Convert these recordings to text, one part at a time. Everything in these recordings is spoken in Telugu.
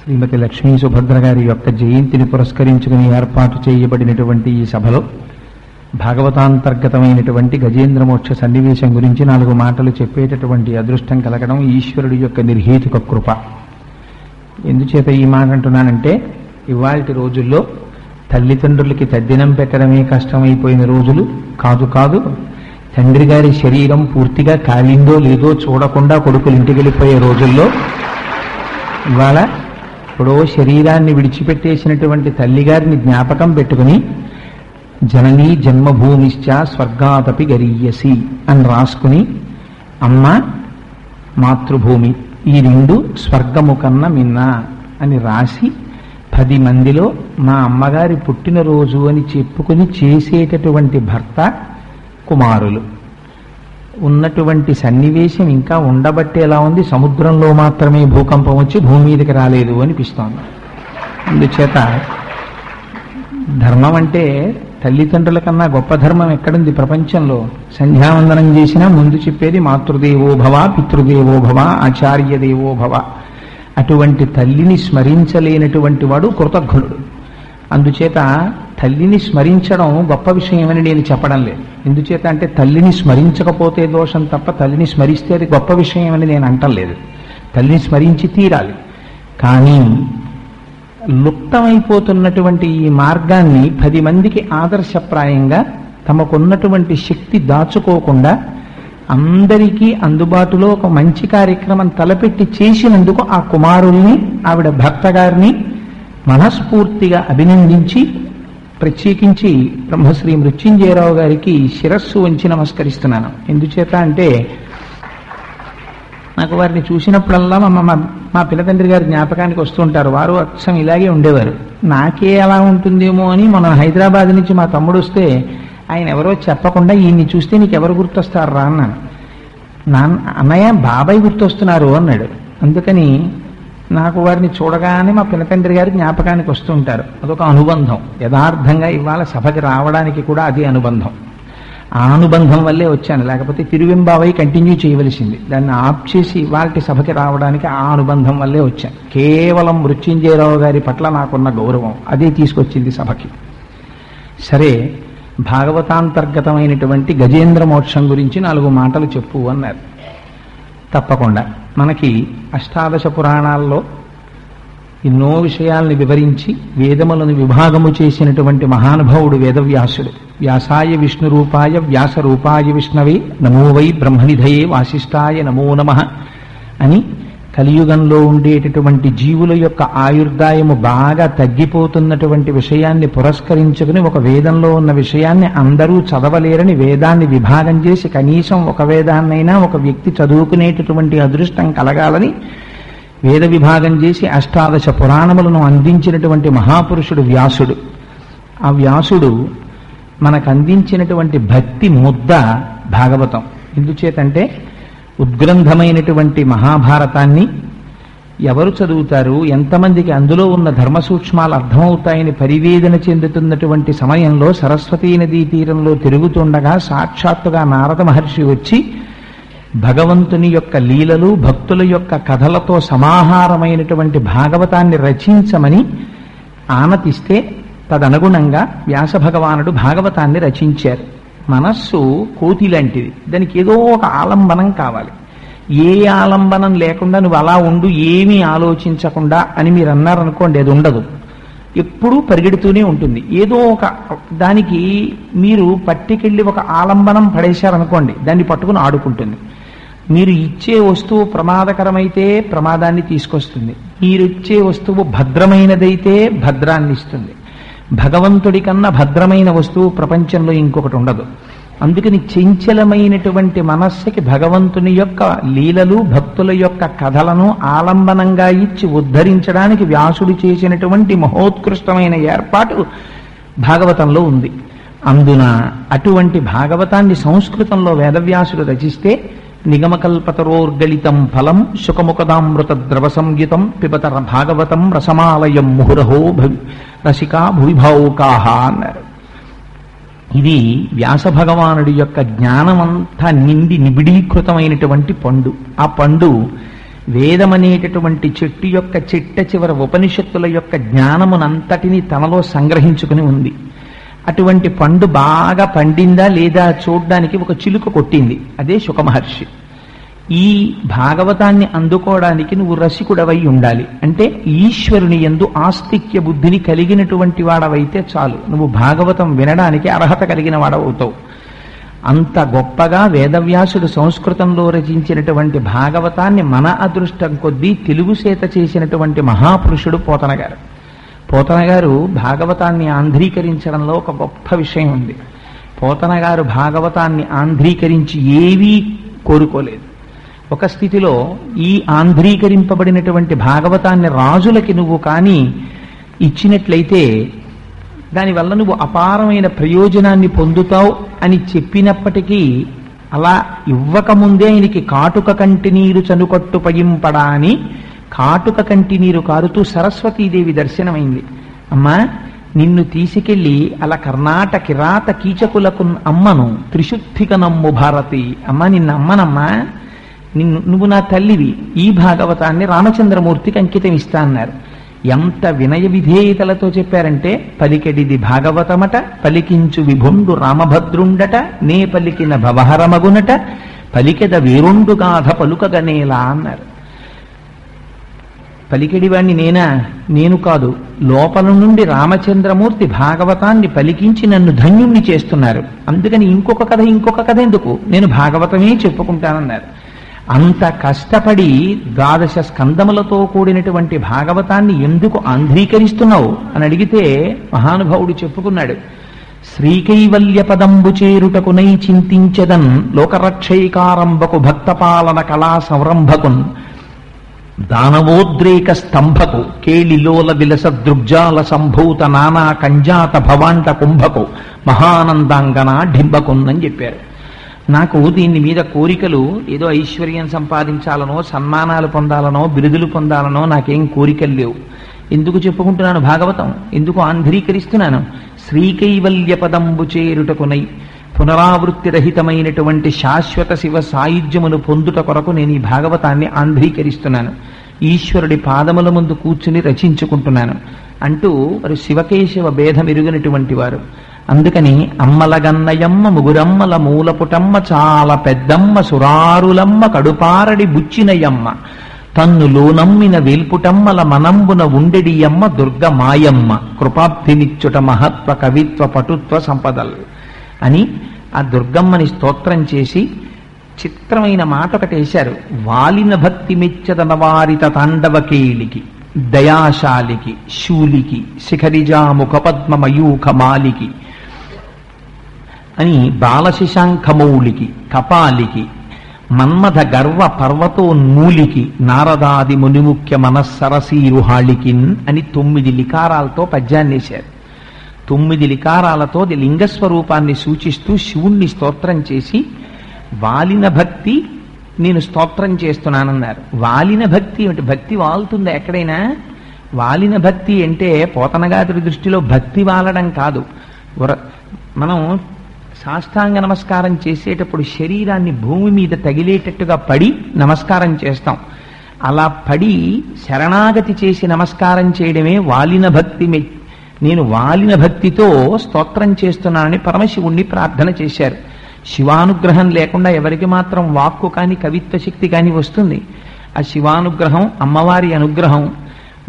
శ్రీమతి లక్ష్మీ సుభద్ర గారి యొక్క జయంతిని పురస్కరించుకుని ఏర్పాటు చేయబడినటువంటి ఈ సభలో భాగవతాంతర్గతమైనటువంటి గజేంద్రమోక్ష సన్నివేశం గురించి 4 మాటలు చెప్పేటటువంటి అదృష్టం కలగడం ఈశ్వరుడి యొక్క నిర్హేతుక కృప. ఎందుచేత ఈ మాట అంటున్నానంటే, ఇవాల్టి రోజుల్లో తల్లిదండ్రులకి తద్దినం పెట్టడమే కష్టమైపోయిన రోజులు కాదు. తండ్రి గారి శరీరం పూర్తిగా కాలిందో లేదో చూడకుండా కొడుకులు ఇంటికి వెళ్ళిపోయే రోజుల్లో ఇవాళ ఎప్పుడో శరీరాన్ని విడిచిపెట్టేసినటువంటి తల్లిగారిని జ్ఞాపకం పెట్టుకుని జననీ జన్మభూమిశ్చ స్వర్గాదపి గరీయసి అని రాసుకుని, అమ్మ మాతృభూమి ఈ 2 స్వర్గము కన్న మిన్న అని రాసి 10 మందిలో మా అమ్మగారి పుట్టినరోజు అని చెప్పుకుని చేసేటటువంటి భర్త కుమారులు ఉన్నటువంటి సన్నివేశం ఇంకా ఉండబట్టే ఎలా ఉంది. సముద్రంలో మాత్రమే భూకంపం వచ్చి భూమి మీదకి రాలేదు అనిపిస్తోంది. అందుచేత ధర్మం అంటే తల్లిదండ్రుల కన్నా గొప్ప ధర్మం ఎక్కడుంది ప్రపంచంలో? సంధ్యావందనం చేసినా ముందు చెప్పేది మాతృదేవో భవ, పితృదేవో భవ, ఆచార్యదేవో భవ. అటువంటి తల్లిని స్మరించలేనటువంటి వాడు కృతజ్ఞుడు. అందుచేత తల్లిని స్మరించడం గొప్ప విషయమని నేను చెప్పడం లేదు. ఎందుచేత అంటే తల్లిని స్మరించకపోతే దోషం తప్ప తల్లిని స్మరిస్తే అది గొప్ప విషయమని నేను అంటలేదు. తల్లిని స్మరించి తీరాలి. కానీ లుప్తమైపోతున్నటువంటి ఈ మార్గాన్ని 10 మందికి ఆదర్శప్రాయంగా తమకున్నటువంటి శక్తి దాచుకోకుండా అందరికీ అందుబాటులో ఒక మంచి కార్యక్రమం తలపెట్టి చేసినందుకు ఆ కుమారుల్ని, ఆవిడ భర్త గారిని మనస్ఫూర్తిగా అభినందించి, ప్రత్యేకించి బ్రహ్మశ్రీ మృత్యుంజయరావు గారికి శిరస్సు వంచి నమస్కరిస్తున్నాను. ఎందుచేత అంటే నాకు వారిని చూసినప్పుడల్లా మా పిల్లతండ్రి గారి జ్ఞాపకానికి వస్తుంటారు. వారు అచ్చం ఇలాగే ఉండేవారు. నాకే అలా ఉంటుందేమో అని మన హైదరాబాద్ నుంచి మా తమ్ముడు వస్తే ఆయన ఎవరో చెప్పకుండా ఈయన్ని చూస్తే నీకు ఎవరు గుర్తొస్తారు రా అన్నాను. అన్నయ్య బాబాయ్ గుర్తొస్తున్నారు అన్నాడు. అందుకని నాకు వారిని చూడగానే మా పిల్లతండ్రి గారి జ్ఞాపకానికి వస్తుంటారు. అదొక అనుబంధం. యథార్థంగా ఇవాళ సభకి రావడానికి కూడా అదే అనుబంధం. ఆ అనుబంధం వల్లే వచ్చాను. లేకపోతే తిరువెంబావై కంటిన్యూ చేయవలసింది. దాన్ని ఆప్ చేసి ఇవాళ సభకి రావడానికి ఆ అనుబంధం వల్లే వచ్చాను. కేవలం మృత్యుంజయరావు గారి పట్ల నాకున్న గౌరవం అదే తీసుకొచ్చింది సభకి. సరే, భాగవతాంతర్గతమైనటువంటి గజేంద్ర మోక్షం గురించి 4 మాటలు చెప్పు అన్నారు. తప్పకుండా. మనకి అష్టాదశ పురాణాల్లో ఎన్నో విషయాల్ని వివరించి వేదములను విభాగము చేసినటువంటి మహానుభావుడు వేదవ్యాసుడు. వ్యాసాయ విష్ణు రూపాయ వ్యాస రూపాయ విష్ణవే నమో వై బ్రహ్మనిధయే వాసిష్ఠాయ నమో నమః అని కలియుగంలో ఉండేటటువంటి జీవుల యొక్క ఆయుర్దాయము బాగా తగ్గిపోతున్నటువంటి విషయాన్ని పురస్కరించుకుని ఒక వేదంలో ఉన్న విషయాన్ని అందరూ చదవలేరని వేదాన్ని విభాగం చేసి కనీసం ఒక వేదాన్నైనా ఒక వ్యక్తి చదువుకునేటటువంటి అదృష్టం కలగాలని వేద విభాగం చేసి అష్టాదశ పురాణములను అందించినటువంటి మహాపురుషుడు వ్యాసుడు. ఆ వ్యాసుడు మనకు అందించినటువంటి భక్తి ముద్ద భాగవతం. ఎందుచేతంటే ఉద్గ్రంథమైనటువంటి మహాభారతాన్ని ఎవరు చదువుతారు, ఎంతమందికి అందులో ఉన్న ధర్మ సూక్ష్మాలు అర్థమవుతాయని పరివేదన చెందుతున్నటువంటి సమయంలో సరస్వతీ నదీ తీరంలో తిరుగుతుండగా సాక్షాత్తుగా నారద మహర్షి వచ్చి భగవంతుని యొక్క లీలలు, భక్తుల యొక్క కథలతో సమాహారమైనటువంటి భాగవతాన్ని రచించమని ఆనతిస్తే తదనుగుణంగా వ్యాస భగవానుడు భాగవతాన్ని రచించారు. మనస్సు కోతి లాంటిది. దానికి ఏదో ఒక ఆలంబనం కావాలి. ఏ ఆలంబనం లేకుండా నువ్వు అలా ఉండు, ఏమీ ఆలోచించకుండా అని మీరు అన్నారనుకోండి, అది ఉండదు. ఎప్పుడూ పరిగెడుతూనే ఉంటుంది. ఏదో ఒక దానికి మీరు పట్టుకెళ్ళి ఒక ఆలంబనం పడేశారనుకోండి, దాన్ని పట్టుకుని ఆడుకుంటుంది. మీరు ఇచ్చే వస్తువు ప్రమాదకరమైతే ప్రమాదాన్ని తీసుకొస్తుంది. మీరు ఇచ్చే వస్తువు భద్రమైనదైతే భద్రాన్ని ఇస్తుంది. భగవంతుడి కన్నా భద్రమైన వస్తువు ప్రపంచంలో ఇంకొకటి ఉండదు. అందుకని చంచలమైనటువంటి మనస్సుకి భగవంతుని యొక్క లీలలు, భక్తుల యొక్క కథలను ఆలంబనంగా ఇచ్చి ఉద్ధరించడానికి వ్యాసుడు చేసినటువంటి మహోత్కృష్టమైన ఏర్పాటు భాగవతంలో ఉంది. అందున అటువంటి భాగవతాన్ని సంస్కృతంలో వేదవ్యాసుడు రచిస్తే నిగమకల్పతరోర్గళితం ఫలం శుకముఖదామృత ద్రవ సంయుతం పిబత భాగవతం రసమాలయం ముహురహో రసికా భువిభావుకాహ అన్నారు. ఇది వ్యాస భగవానుడి యొక్క జ్ఞానమంతా నిండి నిబిడీకృతమైనటువంటి పండు. ఆ పండు వేదమనేటటువంటి చెట్టు యొక్క చిట్ట చివర ఉపనిషత్తుల యొక్క జ్ఞానమునంతటినీ తనలో సంగ్రహించుకుని ఉంది. అటువంటి పండు బాగా పండిందా లేదా చూడ్డానికి ఒక చిలుక కొట్టింది, అదే శుకమహర్షి. ఈ భాగవతాన్ని అందుకోవడానికి నువ్వు రసికుడవై ఉండాలి. అంటే ఈశ్వరుని యందు ఆస్తిక్య బుద్ధిని కలిగినటువంటి వాడవైతే చాలు, నువ్వు భాగవతం వినడానికి అర్హత కలిగిన వాడవుతావు. అంత గొప్పగా వేదవ్యాసుడు సంస్కృతంలో రచించినటువంటి భాగవతాన్ని మన అదృష్టం కొద్దీ తెలుగు చేత చేసినటువంటి మహాపురుషుడు పోతన గారు. పోతన గారు భాగవతాన్ని ఆంధ్రీకరించడంలో ఒక గొప్ప విషయం ఉంది. పోతన గారు భాగవతాన్ని ఆంధ్రీకరించి ఏవీ కోరుకోలేదు. ఒక స్థితిలో ఈ ఆంధ్రీకరింపబడినటువంటి భాగవతాన్ని రాజులకి నువ్వు కానీ ఇచ్చినట్లయితే దానివల్ల నువ్వు అపారమైన ప్రయోజనాన్ని పొందుతావు అని చెప్పినప్పటికీ అలా ఇవ్వకముందే ఆయనకి కాటుక కంటి నీరు చనుకట్టు పయింపడా అని కాటుక కంటి నీరు కారుతూ సరస్వతీదేవి దర్శనమైంది. అమ్మా, నిన్ను తీసుకెళ్లి అలా కర్ణాటక కిరాత కీచకులకు అమ్మను త్రిశుద్ధిక నమ్ము భారతి, అమ్మ నిన్ను అమ్మనమ్మా, నువ్వు నా తల్లివి, ఈ భాగవతాన్ని రామచంద్రమూర్తికి అంకితం ఇస్తా అన్నారు. ఎంత వినయ విధేయతలతో చెప్పారంటే, పలికెడిది భాగవతమట, పలికించు విభుండు రామభద్రుండట, నే పలికిన భవహరమగునట, పలికెద వీరుండు గాథ పలుకగనేలా అన్నారు. పలికెడివాణ్ణి నేనా? నేను కాదు, లోపల నుండి రామచంద్రమూర్తి భాగవతాన్ని పలికించి నన్ను ధన్యుణ్ణి చేస్తున్నారు. అందుకని ఇంకొక కథ ఎందుకు, నేను భాగవతమే చెప్పుకుంటానన్నారు. అంత కష్టపడి 12 స్కందములతో కూడినటువంటి భాగవతాన్ని ఎందుకు ఆంధ్రీకరిస్తున్నావు అని అడిగితే మహానుభావుడు చెప్పుకున్నాడు. శ్రీకైవల్య పదంబు చేరుటకునై చింతించదన్ లోకరక్షైకారంభకు భక్తపాలన కళా సంరంభకున్ దానవోద్రేక స్తంభకు కేళిలోల విలస దృగ్జాల సంభూత నానా కంజాత భవాంట కుంభకు మహానందాంగన ఢింబకున్నని చెప్పారు. నాకు దీని మీద కోరికలు, ఏదో ఐశ్వర్యం సంపాదించాలనో, సన్మానాలు పొందాలనో, బిరుదులు పొందాలనో నాకేం కోరికలు లేవు. ఎందుకు చెప్పుకుంటున్నాను భాగవతం, ఎందుకు ఆంధ్రీకరిస్తున్నాను? శ్రీకైవల్య పదంబు చేరుటకునై పునరావృత్తి రహితమైనటువంటి శాశ్వత శివ సాయుధ్యమును పొందుట కొరకు నేను ఈ భాగవతాన్ని ఆంధ్రీకరిస్తున్నాను, ఈశ్వరుడి పాదముల ముందు కూర్చుని రచించుకుంటున్నాను అంటూ వారు శివకేశవ భేదం ఎరుగనటువంటి వారు. అందుకని అమ్మలగన్నయమ్మ ముగురమ్మల మూలపుటమ్మ చాలా పెద్దమ్మ సురారులమ్మ కడుపారడి బుచ్చినయమ్మ తన్నులో నమ్మిన వేల్పుటమ్మల మనంబున ఉండెడియమ్మ దుర్గ మాయమ్మ కృపాబ్ధినిచ్చుట మహత్వ కవిత్వ పటుత్వ సంపదల్ అని ఆ దుర్గమ్మని స్తోత్రం చేసి చిత్రమైన మాట ఒకటేశారు. వాలిన భక్తి మెచ్చదన వారిత తాండవకేళికి దయాశాలికి శూలికి శిఖరిజాముఖ పద్మమయూఖ మాలికి అని బాలశిశాంఖమౌలికి కపాలికి మన్మథ గర్వ పర్వతోన్మూలికి నారదాది మునిముఖ్య మనస్సరసీరుహాళికిన్ అని 9 లికారాలతో పద్యాన్ని వేశారు. 9 లికారాలతో లింగస్వరూపాన్ని సూచిస్తూ శివుణ్ణి స్తోత్రం చేసి వాలిన భక్తి నేను స్తోత్రం చేస్తున్నానన్నారు. వాలిన భక్తి అంటే భక్తి వాలుతుందా ఎక్కడైనా? వాలిన భక్తి అంటే పోతనగారి దృష్టిలో భక్తి వాలడం కాదు. మనం సాష్టాంగ నమస్కారం చేసేటప్పుడు శరీరాన్ని భూమి మీద తగిలేటట్టుగా పడి నమస్కారం చేస్తాం. అలా పడి శరణాగతి చేసి నమస్కారం చేయడమే వాలిన భక్తి. నేను వాలిన భక్తితో స్తోత్రం చేస్తున్నానని పరమశివుణ్ణి ప్రార్థన చేశారు. శివానుగ్రహం లేకుండా ఎవరికి మాత్రం వాక్కు కాని కవిత్వ శక్తి కాని వస్తుంది? ఆ శివానుగ్రహం, అమ్మవారి అనుగ్రహం.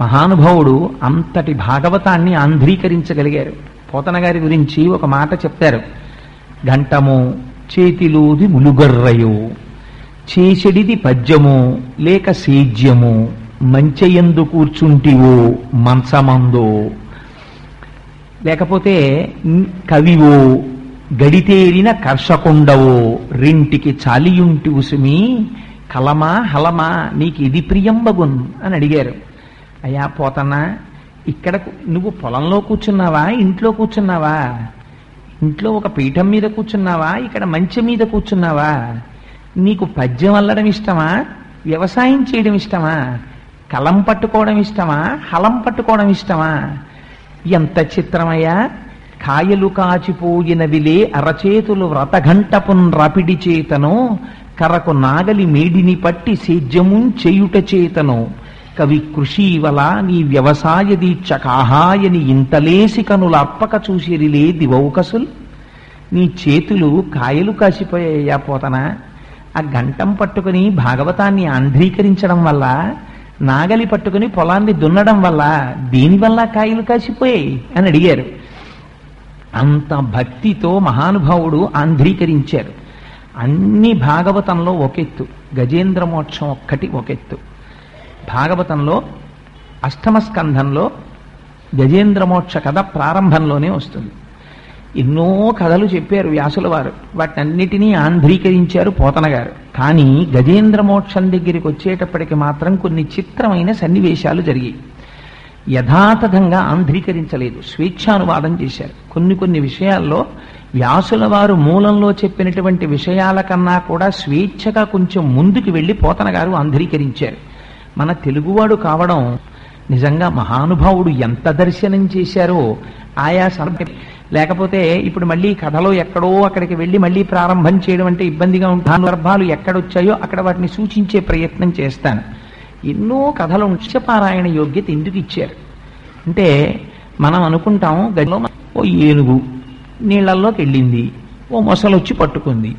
మహానుభావుడు అంతటి భాగవతాన్ని ఆంధ్రీకరించగలిగారు. పోతన గారి గురించి ఒక మాట చెప్తారు. గంటమో చేతిలోది ములుగర్రయో చేసెడిది పద్యమో లేక సేజ్యమో మంచెయందు కూర్చుంటివో మంచమందో లేకపోతే కవివో గడితేరిన కర్షకుండవో రెంటికి చాలియుంటి ఉసుమి కలమా హలమా నీకు ఇది ప్రియంబగున్ అని అడిగారు. అయ్యా పోతన్నా, ఇక్కడ నువ్వు పొలంలో కూర్చున్నావా, ఇంట్లో కూర్చున్నావా? ఇంట్లో ఒక పీఠం మీద కూర్చున్నావా, ఇక్కడ మంచం మీద కూర్చున్నావా? నీకు పద్యం అల్లడం ఇష్టమా, వ్యవసాయం చేయడం ఇష్టమా, కలం పట్టుకోవడం ఇష్టమా, హలం పట్టుకోవడం ఇష్టమా? ఎంత చిత్రమయ్యా! కాయలు కాచిపోయినవిలే అరచేతులు వ్రతఘంటపున్ రాపిడి చేతను కరకు నాగలి మేడిని పట్టి సేద్యముం చేయుట చేతను కవి కృషీవల నీ వ్యవసాయ దీక్ష కాహాయని ఇంతలేసి కనుల అప్పక చూసిరిలే దివౌకసుల్. నీ చేతులు కాయలు కాసిపోయాయా పోతన? ఆ గంటం పట్టుకుని భాగవతాన్ని ఆంధ్రీకరించడం వల్ల, నాగలి పట్టుకుని పొలాన్ని దున్నడం వల్ల, దీనివల్ల కాయలు కాసిపోయాయి అని అడిగారు. అంత భక్తితో మహానుభావుడు ఆంధ్రీకరించారు. అన్ని భాగవతంలో ఒకెత్తు, గజేంద్ర మోక్షం ఒక్కటి ఒకెత్తు. భాగవతంలో అష్టమ స్కంధంలో గజేంద్ర మోక్ష కథ ప్రారంభంలోనే వస్తుంది. ఎన్నో కథలు చెప్పారు వ్యాసుల వారు, వాటన్నిటినీ ఆంధ్రీకరించారు పోతన గారు. కానీ గజేంద్ర మోక్షం దగ్గరికి వచ్చేటప్పటికి మాత్రం కొన్ని చిత్రమైన సన్నివేశాలు జరిగాయి. యథాతథంగా ఆంధ్రీకరించలేదు, స్వేచ్ఛానువాదం చేశారు. కొన్ని విషయాల్లో వ్యాసుల వారు మూలంలో చెప్పినటువంటి విషయాల కన్నా కూడా స్వేచ్ఛగా కొంచెం ముందుకు వెళ్ళి పోతన గారు ఆంధ్రీకరించారు. మన తెలుగువాడు కావడం నిజంగా మహానుభావుడు ఎంత దర్శనం చేశారో ఆయా లేకపోతే ఇప్పుడు మళ్ళీ కథలో ఎక్కడో అక్కడికి వెళ్ళి మళ్ళీ ప్రారంభం చేయడం అంటే ఇబ్బందిగా ఉంటుంది. సందర్భాలు ఎక్కడొచ్చాయో అక్కడ వాటిని సూచించే ప్రయత్నం చేస్తాను. ఎన్నో కథలు పారాయణ యోగ్యత ఎందుకు ఇచ్చారు అంటే, మనం అనుకుంటాం గదిలో ఓ ఏనుగు నీళ్లల్లోకి వెళ్ళింది, ఓ మొసలొచ్చి పట్టుకుంది,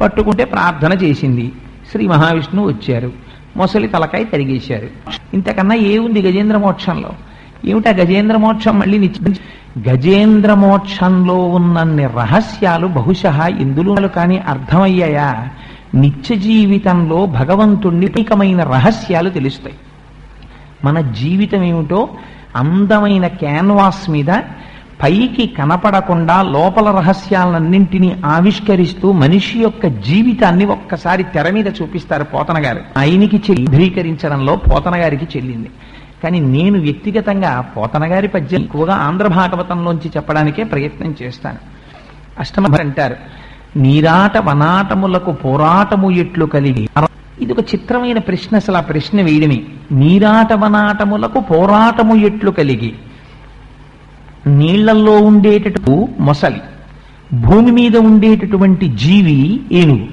పట్టుకుంటే ప్రార్థన చేసింది, శ్రీ మహావిష్ణువు వచ్చారు, మొసలి తలకాయ తరిగేశారు. ఇంతకన్నా ఏముంది గజేంద్ర మోక్షంలో? ఏమిటా గజేంద్ర మోక్షం? మళ్ళీ గజేంద్ర మోక్షంలో ఉన్నన్ని రహస్యాలు బహుశಃ ఎందులో కానీ అర్థమయ్యాయా? నిత్య జీవితంలో భగవంతుణ్ణి అనేకమైన రహస్యాలు తెలుస్తాయి. మన జీవితం ఏమిటో అందమైన క్యాన్వాస్ మీద పైకి కనపడకుండా లోపల రహస్యాలన్నింటినీ ఆవిష్కరిస్తూ మనిషి యొక్క జీవితాన్ని ఒక్కసారి తెర మీద చూపిస్తారు పోతన గారు. ఆయనకి చిత్రీకరించడంలో పోతన గారికి చెల్లింది. కానీ నేను వ్యక్తిగతంగా పోతన గారి పద్యం ఎక్కువగా ఆంధ్ర భాగవతంలోంచి చెప్పడానికే ప్రయత్నం చేస్తాను. అష్టమ అంటారు, నీరాట వనాటములకు పోరాటము ఎట్లు కలిగి. ఇది ఒక చిత్రమైన ప్రశ్న. అసలు ఆ ప్రశ్న వేయడమే. నీరాట వనాటములకు పోరాటము ఎట్లు కలిగి. నీళ్లలో ఉండేటటు మొసలి, భూమి మీద ఉండేటటువంటి జీవి ఏనుగు.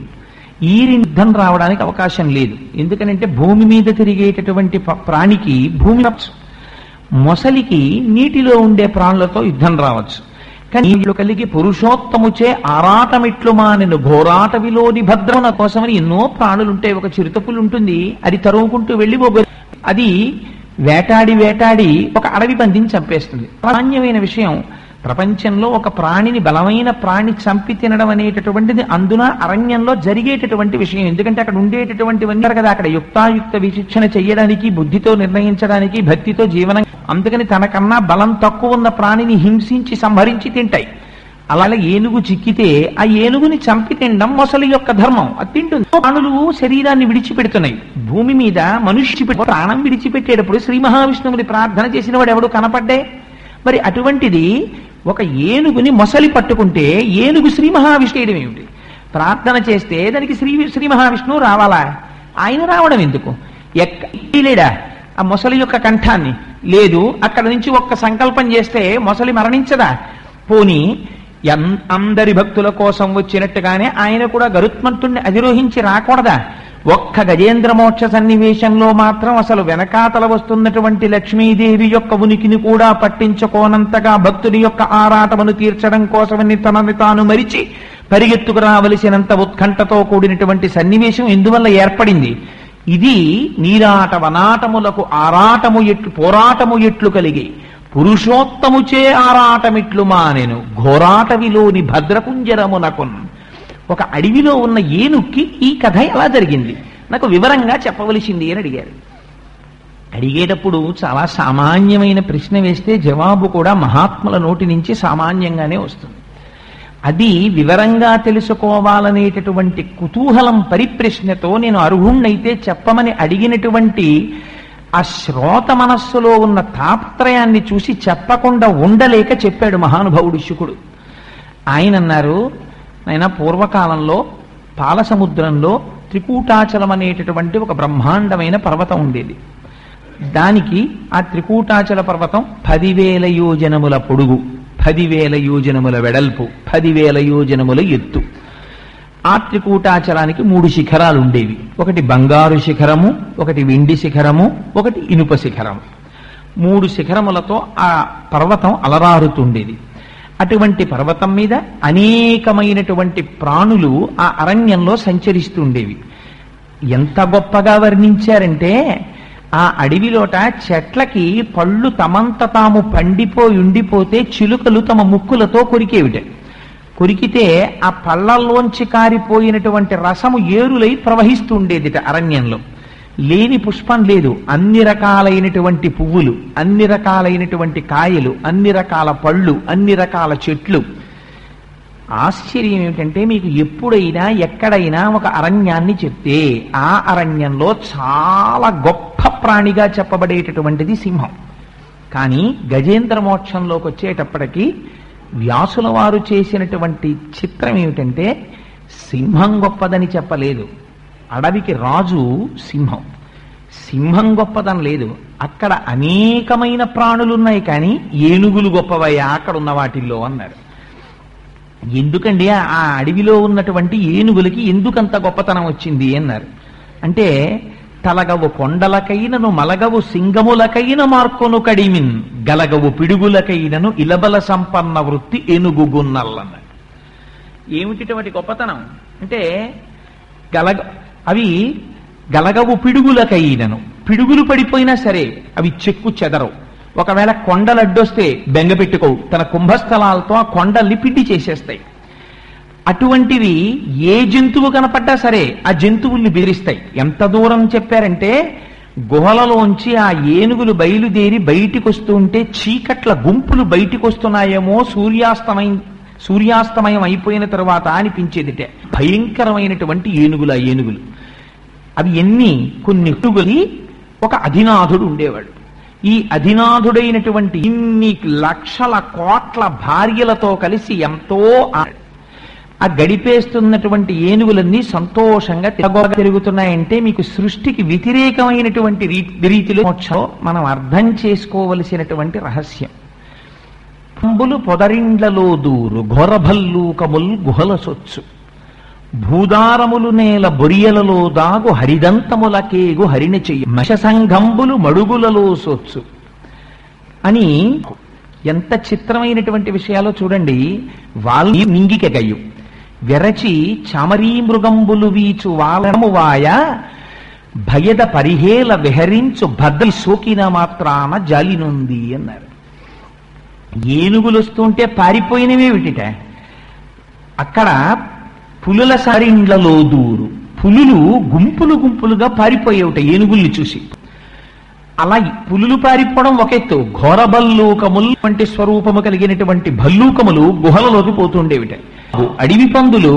ఈ యుద్ధం రావడానికి అవకాశం లేదు. ఎందుకనంటే భూమి మీద తిరిగేటటువంటి ప్రాణికి భూమి, మొసలికి నీటిలో ఉండే ప్రాణులతో యుద్ధం రావచ్చు. కానీ కలిగి పురుషోత్తముచే ఆరాటమిట్లు మానెను ఘోరాట విలోని భద్రమున కోసమని ఎన్నో ప్రాణులుంటాయి. ఒక చిరుతపులు ఉంటుంది, అది తరుముకుంటూ వెళ్ళి అది వేటాడి ఒక అడవి పందిని చంపేస్తుంది. సామాన్యమైన విషయం. ప్రపంచంలో ఒక ప్రాణిని, బలమైన ప్రాణి చంపి తినడం అనేటటువంటిది అందున అరణ్యంలో జరిగేటటువంటి విషయం. ఎందుకంటే అక్కడ ఉండేటటువంటివన్నీ కదా, అక్కడ యుక్తాయుక్త విచక్షణ చెయ్యడానికి, బుద్ధితో నిర్ణయించడానికి, భక్తితో జీవనం. అందుకని తనకన్నా బలం తక్కువ ఉన్న ప్రాణిని హింసించి సంహరించి తింటాయి. అలాగే ఏనుగు చిక్కితే ఆ ఏనుగుని చంపి తినడం మొసలి యొక్క ధర్మం. అది తింటుంది. ప్రాణులు శరీరాన్ని విడిచిపెడుతున్నాయి. భూమి మీద మనుష్య ప్రాణం విడిచిపెట్టేటప్పుడు శ్రీ మహావిష్ణువుని ప్రార్థన చేసిన వాడు ఎవడు కనపడ్డే? మరి అటువంటిది ఒక ఏనుగుని మొసలి పట్టుకుంటే ఏనుగు శ్రీ మహావిష్ణువు ఏమిటి? ప్రార్థన చేస్తే దానికి శ్రీ మహావిష్ణువు రావాలా? ఆయన రావడం ఎందుకు? లేడా ఆ మొసలి యొక్క కంఠాన్ని? లేదు. అక్కడ నుంచి ఒక్క సంకల్పం చేస్తే మొసలి మరణించదా? పోనీ అందరి భక్తుల కోసం వచ్చినట్టుగానే ఆయన కూడా గరుత్మంతుణ్ణి అధిరోహించి రాకూడదా? ఒక్క గజేంద్ర మోక్ష సన్నివేశంలో మాత్రం అసలు వెనకాతల వస్తున్నటువంటి లక్ష్మీదేవి యొక్క ఉనికిని కూడా పట్టించుకోనంతగా భక్తుడి యొక్క ఆరాటమును తీర్చడం కోసమని తనని తాను మరిచి పరిగెత్తుకు రావలసినంత ఉత్కంఠతో కూడినటువంటి సన్నివేశం ఎందువల్ల ఏర్పడింది? ఇది నీరాట వనాటములకు ఆరాటము ఎట్లు పోరాటము ఎట్లు కలిగి పురుషోత్తముచే ఆరాటమిట్లు మానెను ఘోరాటవిలోని భద్రకుంజరమునకున్. ఒక అడవిలో ఉన్న ఏనుక్కి ఈ కథ ఎలా జరిగింది నాకు వివరంగా చెప్పవలసింది అని అడిగారు. అడిగేటప్పుడు చాలా సామాన్యమైన ప్రశ్న వేస్తే జవాబు కూడా మహాత్ముల నోటి నుంచి సామాన్యంగానే వస్తుంది. అది వివరంగా తెలుసుకోవాలనేటటువంటి కుతూహలం పరిప్రశ్నతో నేను అర్హుణ్ణైతే చెప్పమని అడిగినటువంటి ఆ శ్రోత మనస్సులో ఉన్న తాపత్రయాన్ని చూసి చెప్పకుండా ఉండలేక చెప్పాడు మహానుభావుడు శుకుడు. ఆయన అన్నారు, ఆయన పూర్వకాలంలో పాలసముద్రంలో త్రికూటాచలం అనేటటువంటి ఒక బ్రహ్మాండమైన పర్వతం ఉండేది. దానికి ఆ త్రికూటాచల పర్వతం 10,000 యోజనముల పొడుగు, 10,000 యోజనముల వెడల్పు, 10,000 యోజనముల ఎత్తు. ఆ త్రికూటాచలానికి 3 శిఖరాలు ఉండేవి. ఒకటి బంగారు శిఖరము, ఒకటి వెండి శిఖరము, ఒకటి ఇనుప శిఖరము. 3 శిఖరములతో ఆ పర్వతం అలరారుతుండేది. అటువంటి పర్వతం మీద అనేకమైనటువంటి ప్రాణులు ఆ అరణ్యంలో సంచరిస్తుండేవి. ఎంత గొప్పగా వర్ణించారంటే, ఆ అడవిలోట చెట్లకి పళ్ళు తమంత తాము పండిపోయి ఉండిపోతే చిలుకలు తమ ముక్కులతో కొరికేవిట. కొరికితే ఆ పళ్ళల్లోంచి కారిపోయినటువంటి రసము ఏరులై ప్రవహిస్తుండేదిట. అరణ్యంలో లేని పుష్పం లేదు. అన్ని రకాలైనటువంటి పువ్వులు, అన్ని రకాలైనటువంటి కాయలు, అన్ని రకాల పళ్ళు, అన్ని రకాల చెట్లు. ఆశ్చర్యం ఏమిటంటే, మీకు ఎప్పుడైనా ఎక్కడైనా ఒక అరణ్యాన్ని చెప్తే ఆ అరణ్యంలో చాలా గొప్ప ప్రాణిగా చెప్పబడేటటువంటిది సింహం. కానీ గజేంద్ర మోక్షంలోకి వచ్చేటప్పటికీ వ్యాసుల వారు చేసినటువంటి చిత్రం ఏమిటంటే, సింహం గొప్పదని చెప్పలేదు. అడవికి రాజు సింహం. సింహం గొప్పదని లేదు. అక్కడ అనేకమైన ప్రాణులున్నాయి, కానీ ఏనుగులు గొప్పవయ్యా అక్కడ ఉన్న వాటిల్లో అన్నారు. ఎందుకండి ఆ అడవిలో ఉన్నటువంటి ఏనుగులకి ఎందుకంత గొప్పతనం వచ్చింది అన్నారు. అంటే తలగవు కొండలకైనను మలగవు సింగములకైన మార్కొను కడిమిన్ గలగవు పిడుగులకైనను ఇలబల సంపన్న వృత్తి ఏనుగుగున్నల్లన్నారు. ఏమిటిటువంటి గొప్పతనం అంటే, అవి గలగవు పిడుగులకైనను, పిడుగులు పడిపోయినా సరే అవి చెక్కు చెదరవు. ఒకవేళ కొండలు అడ్డొస్తే బెంగ పెట్టుకోవు, తన కుంభస్థలాలతో ఆ కొండల్ని పిండి చేసేస్తాయి. అటువంటివి ఏ జంతువు కనపడ్డా సరే ఆ జంతువుల్ని బెదిరిస్తాయి. ఎంత దూరం చెప్పారంటే, గుహలలోంచి ఆ ఏనుగులు బయలుదేరి బయటికి వస్తూ ఉంటే చీకట్ల గుంపులు బయటికి వస్తున్నాయేమో సూర్యాస్తమయం అయిపోయిన తర్వాత అనిపించేదిటే. భయంకరమైనటువంటి ఏనుగులు. ఆ ఏనుగులు అవి కొన్ని ఏనుగులి ఒక అధినాథుడు ఉండేవాడు. ఈ అధినాథుడైనటువంటి ఇన్ని లక్షల కోట్ల భార్యలతో కలిసి ఎంతో ఆ గడిపేస్తున్నటువంటి ఏనుగులన్నీ సంతోషంగా తిరుగుతున్నాయంటే, మీకు సృష్టికి వ్యతిరేకమైనటువంటి రీతిలో మనం అర్థం చేసుకోవలసినటువంటి రహస్యం. పంబులు పొదరిండ్లలో దూరు ఘోరభల్లూకముల్ గుహల సొచ్చు, భూదారములు నేల బొరియలలో దాగు హరిదంతములకేగు హరిణ చెయ్యి, మశసంఘంబులు మడుగులలో సొచ్చు అని ఎంత చిత్రమైనటువంటి విషయాలో చూడండి. వాళ్ళని మింగికెగయ్యు వెరచి చామరీ మృగంబులు వీచు వాలము వాయ భయద పరిహేల విహరించు భద్ర సోకిన మాత్రాన జాలినుంది అన్నారు. ఏనుగులు వస్తుంటే పారిపోయినవేమిటిట. అక్కడ పులుల సరిండ్లలో దూరు, పులులు గుంపులు గుంపులుగా పారిపోయేవిట ఏనుగుల్ని చూసి. అలా పులులు పారిపోవడం ఒక ఎత్తు, ఘోరభల్లూకములు వంటి స్వరూపము కలిగినటువంటి భల్లూకములు గుహలలోకి పోతుండేవిట. అడవి పందులు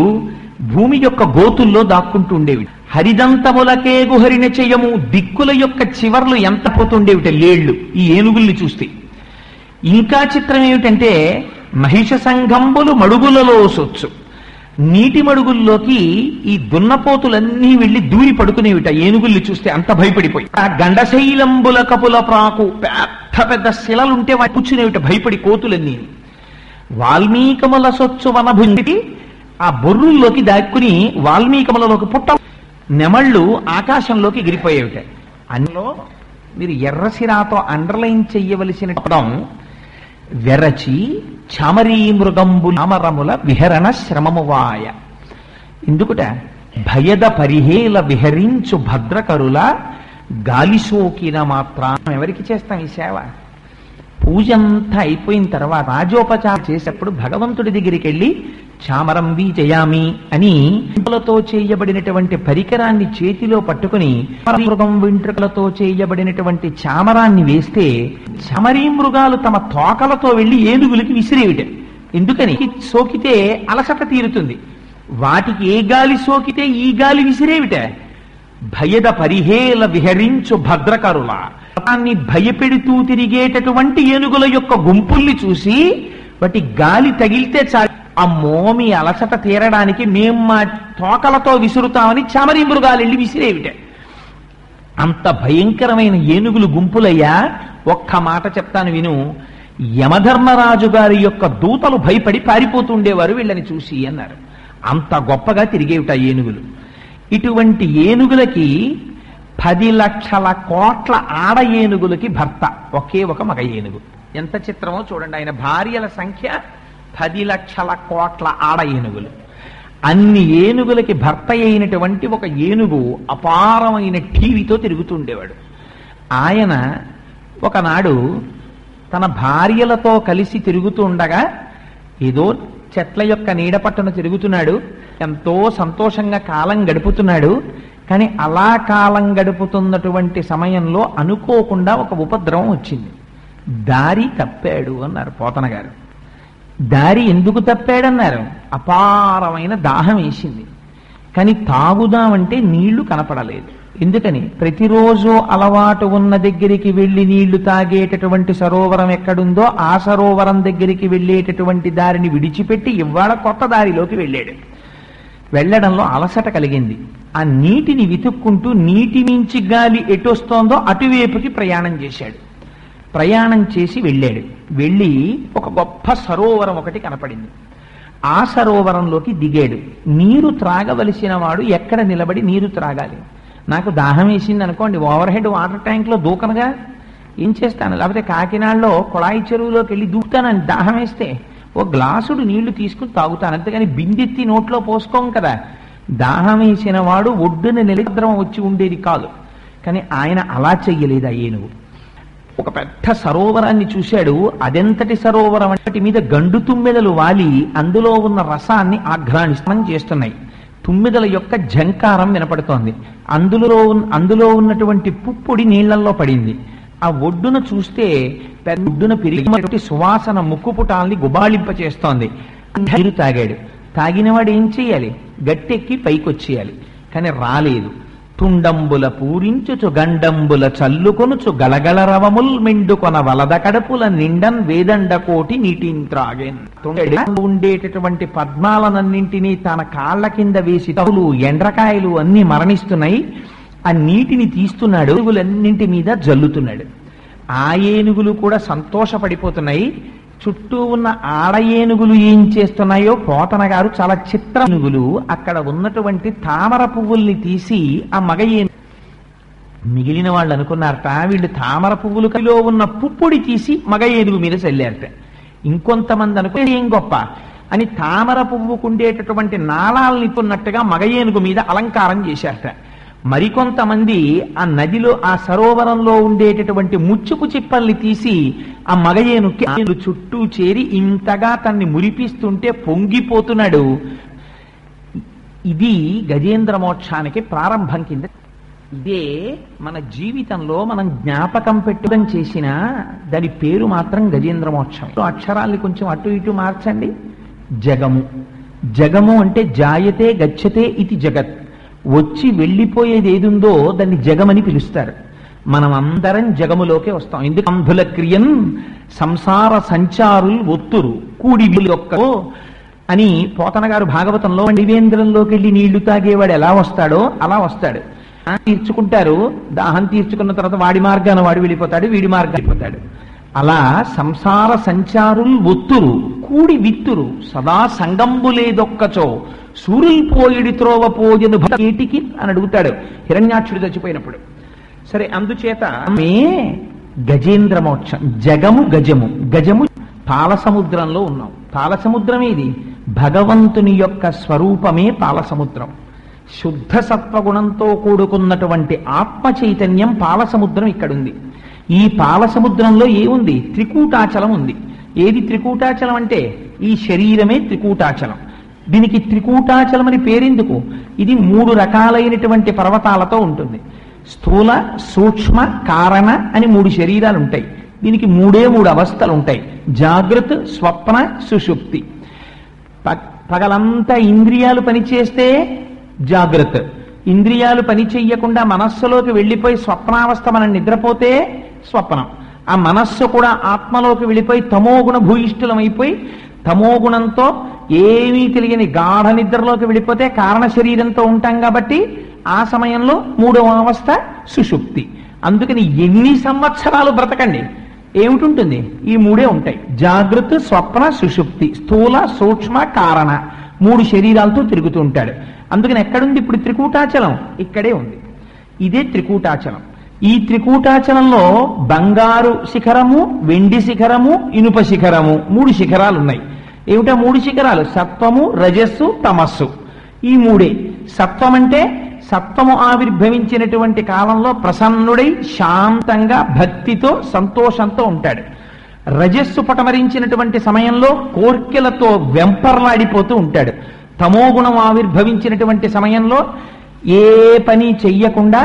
భూమి యొక్క గోతుల్లో దాక్కుంటూ ఉండేవి. హరిదంతములకే గుహరిన చెయ్యము, దిక్కుల యొక్క చివర్లు ఎంత పోతుండేవిట లేళ్లు ఈ ఏనుగుల్ని చూస్తే. ఇంకా చిత్రం ఏమిటంటే, మహిష సంఘంబులు మడుగులలో సొచ్చు, నీటి మడుగుల్లోకి ఈ దున్నపోతులన్నీ వెళ్లి దూరి పడుకునేవిట ఏనుగుల్ని చూస్తే అంత భయపడిపోయి. ఆ గండశైలంబుల కపుల ప్రాకు పెద్ద పెద్ద శిలలుంటే వాటి కూర్చునేవిట భయపడి కోతులన్నీ. వాల్మీకముల సొచ్చు వనభుండి ఆ బొర్రుల్లోకి దాక్కుని వాల్మీకములలోకి పుట్ట నెమళ్ళు ఆకాశంలోకి ఎగిరిపోయేవిట. అందులో మీరు ఎర్రసిరాతో అండర్లైన్ చెయ్యవలసిన పదం వెరచి చామరీ మృగంబు నామరముల విహరణ శ్రమమువాయ. ఎందుకుట? భయద పరిహేల విహరించు భద్రకరుల గాలిసోకిన మాత్రం. ఎవరికి చేస్తాం ఈ సేవ? పూజంతా అయిపోయిన తర్వాత రాజోపచారం చేసేప్పుడు భగవంతుడి దగ్గరికి వెళ్ళి చామరం వీజయామి అని వెంట్రుకలతో చేయబడినటువంటి పరికరాన్ని చేతిలో పట్టుకుని మృగం వెంట్రుకలతో చేయబడినటువంటి చామరాన్ని వేస్తే చామరీ మృగాలు తమ తోకలతో వెళ్లి ఏనుగులకి విసిరేవిట. ఎందుకని? సోకితే అలసట తీరుతుంది. వాటికి ఏ గాలి సోకితే ఈ గాలి విసిరేవిట. భయద పరిహేల విహరించు భద్రకరుల, దాన్ని భయపెడుతూ తిరిగేటటువంటి ఏనుగుల యొక్క గుంపుల్ని చూసి వాటి గాలి తగిలితే చాలు, అమ్మో మీ అలసట తీరడానికి మేము మా తోకలతో విసురుతామని చామరీ మృగాలు వెళ్ళి విసిరేవిట. అంత భయంకరమైన ఏనుగులు గుంపులయ్యా. ఒక్క మాట చెప్తాను విను. యమధర్మరాజు గారి యొక్క దూతలు భయపడి పారిపోతుండేవారు వీళ్ళని చూసి అన్నారు. అంత గొప్పగా తిరిగేవిట ఏనుగులు. ఇటువంటి ఏనుగులకి 10 లక్షల కోట్ల ఆడ ఏనుగులకి భర్త ఒకే ఒక మగ ఏనుగు. ఎంత చిత్రమో చూడండి. ఆయన భార్యల సంఖ్య 10 లక్షల కోట్ల ఆడ ఏనుగులు. అన్ని ఏనుగులకి భర్త అయినటువంటి ఒక ఏనుగు అపారమైన టీవీతో తిరుగుతుండేవాడు. ఆయన ఒకనాడు తన భార్యలతో కలిసి తిరుగుతూ ఉండగా ఏదో చెట్ల యొక్క నీడ పట్టున తిరుగుతున్నాడు. ఎంతో సంతోషంగా కాలం గడుపుతున్నాడు. కానీ అలా కాలం గడుపుతున్నటువంటి సమయంలో అనుకోకుండా ఒక ఉపద్రవం వచ్చింది. దారి తప్పాడు అన్నారు పోతన గారు. దారి ఎందుకు తప్పాడన్నారు? అపారమైన దాహం వేసింది. కానీ తాగుదామంటే నీళ్లు కనపడలేదు. ఎందుకని? ప్రతిరోజు అలవాటు ఉన్న దగ్గరికి వెళ్ళి నీళ్లు తాగేటటువంటి సరోవరం ఎక్కడుందో ఆ సరోవరం దగ్గరికి వెళ్ళేటటువంటి దారిని విడిచిపెట్టి ఇవాళ కొత్త దారిలోకి వెళ్ళాడు. వెళ్లడంలో అలసట కలిగింది. ఆ నీటిని వెతుక్కుంటూ నీటి మించి గాలి ఎటొస్తోందో అటువైపుకి ప్రయాణం చేశాడు. ప్రయాణం చేసి వెళ్ళాడు. వెళ్ళి ఒక గొప్ప సరోవరం ఒకటి కనపడింది. ఆ సరోవరంలోకి దిగాడు. నీరు త్రాగవలసిన వాడు ఎక్కడ నిలబడి నీరు త్రాగాలి? నాకు దాహం వేసింది అనుకోండి, ఓవర్ హెడ్ వాటర్ ట్యాంక్లో దూకనగా ఏం చేస్తాను? లేకపోతే కాకినాడలో కొళాయి చెరువులోకి వెళ్ళి దూకుతానని దాహం వేస్తే ఓ గ్లాసుడు నీళ్లు తీసుకుని తాగుతాను. అంతేగాని బిందెత్తి నోట్లో పోసుకోం కదా. దాహం వేసిన వాడు ఒడ్డున నిలద్రం వచ్చి ఉండేది కాదు. కానీ ఆయన అలా చెయ్యలేదు. ఆ ఏనుగు ఒక పెద్ద సరోవరాన్ని చూశాడు. అదెంతటి సరోవరం అంటే మీద గండు తుమ్మెదలు వాలి అందులో ఉన్న రసాన్ని ఆఘ్రాణిస్తం చేస్తున్నాయి. తుమ్మెదల యొక్క ఝంకారం వినపడుతోంది. అందులో ఉన్నటువంటి పుప్పొడి నీళ్లలో పడింది. ఆ ఒడ్డున చూస్తే ఒడ్డున పెరిగినటువంటి సువాసన ముక్కుపుటాల్ని గుబాళింప చేస్తోంది. నీరు తాగాడు. తాగినవాడు ఏం చెయ్యాలి? గట్టెక్కి పైకొచ్చేయాలి. కానీ రాలేదు. తుండంబుల పూరించుచు గండంబుల చల్లుకొనుచు గలగల రవముల్ మెండుకొన వలద కడపుల నిండన్ వేదండ కోటి నీటిని త్రాగేన్. ఉండేటటువంటి పద్మాలనన్నింటినీ తన కాళ్ల కింద వేసి తవులు ఎండ్రకాయలు అన్ని మరణిస్తున్నాయి. ఆ నీటిని తీస్తున్నాడు. ఏనుగులన్నింటి మీద జల్లుతున్నాడు. ఆ ఏనుగులు కూడా సంతోషపడిపోతున్నాయి. చుట్టూ ఉన్న ఆడ ఏనుగులు ఏం చేస్తున్నాయో పోతన గారు చాలా చిత్ర ఏనుగులు అక్కడ ఉన్నటువంటి తామర పువ్వుల్ని తీసి ఆ మగ ఏనుగు మిగిలిన వాళ్ళు అనుకున్నారట వీళ్ళు తామర పువ్వులలో ఉన్న పుప్పొడి తీసి మగ ఏనుగు మీద చల్లారట. ఇంకొంతమంది అనుకుని ఏం గొప్ప అని తామర పువ్వుకుండేటటువంటి నాళాలని ఉన్నట్టుగా మగ ఏనుగు మీద అలంకారం చేశారట. మరికొంతమంది ఆ నదిలో ఆ సరోవరంలో ఉండేటటువంటి ముచ్చుకు చిప్పల్ని తీసి ఆ మగ ఏనుగుకి చుట్టూ చేరి ఇంతగా తన్ని మురిపిస్తుంటే పొంగిపోతున్నాడు. ఇది గజేంద్ర మోక్షానికి ప్రారంభం కింద. ఇదే మన జీవితంలో మనం జ్ఞాపకం పెట్టుదని చేసిన దాని పేరు మాత్రం గజేంద్ర మోక్షం. అక్షరాల్ని కొంచెం అటు ఇటు మార్చండి. జగము. జగము అంటే జాయతే గచ్చతే ఇది జగత్. వచ్చి వెళ్ళిపోయేది ఏదుందో దాన్ని జగమని పిలుస్తారు. మనం అందరం జగములోకే వస్తాం. ఎందుకు? అంధుల క్రియన్ సంసార సంచారులు ఒత్తురు కూడి యొక్క అని పోతన గారు భాగవతంలో నివేంద్రంలోకి వెళ్ళి నీళ్లు తాగేవాడు ఎలా వస్తాడో అలా వస్తాడు. తీర్చుకుంటారు. దాహం తీర్చుకున్న తర్వాత వాడి మార్గాన వాడు వెళ్ళిపోతాడు, వీడి మార్గాన వెళ్ళిపోతాడు. అలా సంసార సంచారులు ఒత్తురు కూడి విత్తురు సదా సంగంబులేదొక్కచో సూరిల్పోయిడి త్రోవ పోయను భేటికి అని అడుగుతాడు హిరణ్యాక్షుడు చచ్చిపోయినప్పుడు. సరే, అందుచేత గజేంద్ర మోక్షం. జగము గజము. గజము పాలసముద్రంలో ఉన్నాం. పాలసముద్రం ఏది? భగవంతుని యొక్క స్వరూపమే పాలసముద్రం. శుద్ధ సత్వగుణంతో కూడుకున్నటువంటి ఆత్మ చైతన్యం పాలసముద్రం ఇక్కడుంది. ఈ పాలసముద్రంలో ఏముంది? త్రికూటాచలం ఉంది. ఏది త్రికూటాచలం అంటే ఈ శరీరమే త్రికూటాచలం. దీనికి త్రికూటాచలం అని పేరెందుకు? ఇది 3 రకాలైనటువంటి పర్వతాలతో ఉంటుంది. స్థూల, సూక్ష్మ, కారణ అని 3 శరీరాలు ఉంటాయి. దీనికి 3 అవస్థలు ఉంటాయి. జాగృత్, స్వప్న, సుషుప్తి. పగలంతా ఇంద్రియాలు పనిచేస్తే జాగ్రత్త. ఇంద్రియాలు పని చెయ్యకుండా మనస్సులోకి వెళ్ళిపోయి స్వప్నావస్థ మనం నిద్రపోతే స్వప్నం. ఆ మనస్సు కూడా ఆత్మలోకి వెళ్ళిపోయి తమోగుణ భూయిష్ఠులమైపోయి తమోగుణంతో ఏమీ తెలియని గాఢ నిద్రలోకి వెళ్ళిపోతే కారణ శరీరంతో ఉంటాం కాబట్టి ఆ సమయంలో 3వ అవస్థ సుషుప్తి. అందుకని ఎన్ని సంవత్సరాలు బ్రతకండి ఏమిటుంటుంది? ఈ 3 ఉంటాయి. జాగృత్, స్వప్న, సుషుప్తి. స్థూల, సూక్ష్మ, కారణ 3 శరీరాలతో తిరుగుతూ ఉంటాడు. అందుకని ఎక్కడుంది ఇప్పుడు త్రికూటాచలం? ఇక్కడే ఉంది. ఇదే త్రికూటాచలం. ఈ త్రికూటాచలంలో బంగారు శిఖరము, వెండి శిఖరము, ఇనుప శిఖరము, 3 శిఖరాలు ఉన్నాయి. ఏమిటా 3 శిఖరాలు? సత్వము, రజస్సు, తమస్సు. ఈ 3. సత్వం అంటే సత్వము ఆవిర్భవించినటువంటి కాలంలో ప్రసన్నుడై శాంతంగా భక్తితో సంతోషంతో ఉంటాడు. రజస్సు పటమరించినటువంటి సమయంలో కోర్కెలతో వెంపర్లాడిపోతూ ఉంటాడు. తమోగుణం ఆవిర్భవించినటువంటి సమయంలో ఏ పని చెయ్యకుండా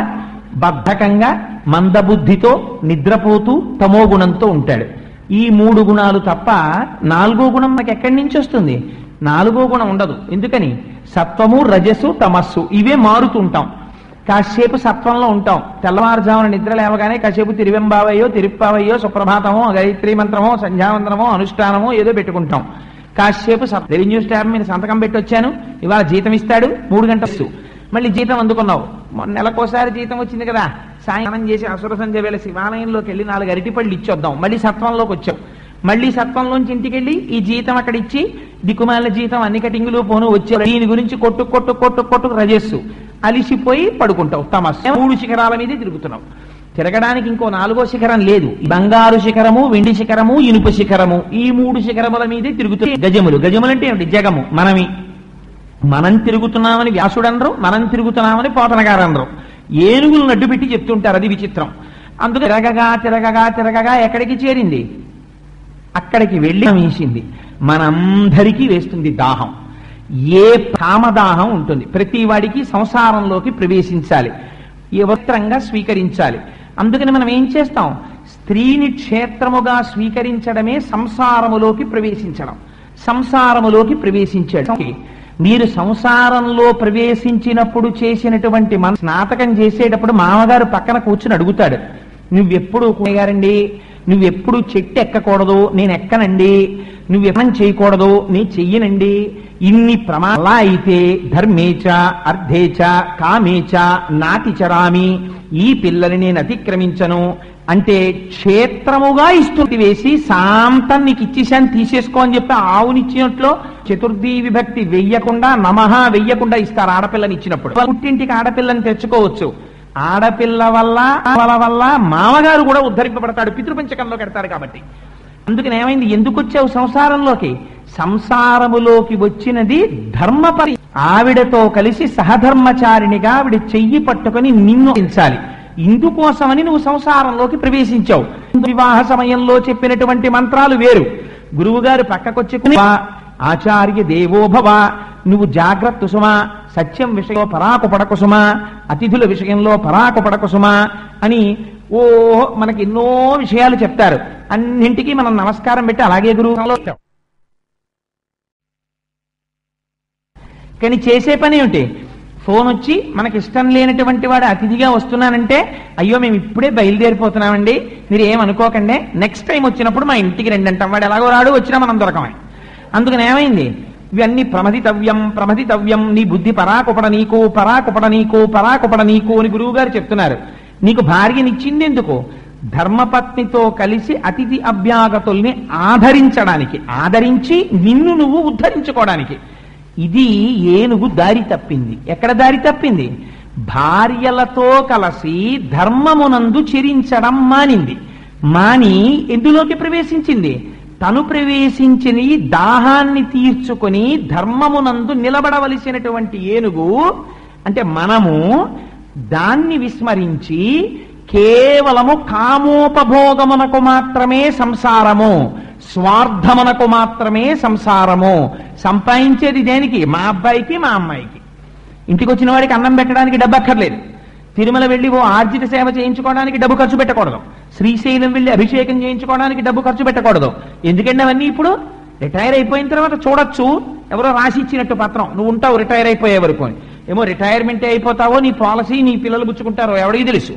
బద్ధకంగా మందబుద్ధితో నిద్రపోతూ తమోగుణంతో ఉంటాడు. ఈ 3 గుణాలు తప్ప 4వ గుణం మనకి ఎక్కడి నుంచి వస్తుంది? 4వ గుణం ఉండదు. ఎందుకని? సత్వము, రజస్సు, తమస్సు ఇవే మారుతుంటాం. కాసేపు సత్వంలో ఉంటాం, తెల్లవారుజామున నిద్ర లేవగానే కాసేపు తిరువెంబావయ్యో, తిరుప్పావయ్యో, సుప్రభాతమో, గాయత్రీ మంత్రమో, సంధ్యామంత్రమో, అనుష్ఠానమో ఏదో పెట్టుకుంటాం. కాసేపు రెవెన్యూ స్టాఫ్ మీద సంతకం పెట్టి వచ్చాను, ఇవాళ జీతం ఇస్తాడు, 3 గంటలు మళ్ళీ జీతం అందుకున్నావు. నెలకోసారి జీతం వచ్చింది కదా, సాయంత్రం చేసి అసుర సంధ్య వేళ శివాలయంలోకి వెళ్ళి 4 అరటిపళ్ళు ఇచ్చొద్దాం, మళ్ళీ సత్వంలోకి వచ్చావు. మళ్ళీ సత్వంలోంచి ఇంటికి వెళ్ళి ఈ జీతం అక్కడ ఇచ్చి దిక్కుమాల జీతం అన్ని కటింగులు పోను వచ్చే దీని గురించి కొట్టు రజస్సు అలిసిపోయి పడుకుంటావు. తమస్సు. 3 శిఖరాల మీదే తిరుగుతున్నావు. తిరగడానికి ఇంకో 4వ శిఖరం లేదు. బంగారు శిఖరము, వెండి శిఖరము, ఇనుప శిఖరము, ఈ 3 శిఖరముల మీదే తిరుగుతాయి. గజములు. గజములు అంటే ఏమిటి? జగము, మనమి. మనం తిరుగుతున్నామని వ్యాసుడనరు, మనం తిరుగుతున్నామని పోతనగారనరు. ఏనుగులు నడ్డు పెట్టి చెప్తుంటారు, అది విచిత్రం. అందుకు తిరగగా ఎక్కడికి చేరింది? అక్కడికి వెళ్ళి వేసింది. మనందరికీ వేస్తుంది దాహం. ఏ కామదాహం ఉంటుంది. ప్రతి వాడికి సంసారంలోకి ప్రవేశించాలి, యవత్రంగా స్వీకరించాలి. అందుకని మనం ఏం చేస్తాం? స్త్రీని క్షేత్రముగా స్వీకరించడమే సంసారములోకి ప్రవేశించడం. సంసారములోకి ప్రవేశించడం. మీరు సంసారంలో ప్రవేశించినప్పుడు చేసినటువంటి మన స్నాతకం చేసేటప్పుడు మామగారు పక్కన కూర్చుని అడుగుతాడు, నువ్వెప్పుడు గారండి, నువ్వెప్పుడు చెట్టు ఎక్కకూడదు, నేను ఎక్కనండి. నువ్వెప్పం చేయకూడదు, నేను చెయ్యనండి. ఇన్ని ప్రమాలా అయితే ధర్మేచ అర్థేచ కామేచ నాతిచరామి, ఈ పిల్లని నేను అతిక్రమించను అంటే క్షేత్రముగా ఇస్తుంది వేసి శాంతం నీకు ఇచ్చేసాను తీసేసుకో అని చెప్పి ఆవునిచ్చినట్లో చతుర్థి విభక్తి వెయ్యకుండా నమః వెయ్యకుండా ఇస్తారు ఆడపిల్లని ఇచ్చినప్పుడు. పుట్టింటికి ఆడపిల్లని తెచ్చుకోవచ్చు. ఆడపిల్ల వల్ల మామగారు కూడా ఉద్ధరింపబడతాడు, పితృపంచకంలో కడతాడు. కాబట్టి అందుకని ఏమైంది? ఎందుకు వచ్చావు సంసారంలోకి? సంసారములోకి వచ్చినది ధర్మపరి. ఆవిడతో కలిసి సహధర్మచారిణిగా ఆవిడ చెయ్యి పట్టుకొని నిన్ను ఉంచాలి. ఇందుకోసమని నువ్వు సంసారంలోకి ప్రవేశించావు. వివాహ సమయంలో చెప్పినటువంటి మంత్రాలు వేరు. గురువు గారు పక్కకొచ్చి ఆచార్య దేవోభవ, నువ్వు జాగ్రత్త సుమా, సత్యం విషయంలో పరాకు పడకు సుమా, అతిథుల విషయంలో పరాకు పడకు సుమా అని మనకి ఎన్నో విషయాలు చెప్తారు. అన్నింటికీ మనం నమస్కారం పెట్టి అలాగే గురువులో. కానీ చేసే పని ఏమిటి? ఫోన్ వచ్చి మనకి ఇష్టం లేనటువంటి వాడు అతిథిగా వస్తున్నానంటే, అయ్యో మేము ఇప్పుడే బయలుదేరిపోతున్నామండి, మీరు ఏమనుకోకండి, నెక్స్ట్ టైం వచ్చినప్పుడు మా ఇంటికి రండి అంటాం. వాడు ఎలాగో రాడు, వచ్చినా మనం దొరకమే. అందుకని ఏమైంది? ఇవన్నీ ప్రమదితవ్యం, నీ బుద్ధి పరాకుపడ నీకు అని గురువు గారు చెప్తున్నారు. నీకు భార్యనిచ్చింది ఎందుకు? ధర్మపత్నితో కలిసి అతిథి అభ్యాగతుల్ని ఆదరించడానికి, ఆదరించి నిన్ను నువ్వు ఉద్ధరించుకోవడానికి. ఇది ఏనుగు దారి తప్పింది. ఎక్కడ దారి తప్పింది? భార్యలతో కలిసి ధర్మమునందు చెరించడం మానింది. మాని ఎందులోకి ప్రవేశించింది? తను ప్రవేశించిన దాహాన్ని తీర్చుకొని ధర్మమునందు నిలబడవలసినటువంటి ఏనుగు అంటే మనము దాన్ని విస్మరించి కేవలము కామోపభోగమునకు మాత్రమే సంసారము, స్వార్థమునకు మాత్రమే సంసారము. సంపాదించేది దేనికి? మా అబ్బాయికి మా అమ్మాయికి. ఇంటికి వచ్చిన వాడికి అన్నం పెట్టడానికి డబ్బు అక్కర్లేదు. తిరుమల వెళ్ళి ఆర్జిత సేవ చేయించుకోవడానికి డబ్బు ఖర్చు పెట్టకూడదు. శ్రీశైలం వెళ్ళి అభిషేకం చేయించుకోవడానికి డబ్బు ఖర్చు పెట్టకూడదు. ఎందుకంటే అవన్నీ ఇప్పుడు రిటైర్ అయిపోయిన తర్వాత చూడొచ్చు. ఎవరో రాసి ఇచ్చినట్టు పత్రం, నువ్వు ఉంటావు రిటైర్ అయిపోయే వరకు. ఏమో రిటైర్మెంటే అయిపోతావో, నీ పాలసీ నీ పిల్లలు పుచ్చుకుంటారో ఎవరికి తెలుసు.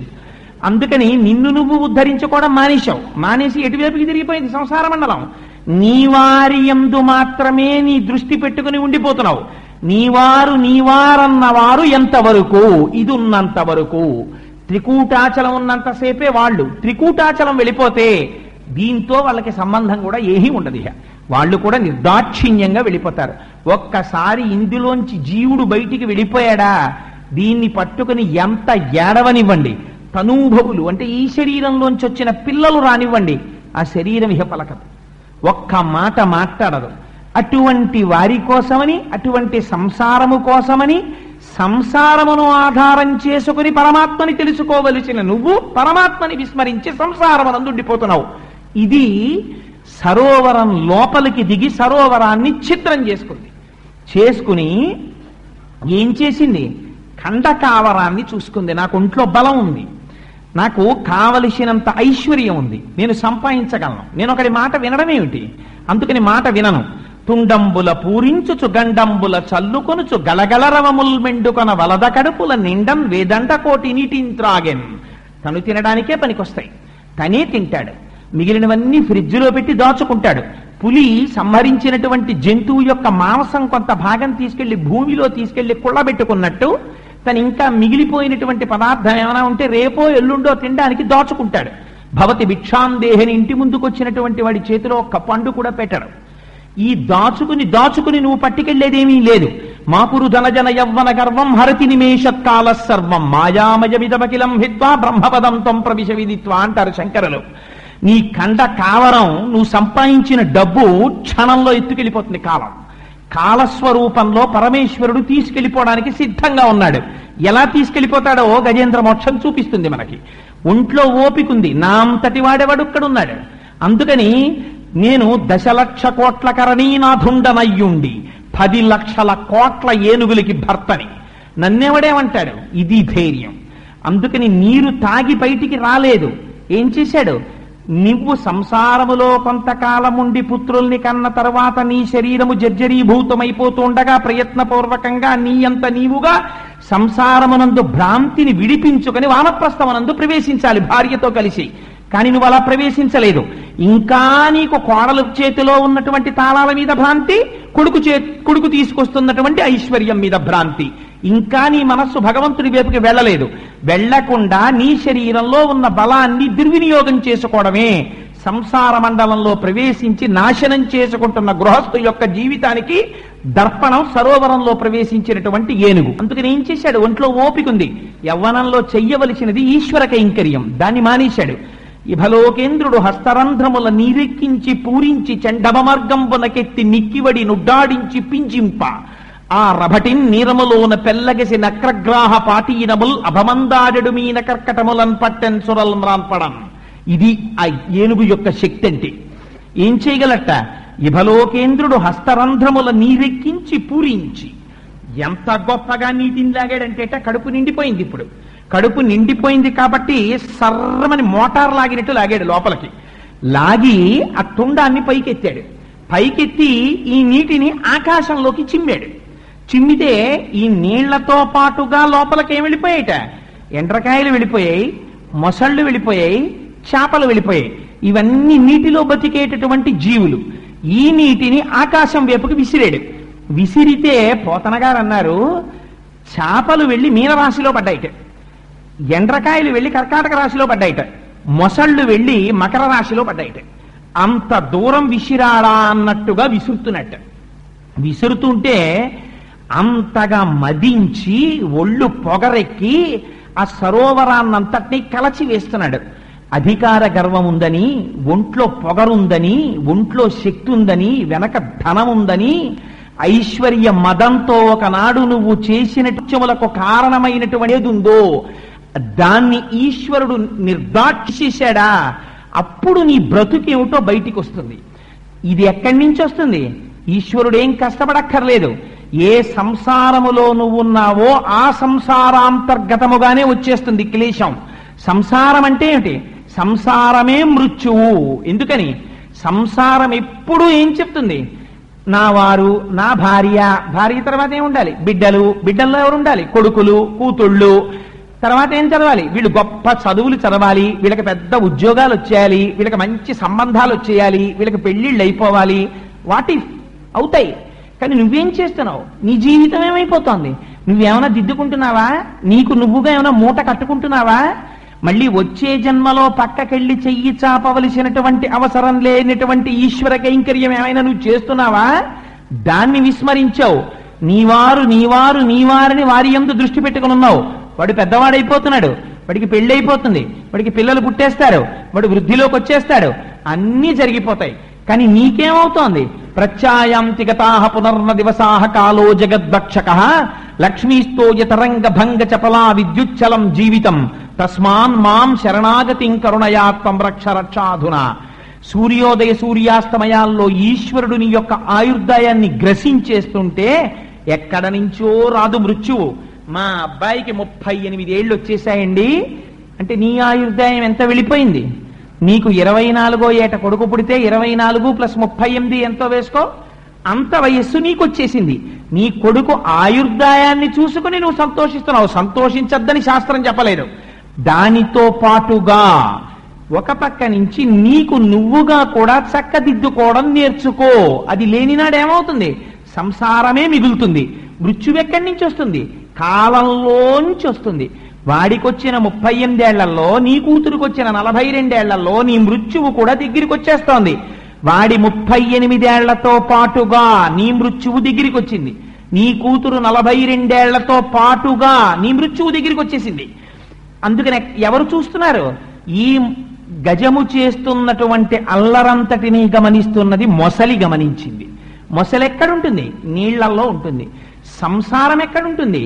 అందుకని నిన్ను నువ్వు ఉద్ధరించుకోవడం మానేశావు. మానేసి ఎటువైపుకి తిరిగిపోయింది సంసార మండలం. నీ వారి యందు మాత్రమే నీ దృష్టి పెట్టుకుని ఉండిపోతున్నావు. నీవారన్నవారు ఎంతవరకు? ఇది ఉన్నంత వరకు. త్రికూటాచలం ఉన్నంతసేపే వాళ్ళు. త్రికూటాచలం వెళ్ళిపోతే దీంతో వాళ్ళకి సంబంధం కూడా ఏమీ ఉండదు. వాళ్ళు కూడా నిర్దాక్షిణ్యంగా వెళ్ళిపోతారు. ఒక్కసారి ఇందులోంచి జీవుడు బయటికి వెళ్ళిపోయాడా, దీన్ని పట్టుకుని ఎంత ఏడవనివ్వండి, తనూభవులు అంటే ఈ శరీరంలోంచి వచ్చిన పిల్లలు రానివ్వండి, ఆ శరీరం ఇహ పలకదు, ఒక్క మాట మాట్లాడదు. అటువంటి వారి కోసమని, అటువంటి సంసారము కోసమని, సంసారమును ఆధారం చేసుకుని పరమాత్మని తెలుసుకోవలసిన నువ్వు పరమాత్మని విస్మరించి సంసారమునందు ఉండిపోతున్నావు. ఇది సరోవరం లోపలికి దిగి సరోవరాన్ని ఛిద్రం చేసుకుని ఏం చేసింది, ఖండకావరాన్ని చూసుకుంది. నాకు ఒంట్లో బలం ఉంది, నాకు కావలసినంత ఐశ్వర్యం ఉంది, నేను సంపాదించగలను, నేను ఒకటి మాట వినడమేమిటి, అందుకని మాట వినను. తుండంబుల పూరించుచు గండంబుల చల్లుకొనుచు గలగలరవముల్ మెండుకొన వలద కడుపుల నిండం వేదంట కోటి నీటింత్రాగెన్. తను తినడానికే పనికొస్తాయి, తనే తింటాడు, మిగిలినవన్నీ ఫ్రిడ్జ్లో పెట్టి దాచుకుంటాడు. పులి సంహరించినటువంటి జంతువు యొక్క మాంసం కొంత భాగం తీసుకెళ్లి భూమిలో తీసుకెళ్లి కుళ్ళబెట్టుకున్నట్టు తను ఇంకా మిగిలిపోయినటువంటి పదార్థం ఏమైనా ఉంటే రేపో ఎల్లుండో తినడానికి దాచుకుంటాడు. భవతి భిక్షాందేహని ఇంటి ముందుకు వచ్చినటువంటి వాడి చేతిలో ఒక్క పండు కూడా పెట్టడు. ఈ దాచుకుని నువ్వు పట్టుకెళ్లేదేమీ లేదు. మాకురు ధనజన యవ్వన గర్వం హరతి నిమేషత్కాల సర్వం మాయామయమిదమకిలం హిత్వా బ్రహ్మపదం త్వం ప్రవిశ విదిత్వా అంటారు శంకరులు. నీ కండ కావరం, నువ్వు సంపాదించిన డబ్బు క్షణంలో ఎత్తుకెళ్ళిపోతుంది. కాలస్వరూపంలో పరమేశ్వరుడు తీసుకెళ్లిపోవడానికి సిద్ధంగా ఉన్నాడు. ఎలా తీసుకెళ్లిపోతాడో గజేంద్ర మోక్షం చూపిస్తుంది మనకి. ఒంట్లో ఓపికంది, నా అంతటి వాడెవడు ఇక్కడున్నాడు. అందుకని నేను 10,00,000 కోట్ల కరణీనాథుండనయ్యుండి 10 లక్షల కోట్ల ఏనుగులకి భర్తని, నన్నెవడేమంటాడు, ఇది ధైర్యం. అందుకని నీరు తాగి బయటికి రాలేదు. ఏం చేశాడు, నువ్వు సంసారములో కొంతకాలం ఉండి పుత్రుల్ని కన్న తర్వాత నీ శరీరము జర్జరీభూతమైపోతుండగా ప్రయత్నపూర్వకంగా నీ అంత నీవుగా సంసారమునందు భ్రాంతిని విడిపించుకొని వానప్రస్థమునందు ప్రవేశించాలి భార్యతో కలిసి. కానీ నువ్వు అలా ప్రవేశించలేదు. ఇంకా నీకు కోడలు చేతిలో ఉన్నటువంటి తాళాల మీద భ్రాంతి, కొడుకు తీసుకొస్తున్నటువంటి ఐశ్వర్యం మీద భ్రాంతి. ఇంకా నీ మనస్సు భగవంతుడి వైపుకి వెళ్ళలేదు. వెళ్లకుండా నీ శరీరంలో ఉన్న బలాన్ని దుర్వినియోగం చేసుకోవడమే సంసార మండలంలో ప్రవేశించి నాశనం చేసుకుంటున్న గృహస్థు యొక్క జీవితానికి దర్పణం సరోవరంలో ప్రవేశించినటువంటి ఏనుగు. అందుకని ఏం చేశాడు, ఒంట్లో ఓపికంది, యవ్వనంలో చెయ్యవలసినది ఈశ్వర కైంకర్యం, దాన్ని మానేశాడు. ఇభలోకేంద్రుడు హస్తరంధ్రముల నీరెక్కించి పూరించి చండమర్గంబునకెత్తి నిక్కివడి నుడ్డాడించి పింజింప ఆ రభటిన్ నీరములోన పెల్లగసి నక్రగ్రాహ పాటీనముల్ అభమందాడెడు మీన కర్కటములన్ పట్టెన్ సురల్ మ్రాన్పడం. ఇది ఆ ఏనుగు యొక్క శక్తి అంటే. ఏం చేయగలట, ఇభలోకేంద్రుడు హస్తరంధ్రముల నీరెక్కించి పూరించి. ఎంత గొప్పగా నీటిని లాగాడంటేట కడుపు నిండిపోయింది. ఇప్పుడు కడుపు నిండిపోయింది కాబట్టి సర్రమని మోటార్ లాగినట్టు లాగాడు లోపలికి. లాగి ఆ తుండాన్ని పైకెత్తాడు. పైకెత్తి ఈ నీటిని ఆకాశంలోకి చిమ్మాడు. చిమ్మితే ఈ నీళ్లతో పాటుగా లోపలికి ఏం వెళ్ళిపోయాయట, ఎండ్రకాయలు వెళ్ళిపోయాయి, మొసళ్ళు వెళ్ళిపోయాయి, చేపలు వెళ్ళిపోయాయి. ఇవన్నీ నీటిలో బతికేటటువంటి జీవులు. ఈ నీటిని ఆకాశం వైపుకి విసిరాడు. విసిరితే పోతనగారు అన్నారు, చేపలు వెళ్ళి మీనరాశిలో పడ్డాయిట, ఎండ్రకాయలు వెళ్ళి కర్కాటక రాశిలో పడ్డాయిట, మొసళ్ళు వెళ్ళి మకర రాశిలో పడ్డాయిట. అంత దూరం విసిరాడా అన్నట్టుగా విసురుతున్నట్టు. విసురుతుంటే అంతగా మదించి ఒళ్ళు పొగరెక్కి ఆ సరోవరాన్నంతటినీ కలచి వేస్తున్నాడు. అధికార గర్వం ఉందని, ఒంట్లో పొగరుందని, ఒంట్లో శక్తి ఉందని, వెనక ధనం ఉందని, ఐశ్వర్య మదంతో ఒకనాడు నువ్వు చేసిన తుచ్చములకు కారణమైనటువంటి ఏది ఉందో దాన్ని ఈశ్వరుడు నిర్దాక్షించేశాడా, అప్పుడు నీ బ్రతుకేమిటో బయటికి వస్తుంది. ఇది ఎక్కడి నుంచి వస్తుంది, ఈశ్వరుడు ఏం కష్టపడక్కర్లేదు. ఏ సంసారములో నువ్వున్నావో ఆ సంసారాంతర్గతముగానే వచ్చేస్తుంది క్లేశం. సంసారం అంటే ఏమిటి, సంసారమే మృత్యువు. ఎందుకని, సంసారం ఎప్పుడూ ఏం చెప్తుంది, నా వారు, నా భార్య, భార్య తర్వాత ఏం ఉండాలి, బిడ్డలు, బిడ్డల్లో ఎవరు ఉండాలి, కొడుకులు, కూతుళ్ళు, తర్వాత ఏం చదవాలి, వీళ్ళు గొప్ప చదువులు చదవాలి, వీళ్ళకి పెద్ద ఉద్యోగాలు వచ్చేయాలి, వీళ్ళకి మంచి సంబంధాలు వచ్చేయాలి, వీళ్ళకి పెళ్లిళ్ళు అయిపోవాలి. వాట్ ఇఫ్ అవుతాయి. కానీ నువ్వేం చేస్తున్నావు, నీ జీవితం ఏమైపోతోంది, నువ్వేమైనా దిద్దుకుంటున్నావా, నీకు నువ్వుగా ఏమైనా మూట కట్టుకుంటున్నావా? మళ్ళీ వచ్చే జన్మలో పక్కకెళ్ళి చెయ్యి చాపవలసినటువంటి అవసరం లేనటువంటి ఈశ్వర కైంకర్యం ఏమైనా నువ్వు చేస్తున్నావా? దాన్ని విస్మరించావు. నీవారని వారి యందు దృష్టి పెట్టుకుని ఉన్నావు. వాడు పెద్దవాడైపోతున్నాడు, వాడికి పెళ్లి అయిపోతుంది, వాడికి పిల్లలు పుట్టేస్తారు, వాడు వృద్ధిలోకి వచ్చేస్తాడు, అన్నీ జరిగిపోతాయి. కానీ నీకేమవుతోంది? ప్రత్యాయాంతి గతాః పునర్న దివసాః కాలో జగద్భక్షకః లక్ష్మీస్తోయ తరంగ భంగ చపలా విద్యుచ్చలం జీవితం తస్మాన్ మాం శరణాగతిం కరుణయా త్వం రక్ష రక్షాధునా. సూర్యోదయ సూర్యాస్తమయాల్లో ఈశ్వరుడిని యొక్క ఆయుర్దాయాన్ని గ్రసించేస్తుంటే ఎక్కడ నుంచో రాదు మృత్యువు. మా అబ్బాయికి 38 ఏళ్ళు వచ్చేసాయండి అంటే నీ ఆయుర్దాయం ఎంత వెళ్ళిపోయింది? నీకు 24వ ఏట కొడుకు పుడితే 24 + 38 ఎంతో వేసుకో, అంత వయస్సు నీకు వచ్చేసింది. నీ కొడుకు ఆయుర్దాయాన్ని చూసుకుని నువ్వు సంతోషిస్తున్నావు. సంతోషించద్దని శాస్త్రం చెప్పలేదు. దానితో పాటుగా ఒక పక్క నుంచి నీకు నువ్వుగా కూడా చక్కదిద్దుకోవడం నేర్చుకో. అది లేనినాడేమవుతుంది? సంసారమే మిగులుతుంది. మృత్యువు ఎక్కడి నుంచి వస్తుంది? కాలంలోంచి వస్తుంది. వాడికొచ్చిన 38 ఏళ్లలో నీ కూతురుకొచ్చిన 42 ఏళ్లలో నీ మృత్యువు కూడా దగ్గరికి వచ్చేస్తోంది. వాడి 38 ఏళ్లతో పాటుగా నీ మృత్యువు దగ్గరికి వచ్చింది. నీ కూతురు 42 ఏళ్లతో పాటుగా నీ మృత్యువు దగ్గరికి వచ్చేసింది. అందుకనే ఎవరు చూస్తున్నారు? ఈ గజము చేస్తున్నటువంటి అల్లరంతటిని గమనిస్తున్నది మొసలి గమనించింది. మొసలి ఎక్కడుంటుంది? నీళ్లలో ఉంటుంది. సంసారం ఎక్కడుంటుంది?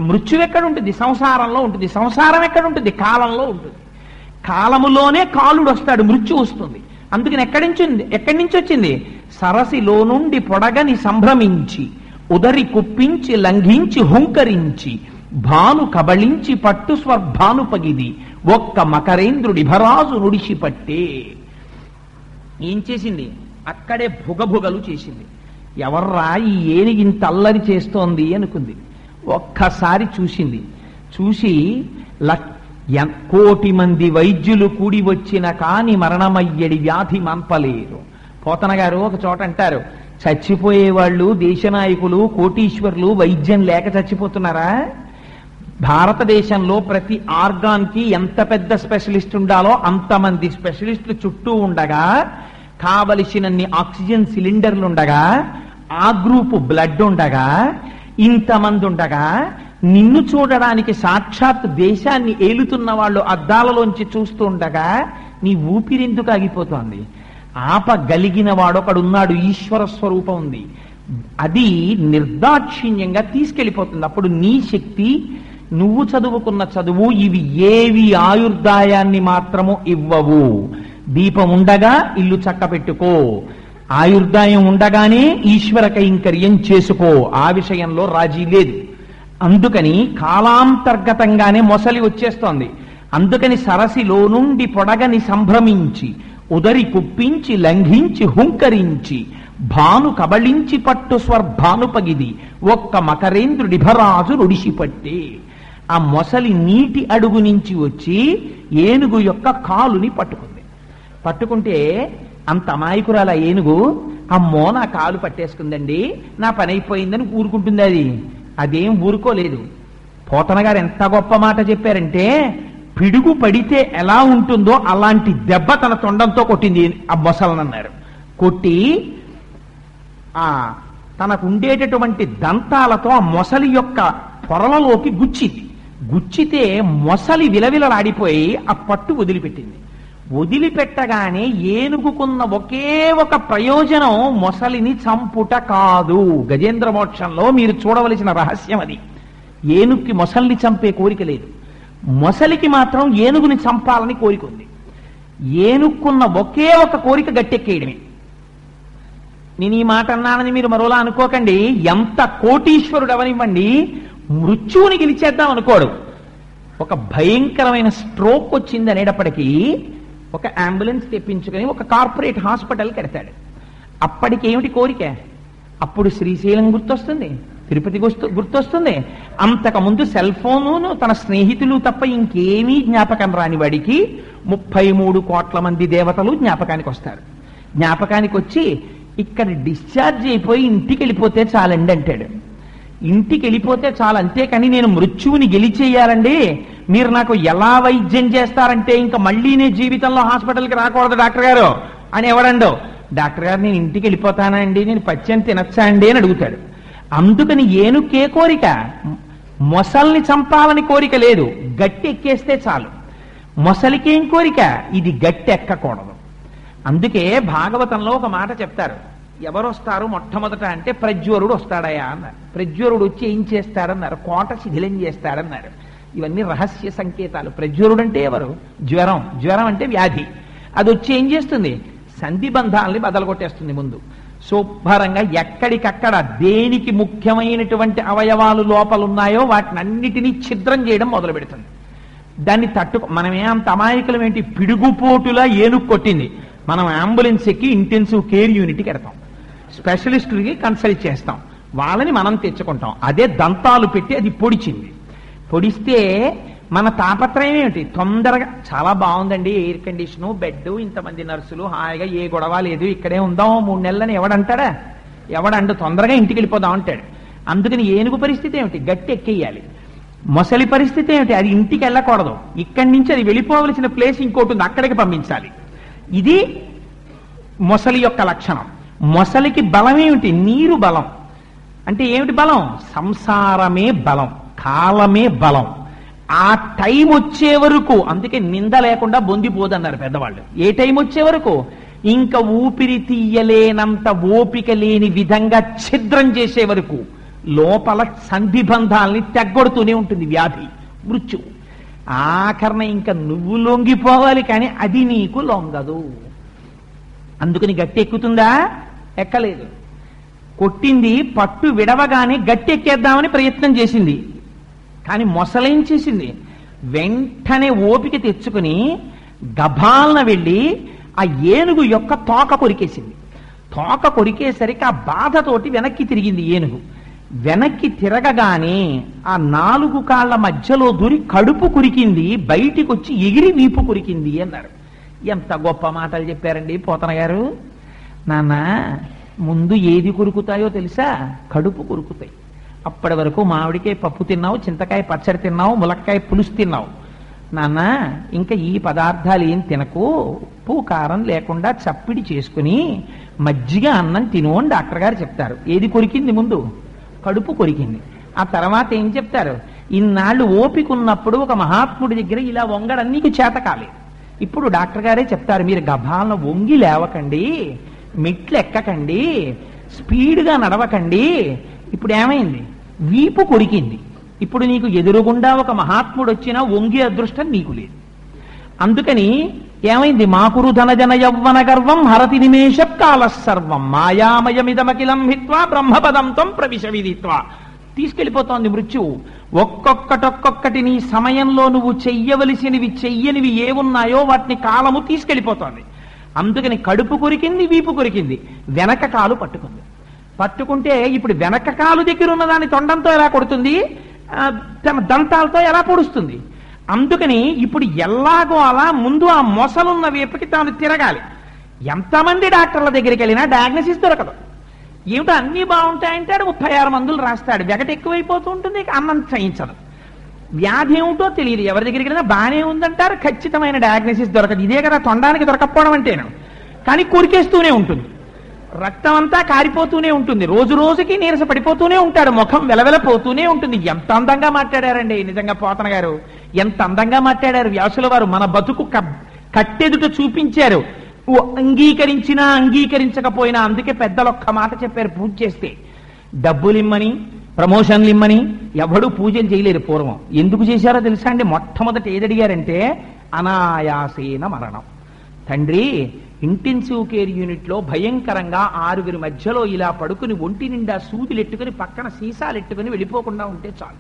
మృత్యువు ఎక్కడుంటుంది? సంసారంలో ఉంటుంది. సంసారం ఎక్కడుంటుంది? కాలంలో ఉంటుంది. కాలములోనే కాలుడు వస్తాడు, మృత్యు వస్తుంది. అందుకని ఎక్కడి నుంచి వచ్చింది? సరసిలో నుండి పొడగని సంభ్రమించి ఉదరి కుప్పించి లంఘించి హుంకరించి భాను కబళించి పట్టు స్వర్భాను పగిది ఒక్క మకరేంద్రుడి భరాజు నుడిసి పట్టే. ఏం చేసింది? అక్కడే భుగభుగలు చేసింది. ఎవర్రా ఈ ఏనుగు ఇంత అల్లరి చేస్తోంది అనుకుంది. ఒక్కసారి చూసింది. చూసి 1,000,000 మంది వైద్యులు కూడి వచ్చిన కాని మరణమయ్యడి వ్యాధి మంపలేరు. పోతన గారు ఒక చోట అంటారు, చచ్చిపోయేవాళ్ళు దేశనాయకులు కోటీశ్వర్లు వైద్యం లేక చచ్చిపోతున్నారా? భారతదేశంలో ప్రతి ఆర్గాన్ కి ఎంత పెద్ద స్పెషలిస్ట్ ఉండాలో అంతమంది స్పెషలిస్టులు చుట్టూ ఉండగా, కావలసినన్ని ఆక్సిజన్ సిలిండర్లు ఉండగా, ఆ గ్రూపు బ్లడ్ ఉండగా, ఇంతమంది ఉండగా, నిన్ను చూడడానికి సాక్షాత్ దేశాన్ని ఏలుతున్న వాళ్ళు అద్దాలలోంచి చూస్తూ ఉండగా నీ ఊపిరెందుకు ఆగిపోతోంది? ఆపగలిగిన వాడొకడున్నాడు, ఈశ్వర స్వరూపం ఉంది. అది నిర్దాక్షిణ్యంగా తీసుకెళ్ళిపోతుంది. అప్పుడు నీ శక్తి, నువ్వు చదువుకున్న చదువు ఇవి ఏవి ఆయుర్దాయాన్ని మాత్రము ఇవ్వవు. దీపం ఉండగా ఇల్లు చక్క పెట్టుకో, ఆయుర్దాయం ఉండగానే ఈశ్వర కైంకర్యం చేసుకో. ఆ విషయంలో రాజీ లేదు. అందుకని కాలాంతర్గతంగానే మొసలి వచ్చేస్తోంది. అందుకని సరసిలో నుండి పొడగని సంభ్రమించి ఉదరి కుప్పించి లంఘించి హుంకరించి భాను కబళించి పట్టు స్వర్భాను పగిది ఒక్క మకరేంద్రుడి భరాజు నుడిసిపట్టే. ఆ మొసలి నీటి అడుగు నుంచి వచ్చి ఏనుగు యొక్క కాలుని పట్టుకుంది. పట్టుకుంటే అంత అమాయకురాల ఏనుగు, అమ్మో నా కాలు పట్టేసుకుందండి, నా పని అయిపోయిందని ఊరుకుంటుంది. అదేం ఊరుకోలేదు. పోతన గారు ఎంత గొప్ప మాట చెప్పారంటే, పిడుగు పడితే ఎలా ఉంటుందో అలాంటి దెబ్బ తన తొండంతో కొట్టింది ఆ మొసలనన్నారు. కొట్టి తనకు ఉండేటటువంటి దంతాలతో ఆ మొసలి యొక్క పొరలలోకి గుచ్చింది. గుచ్చితే మొసలి విలవిలలాడిపోయి ఆ పట్టు వదిలిపెట్టింది. వదిలిపెట్టగానే ఏనుగుకున్న ఒకే ఒక ప్రయోజనం మొసలిని చంపుట కాదు. గజేంద్ర మోక్షంలో మీరు చూడవలసిన రహస్యం అది. ఏనుగుకి మొసలిని చంపే కోరిక లేదు, మొసలికి మాత్రం ఏనుగుని చంపాలని కోరిక ఉంది. ఏనుక్కున్న ఒకే ఒక కోరిక గట్టెక్కేయడమే. నేను ఈ మాట అన్నానని మీరు మరోలా అనుకోకండి. ఎంత కోటీశ్వరుడు అవనివ్వండి, మృత్యువుని గెలిచేద్దాం అనుకోడు. ఒక భయంకరమైన స్ట్రోక్ వచ్చింది అనేటప్పటికీ ఒక అంబులెన్స్ తెప్పించుకొని ఒక కార్పొరేట్ హాస్పిటల్ కడతాడు. అప్పటికి ఏమిటి కోరిక? అప్పుడు శ్రీశైలం గుర్తొస్తుంది, తిరుపతి గుర్తొస్తుంది. అంతకుముందు సెల్ ఫోను, తన స్నేహితులు తప్ప ఇంకేమీ జ్ఞాపకం రాని వాడికి 33 కోట్ల మంది దేవతలు జ్ఞాపకానికి వస్తారు. జ్ఞాపకానికి వచ్చి ఇక్కడ డిశ్చార్జ్ అయిపోయి ఇంటికి వెళ్ళిపోతే చాలండి అంటాడు. ఇంటికి వెళ్ళిపోతే చాలు, అంతేకాని నేను మృత్యువుని గెలిచేయాలండి, మీరు నాకు ఎలా వైద్యం చేస్తారంటే ఇంకా మళ్ళీ నేను జీవితంలో హాస్పిటల్కి రాకూడదు డాక్టర్ గారు అని ఎవడండో, డాక్టర్ గారు నేను ఇంటికి వెళ్ళిపోతానా అండి, నేను పచ్చని తినచ్చా అండి అని అడుగుతాడు. అందుకని ఏనుకే కోరిక, మొసల్ని చంపాలని కోరిక లేదు, గట్టి ఎక్కేస్తే చాలు. మొసలికేం కోరిక, ఇది గట్టి ఎక్కకూడదు. అందుకే భాగవతంలో ఒక మాట చెప్తారు, ఎవరు వస్తారు మొట్టమొదట అంటే ప్రజ్వరుడు వస్తాడయా అన్నారు. ప్రజ్వరుడు వచ్చి ఏం చేస్తాడన్నారు, కోట శిథిలం చేస్తాడన్నారు. ఇవన్నీ రహస్య సంకేతాలు. ప్రజ్వరుడు అంటే ఎవరు, జ్వరం, జ్వరం అంటే వ్యాధి. అది వచ్చి ఏం చేస్తుంది, సంధి బంధాలని బదలగొట్టేస్తుంది. ముందు శుభ్రంగా ఎక్కడికక్కడ దేనికి ముఖ్యమైనటువంటి అవయవాలు లోపలున్నాయో వాటిని అన్నిటినీ ఛిద్రం చేయడం మొదలు పెడుతుంది. దాన్ని మనమే అంత అమాయకులం ఏంటి, పిడుగుపోటులా ఏనుగు కొట్టింది, మనం అంబులెన్స్ ఎక్కి ఇంటెన్సివ్ కేర్ యూనిట్కి వెడతాం, స్పెషలిస్టులకి కన్సల్ట్ చేస్తాం, వాళ్ళని మనం తెచ్చుకుంటాం. అదే దంతాలు పెట్టి అది పొడిచింది. పొడిస్తే మన తాపత్రయం ఏమిటి, తొందరగా చాలా బాగుందండి, ఎయిర్ కండిషను, బెడ్, ఇంతమంది నర్సులు, హాయిగా ఏ గొడవ లేదు, ఇక్కడే ఉందాం 3 నెలలని ఎవడంటాడా, ఎవడండు, తొందరగా ఇంటికి వెళ్ళిపోదాం అంటాడు. అందుకని ఏనుగు పరిస్థితి ఏమిటి, గట్టి ఎక్కేయాలి. మొసలి పరిస్థితి ఏమిటి, అది ఇంటికి వెళ్ళకూడదు, ఇక్కడి నుంచి అది వెళ్ళిపోవలసిన ప్లేస్ ఇంకోటి ఉంది, అక్కడికి పంపించాలి. ఇది మొసలి యొక్క లక్షణం. మొసలికి బలం ఏమిటి, నీరు బలం. అంటే ఏమిటి బలం, సంసారమే బలం, కాలమే బలం. ఆ టైం వచ్చే వరకు, అందుకే నింద లేకుండా బొందిపోదన్నారు పెద్దవాళ్ళు. ఏ టైం వచ్చే వరకు, ఇంకా ఊపిరి తీయలేనంత ఓపిక లేని విధంగా ఛిద్రం చేసే వరకు లోపల సంధిబంధాల్ని తెగ్గొడుతూనే ఉంటుంది వ్యాధి, మృత్యు. ఆఖరణ ఇంకా నువ్వు లొంగిపోవాలి, కానీ అది నీకు లొంగదు. అందుకని గట్టి ఎక్కుతుందా, ఎక్కలేదు. కొట్టింది, పట్టు విడవగానే గట్టి ఎక్కేద్దామని ప్రయత్నం చేసింది. కానీ మొసలేం చేసింది, వెంటనే ఓపిక తెచ్చుకుని గభాలన వెళ్ళి ఆ ఏనుగు యొక్క తోక కొరికేసింది. తోక కొరికేసరికి ఆ బాధతోటి వెనక్కి తిరిగింది ఏనుగు. వెనక్కి తిరగగానే ఆ 4 కాళ్ల మధ్యలో దూరి కడుపు కురికింది, బయటికి వచ్చి ఎగిరి వీపు కురికింది అన్నారు. ఎంత గొప్ప మాటలు చెప్పారండి పోతన గారు. నాన్న, ముందు ఏది కొరుకుతాయో తెలుసా, కడుపు కొరుకుతాయి. అప్పటి వరకు మామిడికాయ పప్పు తిన్నావు, చింతకాయ పచ్చడి తిన్నావు, ములక్కాయ పులుసు తిన్నావు. నాన్న, ఇంకా ఈ పదార్థాలు ఏం తినకు, ఉప్పు కారం లేకుండా చప్పిడి చేసుకుని మజ్జిగ అన్నం తిను అని డాక్టర్ గారు చెప్తారు. ఏది కొరికింది ముందు, కడుపు కొరికింది. ఆ తర్వాత ఏం చెప్తారు, ఇన్నాళ్ళు ఓపిక ఉన్నప్పుడు ఒక మహాత్ముడి దగ్గర ఇలా వంగడం నీకు చేత కాలేదు. ఇప్పుడు డాక్టర్ గారే చెప్తారు, మీరు గభాలను వంగి లేవకండి, మెట్లు ఎక్కకండి, స్పీడ్గా నడవకండి. ఇప్పుడు ఏమైంది, వీపు కొరికింది. ఇప్పుడు నీకు ఎదురుగుండా ఒక మహాత్ముడు వచ్చినా వంగి అదృష్టం నీకు లేదు. అందుకని ఏమైంది, మాకురు ధనజన యవ్వన గర్వం హరతి నిమేష కాల సర్వం మాయామయమిదమకిలం హిత్వా బ్రహ్మపదంతం ప్రవిశ విదిత్వా. తీసుకెళ్ళిపోతోంది మృత్యువు. ఒక్కొక్కటి నీ సమయంలో నువ్వు చెయ్యవలసినవి చెయ్యనివి ఏమున్నాయో వాటిని కాలము తీసుకెళ్ళిపోతోంది. అందుకని కడుపు కొరికింది, వీపు కొరికింది, వెనక కాలు పట్టుకుంది. పట్టుకుంటే ఇప్పుడు వెనక కాలు దగ్గర ఉన్నదాన్ని తొండంతో ఎలా కొడుతుంది, తన దంతాలతో ఎలా పొడుస్తుంది. అందుకని ఇప్పుడు ఎలాగో అలా ముందు ఆ మొసలున్న వైపుకి తాను తిరగాలి. ఎంతమంది డాక్టర్ల దగ్గరికి వెళ్ళినా డయాగ్నోసిస్ దొరకదు. ఏమిటో అన్నీ బాగుంటాయంటాడు, 36 మందులు రాస్తాడు, వెగట ఎక్కువైపోతూ ఉంటుంది, అన్నం చేయించదు. వ్యాధి ఏమిటో తెలియదు, ఎవరి దగ్గరికి వెళ్ళినా బాగానే ఉందంటారు, ఖచ్చితమైన డయాగ్నోసిస్ దొరకదు. ఇదే కదా తొండానికి దొరకపోవడం అంటేను. కానీ కొరికేస్తూనే ఉంటుంది, రక్తం అంతా కారిపోతూనే ఉంటుంది, రోజు రోజుకి నీరస పడిపోతూనే ఉంటాడు, ముఖం వెలవెలపోతూనే ఉంటుంది. ఎంత అందంగా మాట్లాడారండి నిజంగా పోతన గారు, ఎంత అందంగా మాట్లాడారు వ్యాసుల వారు. మన బతుకు కట్టెదుట చూపించారు, అంగీకరించినా అంగీకరించకపోయినా. అందుకే పెద్దలు ఒక్క మాట చెప్పారు, పూజ చేస్తే డబ్బులు ఇమ్మని, ప్రమోషన్లు ఇమ్మని ఎవడూ పూజలు చేయలేరు పూర్వం. ఎందుకు చేశారో తెలుసా అండి, మొట్టమొదటి ఏదడిగారంటే అనాయాసేన మరణం. తండ్రి, ఇంటెన్సివ్ కేర్ యూనిట్లో భయంకరంగా 6 మధ్యలో ఇలా పడుకుని ఒంటి నిండా సూదులెట్టుకుని పక్కన సీసాలెట్టుకుని వెళ్ళిపోకుండా ఉంటే చాలు,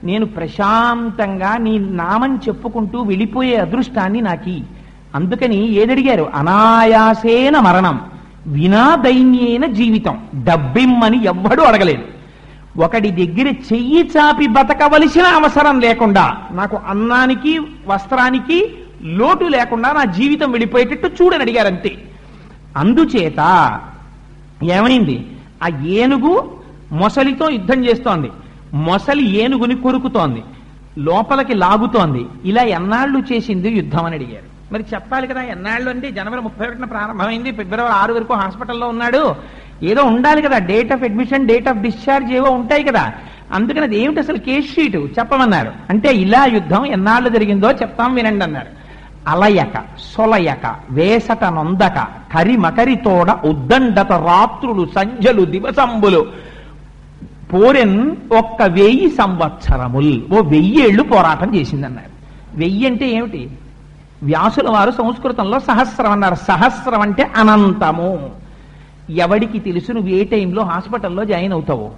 నేను ప్రశాంతంగా నీ నామం చెప్పుకుంటూ వెళ్ళిపోయే అదృష్టాన్ని నాకి. అందుకని ఏదడిగారు, అనాయాసేన మరణం వినా దైన్యేన జీవితం. డబ్బిమ్మని ఎవ్వడూ అడగలేదు. ఒకడి దగ్గర చెయ్యి చాపి బతకవలసిన అవసరం లేకుండా, నాకు అన్నానికి వస్త్రానికి లోటు లేకుండా నా జీవితం వెళ్ళిపోయేటట్టు చూడని అడిగారంతే. అందుచేత ఏమైంది, ఆ ఏనుగు మొసలితో యుద్ధం చేస్తోంది. మొసలి ఏనుగుని కొరుకుతోంది, లోపలికి లాగుతోంది. ఇలా ఎన్నాళ్ళు చేసింది యుద్ధం అని అడిగారు. మరి చెప్పాలి కదా, ఎన్నాళ్ళు అంటే జనవరి 31న ప్రారంభమైంది, ఫిబ్రవరి 6 వరకు హాస్పిటల్లో ఉన్నాడు, ఏదో ఉండాలి కదా, date of admission, date of discharge ఏవో ఉంటాయి కదా. అందుకని అది ఏమిటి అసలు కేస్ షీటు చెప్పమన్నారు. అంటే ఇలా యుద్ధం ఎన్నాళ్ళు జరిగిందో చెప్తాం వినండి అన్నారు. అలయక సొలయక వేసట నొందక కరిమకరితోడ ఉద్దండత రాత్రులు సంధ్యలు దివసంబులు పోరెన్ 1000 సంవత్సరముల్, 1000 ఏళ్ళు పోరాటం చేసిందన్నారు. 1000 అంటే ఏమిటి? వ్యాసుల వారు సంస్కృతంలో సహస్రం అన్నారు. సహస్రం అంటే అనంతము. ఎవడికి తెలుసు నువ్వు ఏ టైంలో హాస్పిటల్లో జాయిన్ అవుతావో?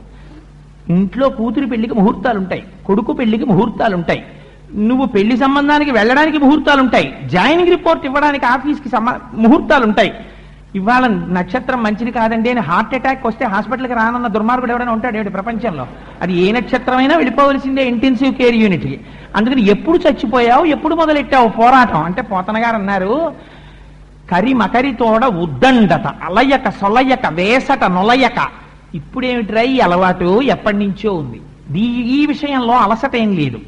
ఇంట్లో కూతురి పెళ్లికి ముహూర్తాలు ఉంటాయి, కొడుకు పెళ్లికి ముహూర్తాలు ఉంటాయి, నువ్వు పెళ్లి సంబంధానికి వెళ్ళడానికి ముహూర్తాలు ఉంటాయి, జాయినింగ్ రిపోర్ట్ ఇవ్వడానికి ఆఫీస్కి ముహూర్తాలు ఉంటాయి. ఇవాళ నక్షత్రం మంచిది కాదండి అని హార్ట్ అటాక్ వస్తే హాస్పిటల్కి రానన్న దుర్మార్గుడు ఎవరైనా ఉంటాడు ఏమిటి ప్రపంచంలో? అది ఏ నక్షత్రమైనా వెళ్ళిపోవలసిందే ఇంటెన్సివ్ కేర్ యూనిట్కి. అందుకని ఎప్పుడు చచ్చిపోయావు, ఎప్పుడు మొదలెట్టావు పోరాటం అంటే పోతన గారు అన్నారు, కరిమకరితోడ ఉద్దండత అలయక సొలయక వేసట నొలయక. ఇప్పుడేమిట్రా ఈ అలవాటు? ఎప్పటి నుంచో ఉంది. ఈ విషయంలో అలసట ఏం లేదు,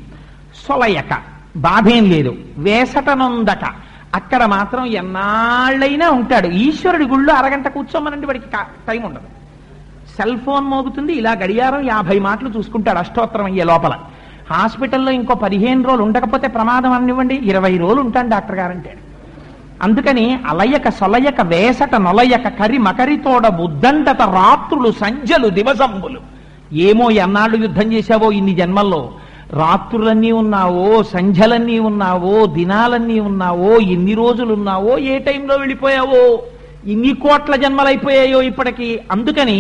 సొలయక బాధేం లేదు, వేసట నొందక అక్కడ మాత్రం ఎన్నాళ్ళైనా ఉంటాడు. ఈశ్వరుడి గుళ్ళో అరగంట కూర్చోమనండి, వాడికి టైం ఉండదు. సెల్ ఫోన్ మోగుతుంది, ఇలా గడియారం 50 మాటలు చూసుకుంటాడు అష్టోత్తరం అయ్యే లోపల. హాస్పిటల్లో ఇంకో 15 రోజులు ఉండకపోతే ప్రమాదం అనివ్వండి, 20 రోజులు ఉంటాను డాక్టర్ గారు అంటాడు. అందుకని అలయక సొలయక వేసట నొలయక కరి మకరితోడ బుద్ధంటత రాత్రులు సంధ్యలు దివసంబులు. ఏమో ఎన్నాళ్ళు యుద్ధం చేశావో ఇన్ని జన్మల్లో, రాత్రులన్నీ ఉన్నావో, సంధ్యలన్నీ ఉన్నావో, దినాలన్నీ ఉన్నావో, ఎన్ని రోజులు ఉన్నావో, ఏ టైంలో వెళ్ళిపోయావో, ఇన్ని కోట్ల జన్మలైపోయాయో ఇప్పటికీ. అందుకని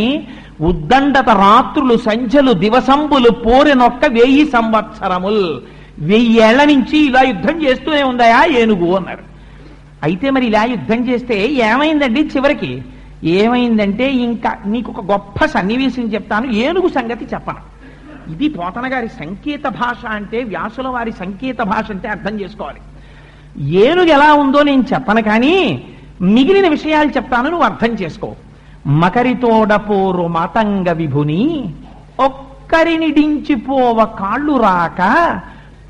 ఉద్దండత రాత్రులు సంధ్యలు దివసంబులు పోరెనొక్క 1000 సంవత్సరములు, 1000 ఏళ్ల నుంచి ఇలా యుద్ధం చేస్తూనే ఉందాయా ఏనుగు అన్నారు. అయితే మరి ఇలా యుద్ధం చేస్తే ఏమైందండి? చివరికి ఏమైందంటే, ఇంకా నీకు ఒక గొప్ప సన్నివేశం చెప్తాను, ఏనుగు సంగతి చెప్పను. ఇది పోతన గారి సంకేత భాష అంటే, వ్యాసుల వారి సంకేత భాష అంటే అర్థం చేసుకోవాలి. ఏనుగు ఎలా ఉందో నేను చెప్పను, కానీ మిగిలిన విషయాలు చెప్తాను, నువ్వు అర్థం చేసుకో. మకరితోడపోరు మాతంగ విభుని ఒక్కరినిడించిపోవ కాళ్ళు రాక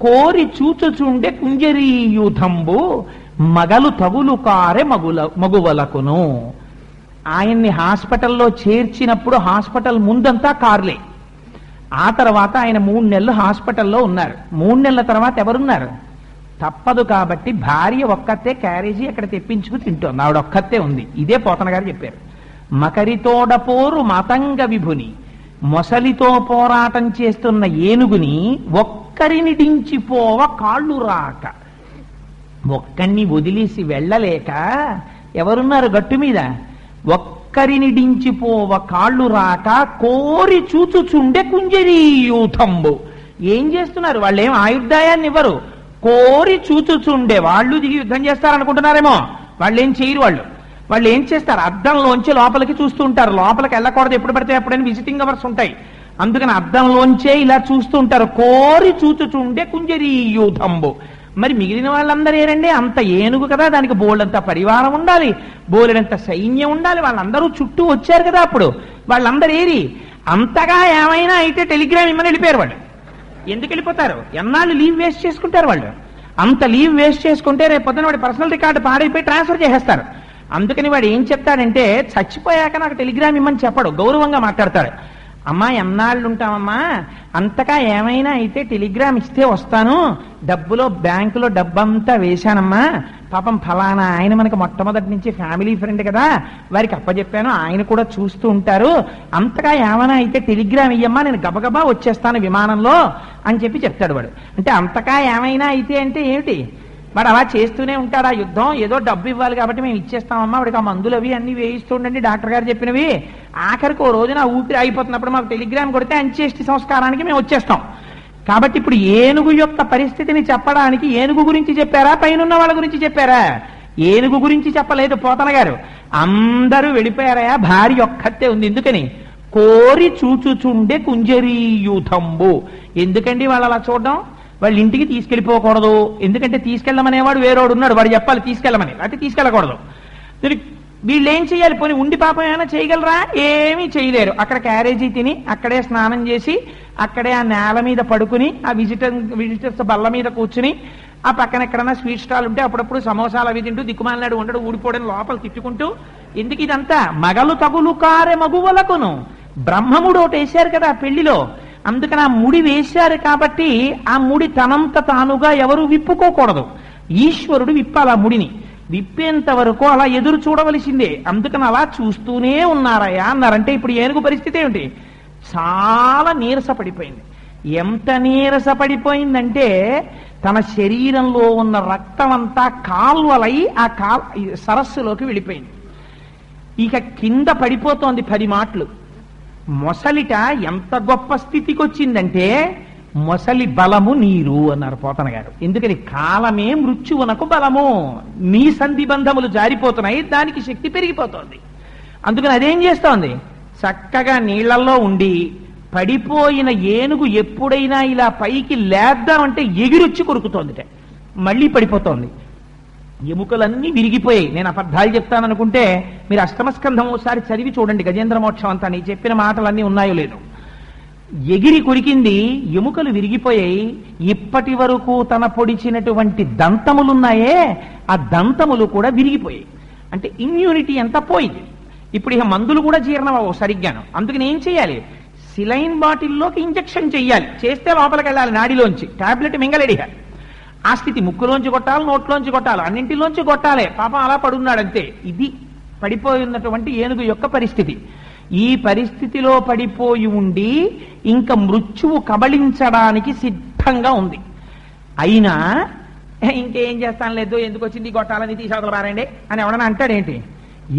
కోరి చూచుచుండే కుంజరీయుధంబు మగలు తగులు కారె మగువలకును. ఆయన్ని హాస్పిటల్లో చేర్చినప్పుడు హాస్పిటల్ ముందంతా కార్లే. ఆ తర్వాత ఆయన 3 నెలలు హాస్పిటల్లో ఉన్నారు. 3 నెలల తర్వాత ఎవరున్నారు? తప్పదు కాబట్టి భార్య ఒక్కతే క్యారేజీ అక్కడ తెప్పించుకు తింటోంది, ఆవిడ ఒక్కతే ఉంది. ఇదే పోతన గారు చెప్పారు. మకరితోడపోరు మాతంగ విభుని, మొసలితో పోరాటం చేస్తున్న ఏనుగుని ఒక్కరిని డించిపోవ కాళ్ళు రాక, ఒక్కడిని వదిలేసి వెళ్ళలేక ఎవరున్నారు గట్టు మీద? ఒక్కరిని డించిపోవ కాళ్ళు రాక కోరి చూచుచుండే కుంజరీయూథంబు. ఏం చేస్తున్నారు వాళ్ళు? ఏం ఆయుర్దాయాన్ని ఇవ్వరు, కోరి చూచుచుండే. వాళ్ళు దిగి యుద్ధం చేస్తారనుకుంటున్నారేమో, వాళ్ళు ఏం చేయరు. వాళ్ళు ఏం చేస్తారు? అద్దంలోంచి లోపలికి చూస్తూ ఉంటారు. లోపలికి వెళ్ళకూడదు, ఎప్పుడు పడితే అప్పుడైనా విజిటింగ్ అవర్స్ ఉంటాయి. అందుకని అద్దంలోంచే ఇలా చూస్తూ ఉంటారు. కోరి చూచుచుండే కుంజరీయూథంబు. మరి మిగిలిన వాళ్ళందరూ ఏరండి? అంత ఏనుగు కదా, దానికి బోల్డంత పరివారం ఉండాలి, బోలెడంత సైన్యం ఉండాలి. వాళ్ళందరూ చుట్టూ వచ్చారు కదా. అప్పుడు వాళ్ళందరూ ఏరి అంతగా ఏమైనా అయితే టెలిగ్రామ్ ఇమ్మని వెళ్ళిపోయారు. వాళ్ళు ఎందుకు వెళ్ళిపోతారు? ఎన్నాళ్ళు లీవ్ వేస్ట్ చేసుకుంటారు వాళ్ళు. అంత లీవ్ వేస్ట్ చేసుకుంటే రేపు పొద్దున వాడి పర్సనల్ రికార్డు పాడైపోయి ట్రాన్స్ఫర్ చేసేస్తారు. అందుకని వాడు ఏం చెప్తాడంటే, చచ్చిపోయాక నాకు టెలిగ్రామ్ ఇమ్మని చెప్పడు, గౌరవంగా మాట్లాడతాడు. అమ్మా ఎన్నాళ్ళు ఉంటామమ్మా, అంతగా ఏమైనా అయితే టెలిగ్రామ్ ఇస్తే వస్తాను, డబ్బులో బ్యాంకులో డబ్బంతా వేశానమ్మా, పాపం ఫలానా ఆయన మనకి మొట్టమొదటి నుంచి ఫ్యామిలీ ఫ్రెండ్ కదా, వారికి అప్పచెప్పాను, ఆయన కూడా చూస్తూ ఉంటారు, అంతగా ఏమైనా అయితే టెలిగ్రామ్ ఇయ్యమ్మా, నేను గబగబా వచ్చేస్తాను విమానంలో అని చెప్తాడు వాడు. అంటే అంతగా ఏమైనా అయితే అంటే ఏమిటి? వాడు అలా చేస్తూనే ఉంటాడు ఆ యుద్ధం. ఏదో డబ్బు ఇవ్వాలి కాబట్టి మేము ఇచ్చేస్తామమ్మా, వాడికి ఆ మందులు అవి అన్ని వేయిస్తుండండి డాక్టర్ గారు చెప్పినవి. ఆఖరికి ఓ రోజున ఊపిరి అయిపోతున్నప్పుడు మాకు టెలిగ్రామ్ కొడితే అంత్యేష్టి సంస్కారానికి మేము వచ్చేస్తాం. కాబట్టి ఇప్పుడు ఏనుగు యొక్క పరిస్థితిని చెప్పడానికి ఏనుగు గురించి చెప్పారా, పైనున్న వాళ్ళ గురించి చెప్పారా? ఏనుగు గురించి చెప్పలేదు పోతన గారు. అందరూ వెళ్ళిపోయారా, భార్య ఒక్కతే ఉంది. ఎందుకని? కోరి చూచుచుండే కుంజరీయూథంబు. ఎందుకండి వాళ్ళు అలా చూడడం? వాళ్ళ ఇంటికి తీసుకెళ్ళిపోకూడదు, ఎందుకంటే తీసుకెళ్ళమనేవాడు వేరేవాడు ఉన్నాడు, వాడు చెప్పాలి తీసుకెళ్ళమని, అయితే తీసుకెళ్ళకూడదు. వీళ్ళు ఏం చేయాలి? పోనీ ఉండి పాపం ఏమైనా చేయగలరా? ఏమీ చేయలేరు. అక్కడ క్యారేజీ తిని అక్కడే స్నానం చేసి అక్కడే ఆ నేల మీద పడుకుని ఆ విజిటర్స్ బల్ల మీద కూర్చుని ఆ పక్కన ఎక్కడన్నా స్వీట్ స్టాల్ ఉంటే అప్పుడప్పుడు సమోసాలు అవి తింటూ దిక్కుమాలినాడు ఉండడు ఊడిపోవడం లోపల తిట్టుకుంటూ, ఎందుకు ఇదంతా? మగలు తగులు కారె మగువలకును. బ్రహ్మముడు ఒకటి వేశారు కదా పెళ్లిలో, అందుకని ఆ ముడి వేశారు కాబట్టి ఆ ముడి తనంత తానుగా ఎవరు విప్పుకోకూడదు. ఈశ్వరుడు విప్పాలి ఆ ముడిని. విప్పేంత వరకు అలా ఎదురు చూడవలసిందే. అందుకని అలా చూస్తూనే ఉన్నారయ్యా అన్నారంటే ఇప్పుడు ఏనుగు పరిస్థితి ఏమిటి? చాలా నీరసపడిపోయింది. ఎంత నీరసపడిపోయిందంటే తన శరీరంలో ఉన్న రక్తం అంతా కాల్వలై ఆ సరస్సులోకి వెళ్ళిపోయింది. ఇక కింద పడిపోతోంది 10 మాటలు. మొసలిట ఎంత గొప్ప స్థితికి వచ్చిందంటే మొసలి బలము నీరు అన్నారు పోతన గారు. ఎందుకని? కాలమే మృత్యువునకు బలము. నీ సంధి బంధములు జారిపోతున్నాయి, దానికి శక్తి పెరిగిపోతోంది. అందుకని అదేం చేస్తోంది? చక్కగా నీళ్లలో ఉండి పడిపోయిన ఏనుగు ఎప్పుడైనా ఇలా పైకి లేద్దామంటే ఎగిరొచ్చి కొరుకుతోందిట, మళ్ళీ పడిపోతోంది. ఎముకలన్నీ విరిగిపోయాయి. నేను అబద్ధాలు చెప్తాననుకుంటే మీరు అష్టమస్కంధం ఒకసారి చదివి చూడండి, గజేంద్ర మోక్షం అంతా. నీ చెప్పిన మాటలన్నీ ఉన్నాయో లేదో. ఎగిరి కొరికింది, ఎముకలు విరిగిపోయాయి. ఇప్పటి వరకు తన పొడిచినటువంటి దంతములున్నాయే ఆ దంతములు కూడా విరిగిపోయాయి. అంటే ఇమ్యూనిటీ అంతా పోయింది. ఇప్పుడు ఇక మందులు కూడా జీర్ణమవు సరిగ్గాను. అందుకని ఏం చేయాలి? సిలైన్ బాటిల్లోకి ఇంజెక్షన్ చెయ్యాలి. చేస్తే లోపలికి వెళ్ళాలి నాడిలోంచి. టాబ్లెట్ మింగలేడిగా ఆ స్థితి. ముక్కులోంచి కొట్టాలి, నోట్లోంచి కొట్టాలి, అన్నింటిలోంచి కొట్టాలి. పాపం అలా పడున్నాడంతే. ఇది పడిపోయి ఉన్నటువంటి ఏనుగు యొక్క పరిస్థితి. ఈ పరిస్థితిలో పడిపోయి ఉండి ఇంకా మృత్యువు కబళించడానికి సిద్ధంగా ఉంది. అయినా ఇంకేం చేస్తాను లేదు, ఎందుకు వచ్చింది గొట్టాలని తీసేవతలు పారండి అని ఎవడన్నా అంటాడేంటి?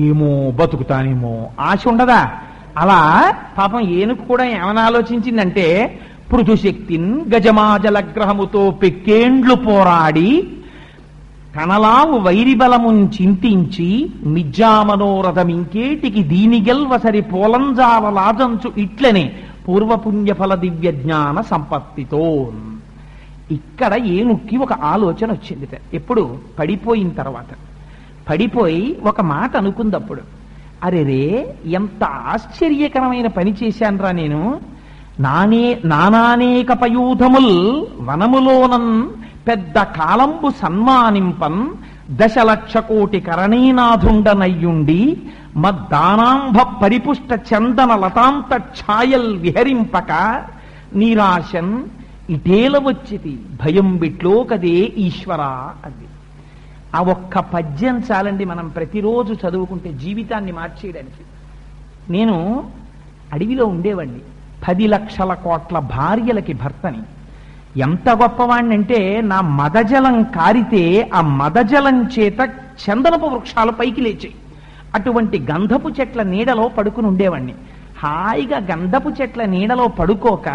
ఏమో బతుకుతానేమో ఆశ ఉండదా? అలా పాపం ఏనుగు కూడా ఏమని ఆలోచించిందంటే, పృథుశక్తిన్ గజమాజలగ్రహముతో పెక్కేండ్లు పోరాడి కనలావు వైరిబలమున్ చింతించి మిజ్జామనోరథమింకేటికి దీనిగెల్వసరి పోలంజావలాజంచు ఇట్లనే పూర్వపుణ్యఫల దివ్య జ్ఞాన సంపత్తితో. ఇక్కడ ఏనుక్కి ఒక ఆలోచన వచ్చింది. ఎప్పుడు? పడిపోయిన తర్వాత. పడిపోయి ఒక మాట అనుకుందప్పుడు, అరెరే ఎంత ఆశ్చర్యకరమైన పని చేశాన్రా నేను. నానానేక పయూధముల్ వనములోనన్ పెద్ద కాలంబు సన్మానింపన్ 10,00,000 కోటి కరణీనాథుండనయ్యుండి మద్దానాంభ పరిపుష్ట చందన లతాంత ఛాయల్ విహరింపక నీరాశన్ ఇటేల వచ్చితి భయం బిట్లో కదే ఈశ్వరా అది. ఆ ఒక్క పద్యం చాలండి మనం ప్రతిరోజు చదువుకుంటే జీవితాన్ని మార్చేయడానికి. నేను అడవిలో ఉండేవాడిని, 10 లక్షల కోట్ల భార్యలకి భర్తని. ఎంత గొప్పవాణ్ణి అంటే నా మదజలం కారితే ఆ మదజలం చేత చందనపు వృక్షాలు పైకి లేచాయి. అటువంటి గంధపు చెట్ల నీడలో పడుకుని ఉండేవాణ్ణి. హాయిగా గంధపు చెట్ల నీడలో పడుకోక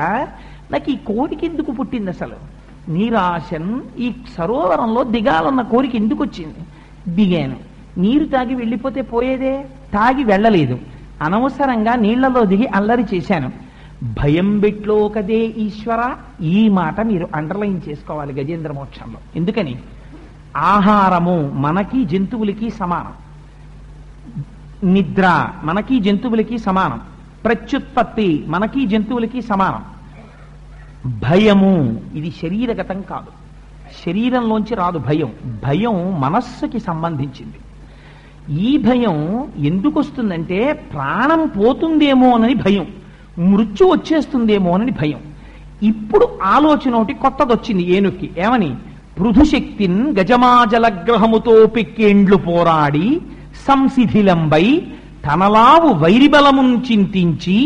నాకు ఈ కోరిక ఎందుకు పుట్టింది అసలు? నీరాశన్ ఈ సరోవరంలో దిగాలన్న కోరిక ఎందుకు వచ్చింది? దిగాను. నీరు తాగి వెళ్ళిపోతే పోయేదే, తాగి వెళ్ళలేదు. అనవసరంగా నీళ్లలో దిగి అల్లరి చేశాను. భయం బిట్లో కదే ఈశ్వర. ఈ మాట మీరు అండర్లైన్ చేసుకోవాలి గజేంద్ర మోక్షంలో. ఎందుకని? ఆహారము మనకి జంతువులకి సమానం, నిద్ర మనకి జంతువులకి సమానం, ప్రత్యుత్పత్తి మనకి జంతువులకి సమానం. భయము ఇది శరీరగతం కాదు, శరీరంలోంచి రాదు భయం. భయం మనస్సుకి సంబంధించింది. ఈ భయం ఎందుకు వస్తుందంటే ప్రాణం పోతుందేమోనని భయం, మృత్యు వచ్చేస్తుందేమో అని భయం. ఇప్పుడు ఆలోచన ఒకటి కొత్తది వచ్చింది ఏనుక్కి. ఏమని? పృథుశక్తిన్ గజమాజలగ్రహముతో పెక్కేండ్లు పోరాడి సంశిథిలంబై తనలావు వైరిబలమున్ చింతించి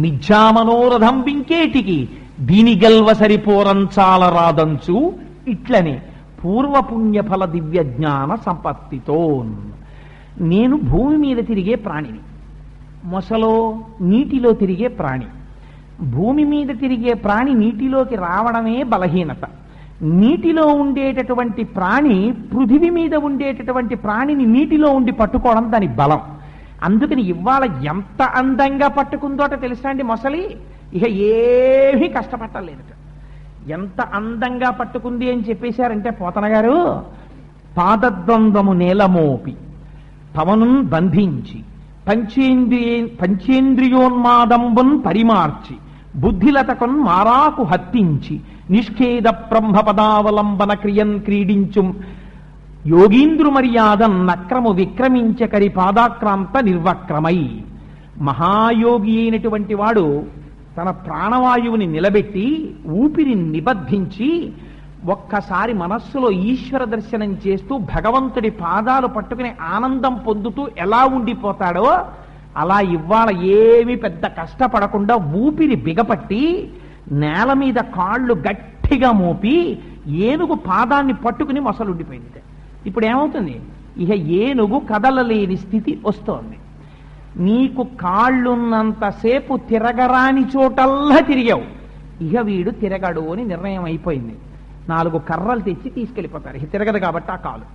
మిజ్జామనోరథం వింకేటికి దీనిగల్వ సరిపోరంచాల రాదంచు ఇట్లనే పూర్వపుణ్యఫల దివ్య జ్ఞాన సంపత్తితో. నేను భూమి మీద తిరిగే ప్రాణిని, మొసలో నీటిలో తిరిగే ప్రాణి. భూమి మీద తిరిగే ప్రాణి నీటిలోకి రావడమే బలహీనత. నీటిలో ఉండేటటువంటి ప్రాణి పృథివీ మీద ఉండేటటువంటి ప్రాణిని నీటిలో ఉండి పట్టుకోవడం దాని బలం. అందుకని ఇవాళ ఎంత అందంగా పట్టుకుందోట తెలుసా అండి మొసలి? ఇక ఏమీ కష్టపట్టలేదు. ఎంత అందంగా పట్టుకుంది అని చెప్పేశారంటే పోతన గారు, పాదద్వంద్వము నేలమోపి పవనున్ బంధించి పంచేంద్రియోన్మాదంబున్ పరిమార్చి బుద్ధిలతకొన్ మారాకు హత్తించి నిష్ఖేద బ్రహ్మ పదావలంబన క్రియన్ క్రీడించు యోగీంద్రు మర్యాదం నక్రము విక్రమించకరి పాదాక్రాంత నిర్వక్రమై. మహాయోగి అయినటువంటి వాడు తన ప్రాణవాయువుని నిలబెట్టి ఊపిరి నిబద్ధించి ఒక్కసారి మనస్సులో ఈశ్వర దర్శనం చేస్తూ భగవంతుడి పాదాలు పట్టుకుని ఆనందం పొందుతూ ఎలా ఉండిపోతాడో అలా ఇవాళ ఏమీ పెద్ద కష్టపడకుండా ఊపిరి బిగపట్టి నేల మీద కాళ్ళు గట్టిగా మోపి ఏనుగు పాదాన్ని పట్టుకుని మొసలుండిపోయింది. ఇప్పుడు ఏమవుతుంది? ఇక ఏనుగు కదలలేని స్థితి వస్తోంది. నీకు కాళ్ళున్నంతసేపు తిరగరాని చోటల్లా తిరిగావు, ఇక వీడు తిరగడు అని నిర్ణయం అయిపోయింది. 4 కర్రలు తెచ్చి తీసుకెళ్ళిపోతారు, ఇక తిరగదు కాబట్టి ఆ కాలు.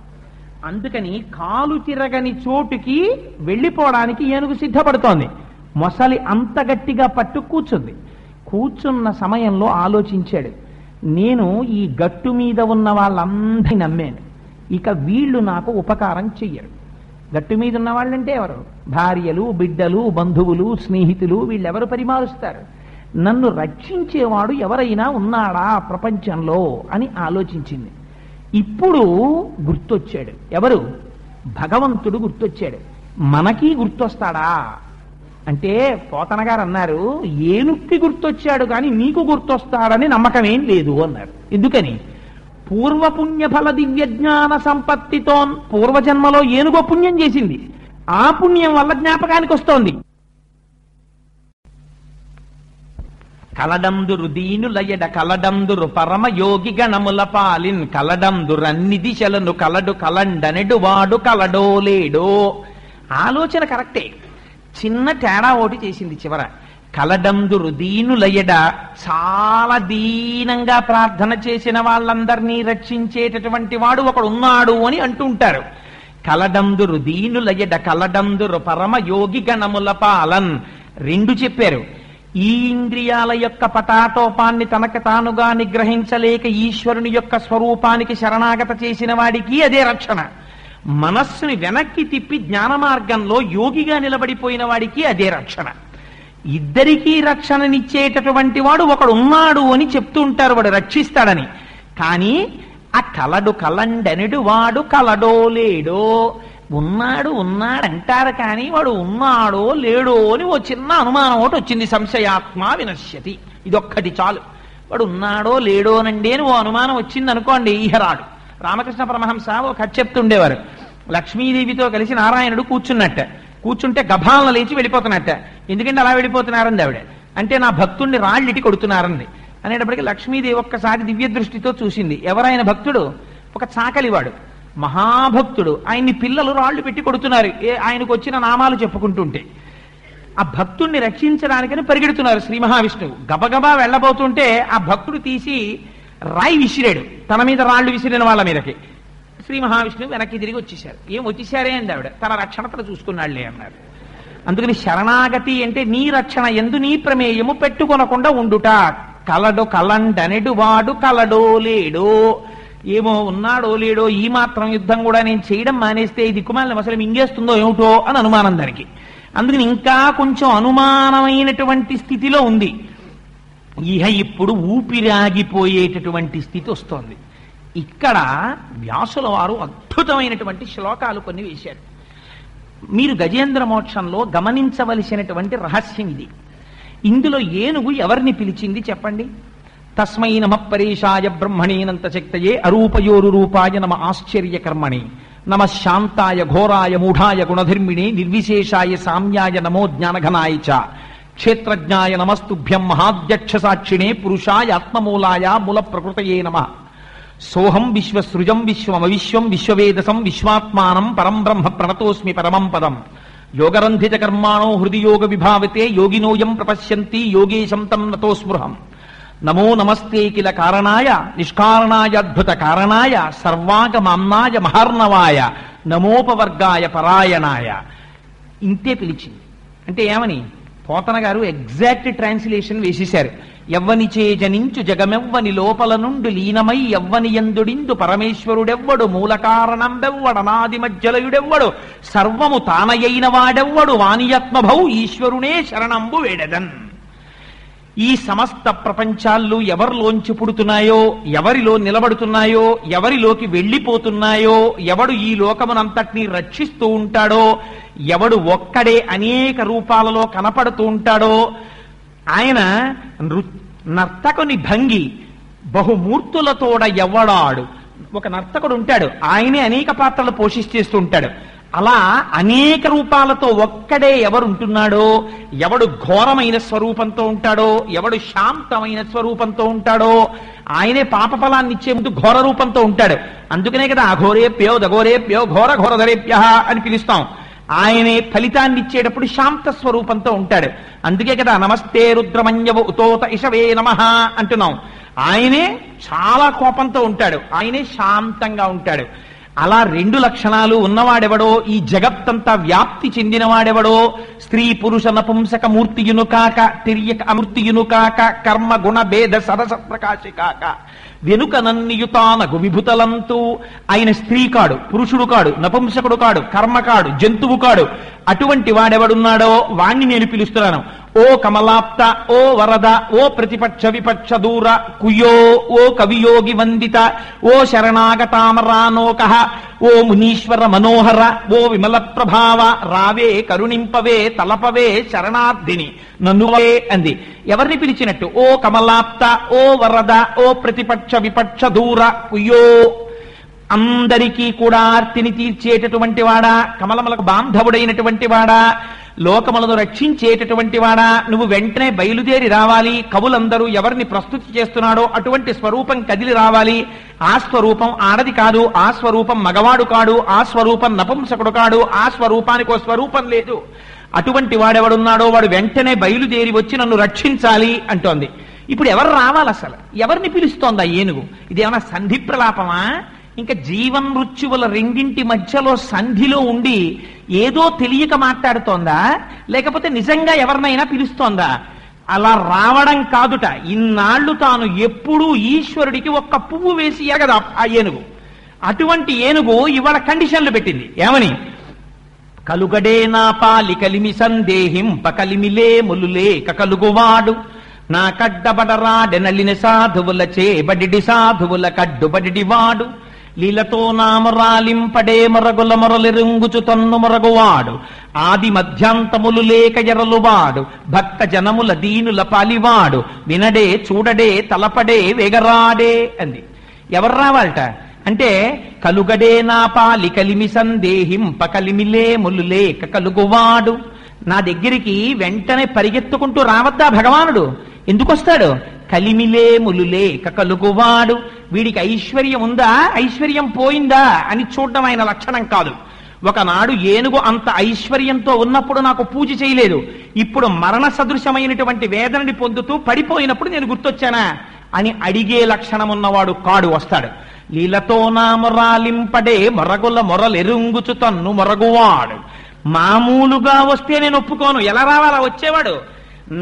అందుకని కాలు తిరగని చోటుకి వెళ్ళిపోవడానికి ఏనుగు సిద్ధపడుతోంది. మొసలి అంత గట్టిగా పట్టు కూర్చుంది. కూర్చున్న సమయంలో ఆలోచించాడు, నేను ఈ గట్టు మీద ఉన్న వాళ్ళందరినీ నమ్మాను, ఇక వీళ్ళు నాకు ఉపకారం చెయ్యరు. గట్టు మీద ఉన్న వాళ్ళంటే ఎవరు? భార్యలు, బిడ్డలు, బంధువులు, స్నేహితులు, వీళ్ళెవరు పరిమారుస్తారు? నన్ను రక్షించేవాడు ఎవరైనా ఉన్నాడా ప్రపంచంలో అని ఆలోచించింది. ఇప్పుడు గుర్తొచ్చాడు. ఎవరు? భగవంతుడు గుర్తొచ్చాడు. మనకి గుర్తొస్తాడా అంటే పోతన గారు అన్నారు, ఏనుక్కి గుర్తొచ్చాడు కానీ నీకు గుర్తొస్తాడని నమ్మకం ఏం లేదు అన్నారు. ఎందుకని? పూర్వపుణ్యఫల దివ్యజ్ఞాన సంపత్తితో పూర్వజన్మలో ఏనుగో పుణ్యం చేసింది, ఆ పుణ్యం వల్ల జ్ఞాపకానికి వస్తోంది. కలడందురు దీనులయడ కలడందురు పరమ యోగి గణముల పాలిన్ కలడందురన్ని దిశలను కలడు కలండనెడు వాడు కలడో లేడో. ఆలోచన కరెక్టే, చిన్న తేడా ఒకటి చేసింది చివర. కలడందురు దీనులయడ, చాలా దీనంగా ప్రార్థన చేసిన వాళ్ళందరినీ రక్షించేటటువంటి వాడు ఒకడు ఉన్నాడు అని అంటుంటారు. కలడందురు దీనులయడ కలడందురు పరమ యోగి గణముల పాలన్. 2 చెప్పారు. ఈ ఇంద్రియాల యొక్క పటాటోపాన్ని తనకు తానుగా నిగ్రహించలేక ఈశ్వరుని యొక్క స్వరూపానికి శరణాగత చేసిన వాడికి అదే రక్షణ. మనస్సుని వెనక్కి తిప్పి జ్ఞాన మార్గంలో యోగిగా నిలబడిపోయిన వాడికి అదే రక్షణ. ఇద్దరికీ రక్షణనిచ్చేటటువంటి వాడు ఒకడు ఉన్నాడు అని చెప్తూ ఉంటారు, వాడు రక్షిస్తాడని. కానీ ఆ కలడు కలండెనడు వాడు కలడో లేడో. ఉన్నాడు ఉన్నాడంటారు కానీ వాడు ఉన్నాడో లేడో అని ఓ చిన్న అనుమానం ఒకటి వచ్చింది. సంశయాత్మ వినశ్యతి, ఇదొక్కటి చాలు. వాడు ఉన్నాడో లేడోనండి అని ఓ అనుమానం వచ్చింది అనుకోండి, ఈహరాడు. రామకృష్ణ పరమహంస ఓ కథ చెప్తుండేవారు. లక్ష్మీదేవితో కలిసి నారాయణుడు కూర్చుంటే గభాలను లేచి వెళ్ళిపోతున్నట్ట. ఎందుకంటే అలా వెళ్ళిపోతున్నారంది ఆవిడ. అంటే నా భక్తుడిని రాళ్ళిటి కొడుతున్నారంది. అనేటప్పటికీ లక్ష్మీదేవి ఒక్కసారి దివ్య దృష్టితో చూసింది. ఎవరైన భక్తుడు? ఒక చాకలివాడు, మహాభక్తుడు. ఆయన్ని పిల్లలు రాళ్లు పెట్టి కొడుతున్నారు, ఆయనకు వచ్చిన నామాలు చెప్పుకుంటుంటే. ఆ భక్తుడిని రక్షించడానికని పరిగెడుతున్నారు శ్రీ మహావిష్ణువు. గబగబా వెళ్ళబోతుంటే ఆ భక్తుడు తీసి రాయి విసిరాడు, తన మీద రాళ్లు విసిరిన వాళ్ళ మీదకి. శ్రీ మహావిష్ణువు వెనక్కి తిరిగి వచ్చేశారు. ఏం వచ్చేసారే అంది ఆవిడ. తన రక్షణ తను చూసుకున్నాళ్లే అన్నారు. అందుకని శరణాగతి అంటే నీ రక్షణ ఎందు నీ ప్రమేయము పెట్టుకొనకుండా ఉండుట. కలడు కలండనెడు వాడు కలడో లేడో. ఏమో ఉన్నాడో లేడో, ఈ మాత్రం యుద్ధం కూడా నేను చేయడం మానేస్తే ఈ దిక్కుమాలిన అసలు మింగేస్తుందో ఏమిటో అని అనుమానం దానికి. అందుకని ఇంకా కొంచెం అనుమానమైనటువంటి స్థితిలో ఉంది. ఇహ ఇప్పుడు ఊపిరాగిపోయేటటువంటి స్థితి వస్తోంది. ఇక్కడ వ్యాసుల వారు అద్భుతమైనటువంటి శ్లోకాలు కొన్ని వేశారు. మీరు గజేంద్ర మోక్షంలో గమనించవలసినటువంటి రహస్యం ఇది. ఇందులో ఏనుగు ఎవరిని పిలిచింది చెప్పండి? తస్మై నమ పరేశాయ బ్రహ్మణేనంత శక్తయే అరూపయోరు రూపాయ నమ ఆశ్చర్య కర్మణి నమ శాంతాయ ఘోరాయ మూఢాయ గుణధర్మిణే నిర్విశేషాయ సామ్యాయ నమో జ్ఞానఘనాయ చ క్షేత్రజ్ఞాయ నమస్తుభ్యం మహాధ్యక్ష సాక్షిణే పురుషాయ ఆత్మమూలాయ మూల ప్రకృతయే నమ సోహం విశ్వసృజం విశ్వమవిశ్వం విశ్వవేదసం విశ్వాత్మానం పరం బ్రహ్మ ప్రణతోస్మి పరమం పదం యోగరంధిత కర్మాణో హృది యోగ విభావితే యోగినోయం ప్రపశ్యంతి యోగేశం తం నతో స్పృహం నమో నమస్తే కిల కారణాయ నిష్కారణాయ అద్భుత కారణాయ సర్వాగమామ్నాయ మహార్ణవాయ నమోపవర్గాయ పరాయణాయ. ఇంతే పిలిచింది. అంటే ఏమని? పోతన గారు ఎగ్జాక్ట్ ట్రాన్స్లేషన్ వేసేశారు. ఎవ్వనిచే జనించు జగమెవ్వని లోపల నుండి లీనమై ఎవ్వని యందుడిందు పరమేశ్వరుడెవ్వడు మూల కారణంబెవ్వడనాది మధ్యలయుడెవ్వడు సర్వము తానయైన వాడెవ్వడు వానియత్మభౌ ఈశ్వరునే శరణంబు వేడెదన్. ఈ సమస్త ప్రపంచాలు ఎవరిలోంచి పుడుతున్నాయో, ఎవరిలో నిలబడుతున్నాయో, ఎవరిలోకి వెళ్ళిపోతున్నాయో, ఎవడు ఈ లోకమునంతటినీ రక్షిస్తూ ఉంటాడో, ఎవడు ఒక్కడే అనేక రూపాలలో కనపడుతూ ఉంటాడో, ఆయన నర్తకుని భంగి బహుమూర్తులతోడ ఎవ్వడాడు. ఒక నర్తకుడు ఉంటాడు, ఆయనే అనేక పాత్రలు పోషిస్తూ ఉంటాడు. అలా అనేక రూపాలతో ఒక్కడే ఎవరుంటున్నాడో, ఎవడు ఘోరమైన స్వరూపంతో ఉంటాడో, ఎవడు శాంతమైన స్వరూపంతో ఉంటాడో, ఆయనే పాపఫలాన్ని ఇచ్చే ముందు ఘోర రూపంతో ఉంటాడు. అందుకనే కదా అఘోరేభ్యో దఘోరేభ్యో ఘోర ఘోరధరేభ్య అని పిలుస్తాం. ఆయనే ఫలితాన్ని ఇచ్చేటప్పుడు శాంత స్వరూపంతో ఉంటాడు. అందుకే కదా నమస్తే రుద్రమన్యవ ఉతోత ఇషవే నమః అంటున్నాం. ఆయనే చాలా కోపంతో ఉంటాడు, ఆయనే శాంతంగా ఉంటాడు. అలా రెండు లక్షణాలు ఉన్నవాడెవడో, ఈ జగత్తంతా వ్యాప్తి చెందినవాడెవడో, స్త్రీ పురుష నపుంసక మూర్తియును కాక తిర్యక అమూర్తియును కాక కర్మ గుణ భేద సరస ప్రకాశి కాక వెనుక నన్నియుతానగు విభుతలంతూ, ఆయన స్త్రీ కాడు, పురుషుడు కాడు, నపుంసకుడు కాడు, కర్మ కాడు, జంతువు కాడు. అటువంటి వాడెవడున్నాడో వాణ్ణి నేను పిలుస్తున్నాను. ఓ కమలాప్త, ఓ వరద, ఓ ప్రతిపక్ష విపక్ష దూర కుయో, ఓ కవియోగి వందిత, ఓ శరణాగతామరానోక, ఓ మునీశ్వర మనోహర, ఓ విమల ప్రభావ, రావే కరుణింపవే తలపవే శరణార్థిని నన్నువే అంది. ఎవరిని పిలిచినట్టు? ఓ కమలాప్త, ఓ వరద, ఓ ప్రతిపక్ష విపక్ష దూర కుయో, అందరికీ కూడా ఆర్తిని తీర్చేటటువంటి వాడా, కమలములకు బాంధవుడైనటువంటి వాడా, లోకములను రక్షించేటటువంటి వాడా, నువ్వు వెంటనే బయలుదేరి రావాలి. కవులందరూ ఎవరిని ప్రస్తుతి చేస్తున్నాడో అటువంటి స్వరూపం కదిలి రావాలి. ఆ స్వరూపం ఆడది కాదు, ఆ స్వరూపం మగవాడు కాడు, ఆ స్వరూపం నపుంసకుడు కాడు, ఆ స్వరూపానికి ఓ స్వరూపం లేదు. అటువంటి వాడెవడున్నాడో వాడు వెంటనే బయలుదేరి వచ్చి నన్ను రక్షించాలి అంటోంది. ఇప్పుడు ఎవరు రావాలి? అసలు ఎవరిని పిలుస్తోందా ఏనుగు? ఇదేమన్నా సంధి ప్రలాపమా? ఇంకా జీవన్ మృత్యువుల రెండింటి మధ్యలో సంధిలో ఉండి ఏదో తెలియక మాట్లాడుతోందా, లేకపోతే నిజంగా ఎవరినైనా పిలుస్తోందా? అలా రావడం కాదుట. ఇన్నాళ్లు తాను ఎప్పుడూ ఈశ్వరుడికి ఒక్క పువ్వు వేసి ఎగదా ఆ ఏనుగు. అటువంటి ఏనుగు ఇవాళ కండిషన్లు పెట్టింది. ఏమని? కలుగడే నా పాలి కలిమి సందేహింప కలిమిలే ములులేక కలుగువాడు, నా కడ్డబడరాడెనలిన సాధువుల చేబడి సాధువుల కడ్డుబడివాడు, లీలతో నామరాలింపడే మొరగుల మొరలిరుంగుచు తన్ను మొరగువాడు, ఆది మధ్యాంతములు లేక ఎరలువాడు, భక్త జనముల దీనుల పాలివాడు, వినడే చూడడే తలపడే వెగరాడే అంది. ఎవరు రావాలట అంటే, కలుగడే నా పాలి కలిమి సందేహింప కలిమిలే ములులేక కలుగువాడు. నా దగ్గరికి వెంటనే పరిగెత్తుకుంటూ రావద్దా భగవానుడు? ఎందుకు వస్తాడు? కలిమిలే ములులేక కలుగువాడు. వీడికి ఐశ్వర్యం ఉందా, ఐశ్వర్యం పోయిందా అని చూడడం ఆయన లక్షణం కాదు. ఒకనాడు ఏనుగు అంత ఐశ్వర్యంతో ఉన్నప్పుడు నాకు పూజ చేయలేదు, ఇప్పుడు మరణ సదృశమైనటువంటి వేదనని పొందుతూ పడిపోయినప్పుడు నేను గుర్తొచ్చానా అని అడిగే లక్షణం ఉన్నవాడు కాడు. వస్తాడు. లీలతో నామరాలింపడే మొరగుల మొరలెరుంగుచు తన్ను మొరగువాడు. మామూలుగా వస్తే నేను ఒప్పుకోను. ఎలా రావాలా వచ్చేవాడు?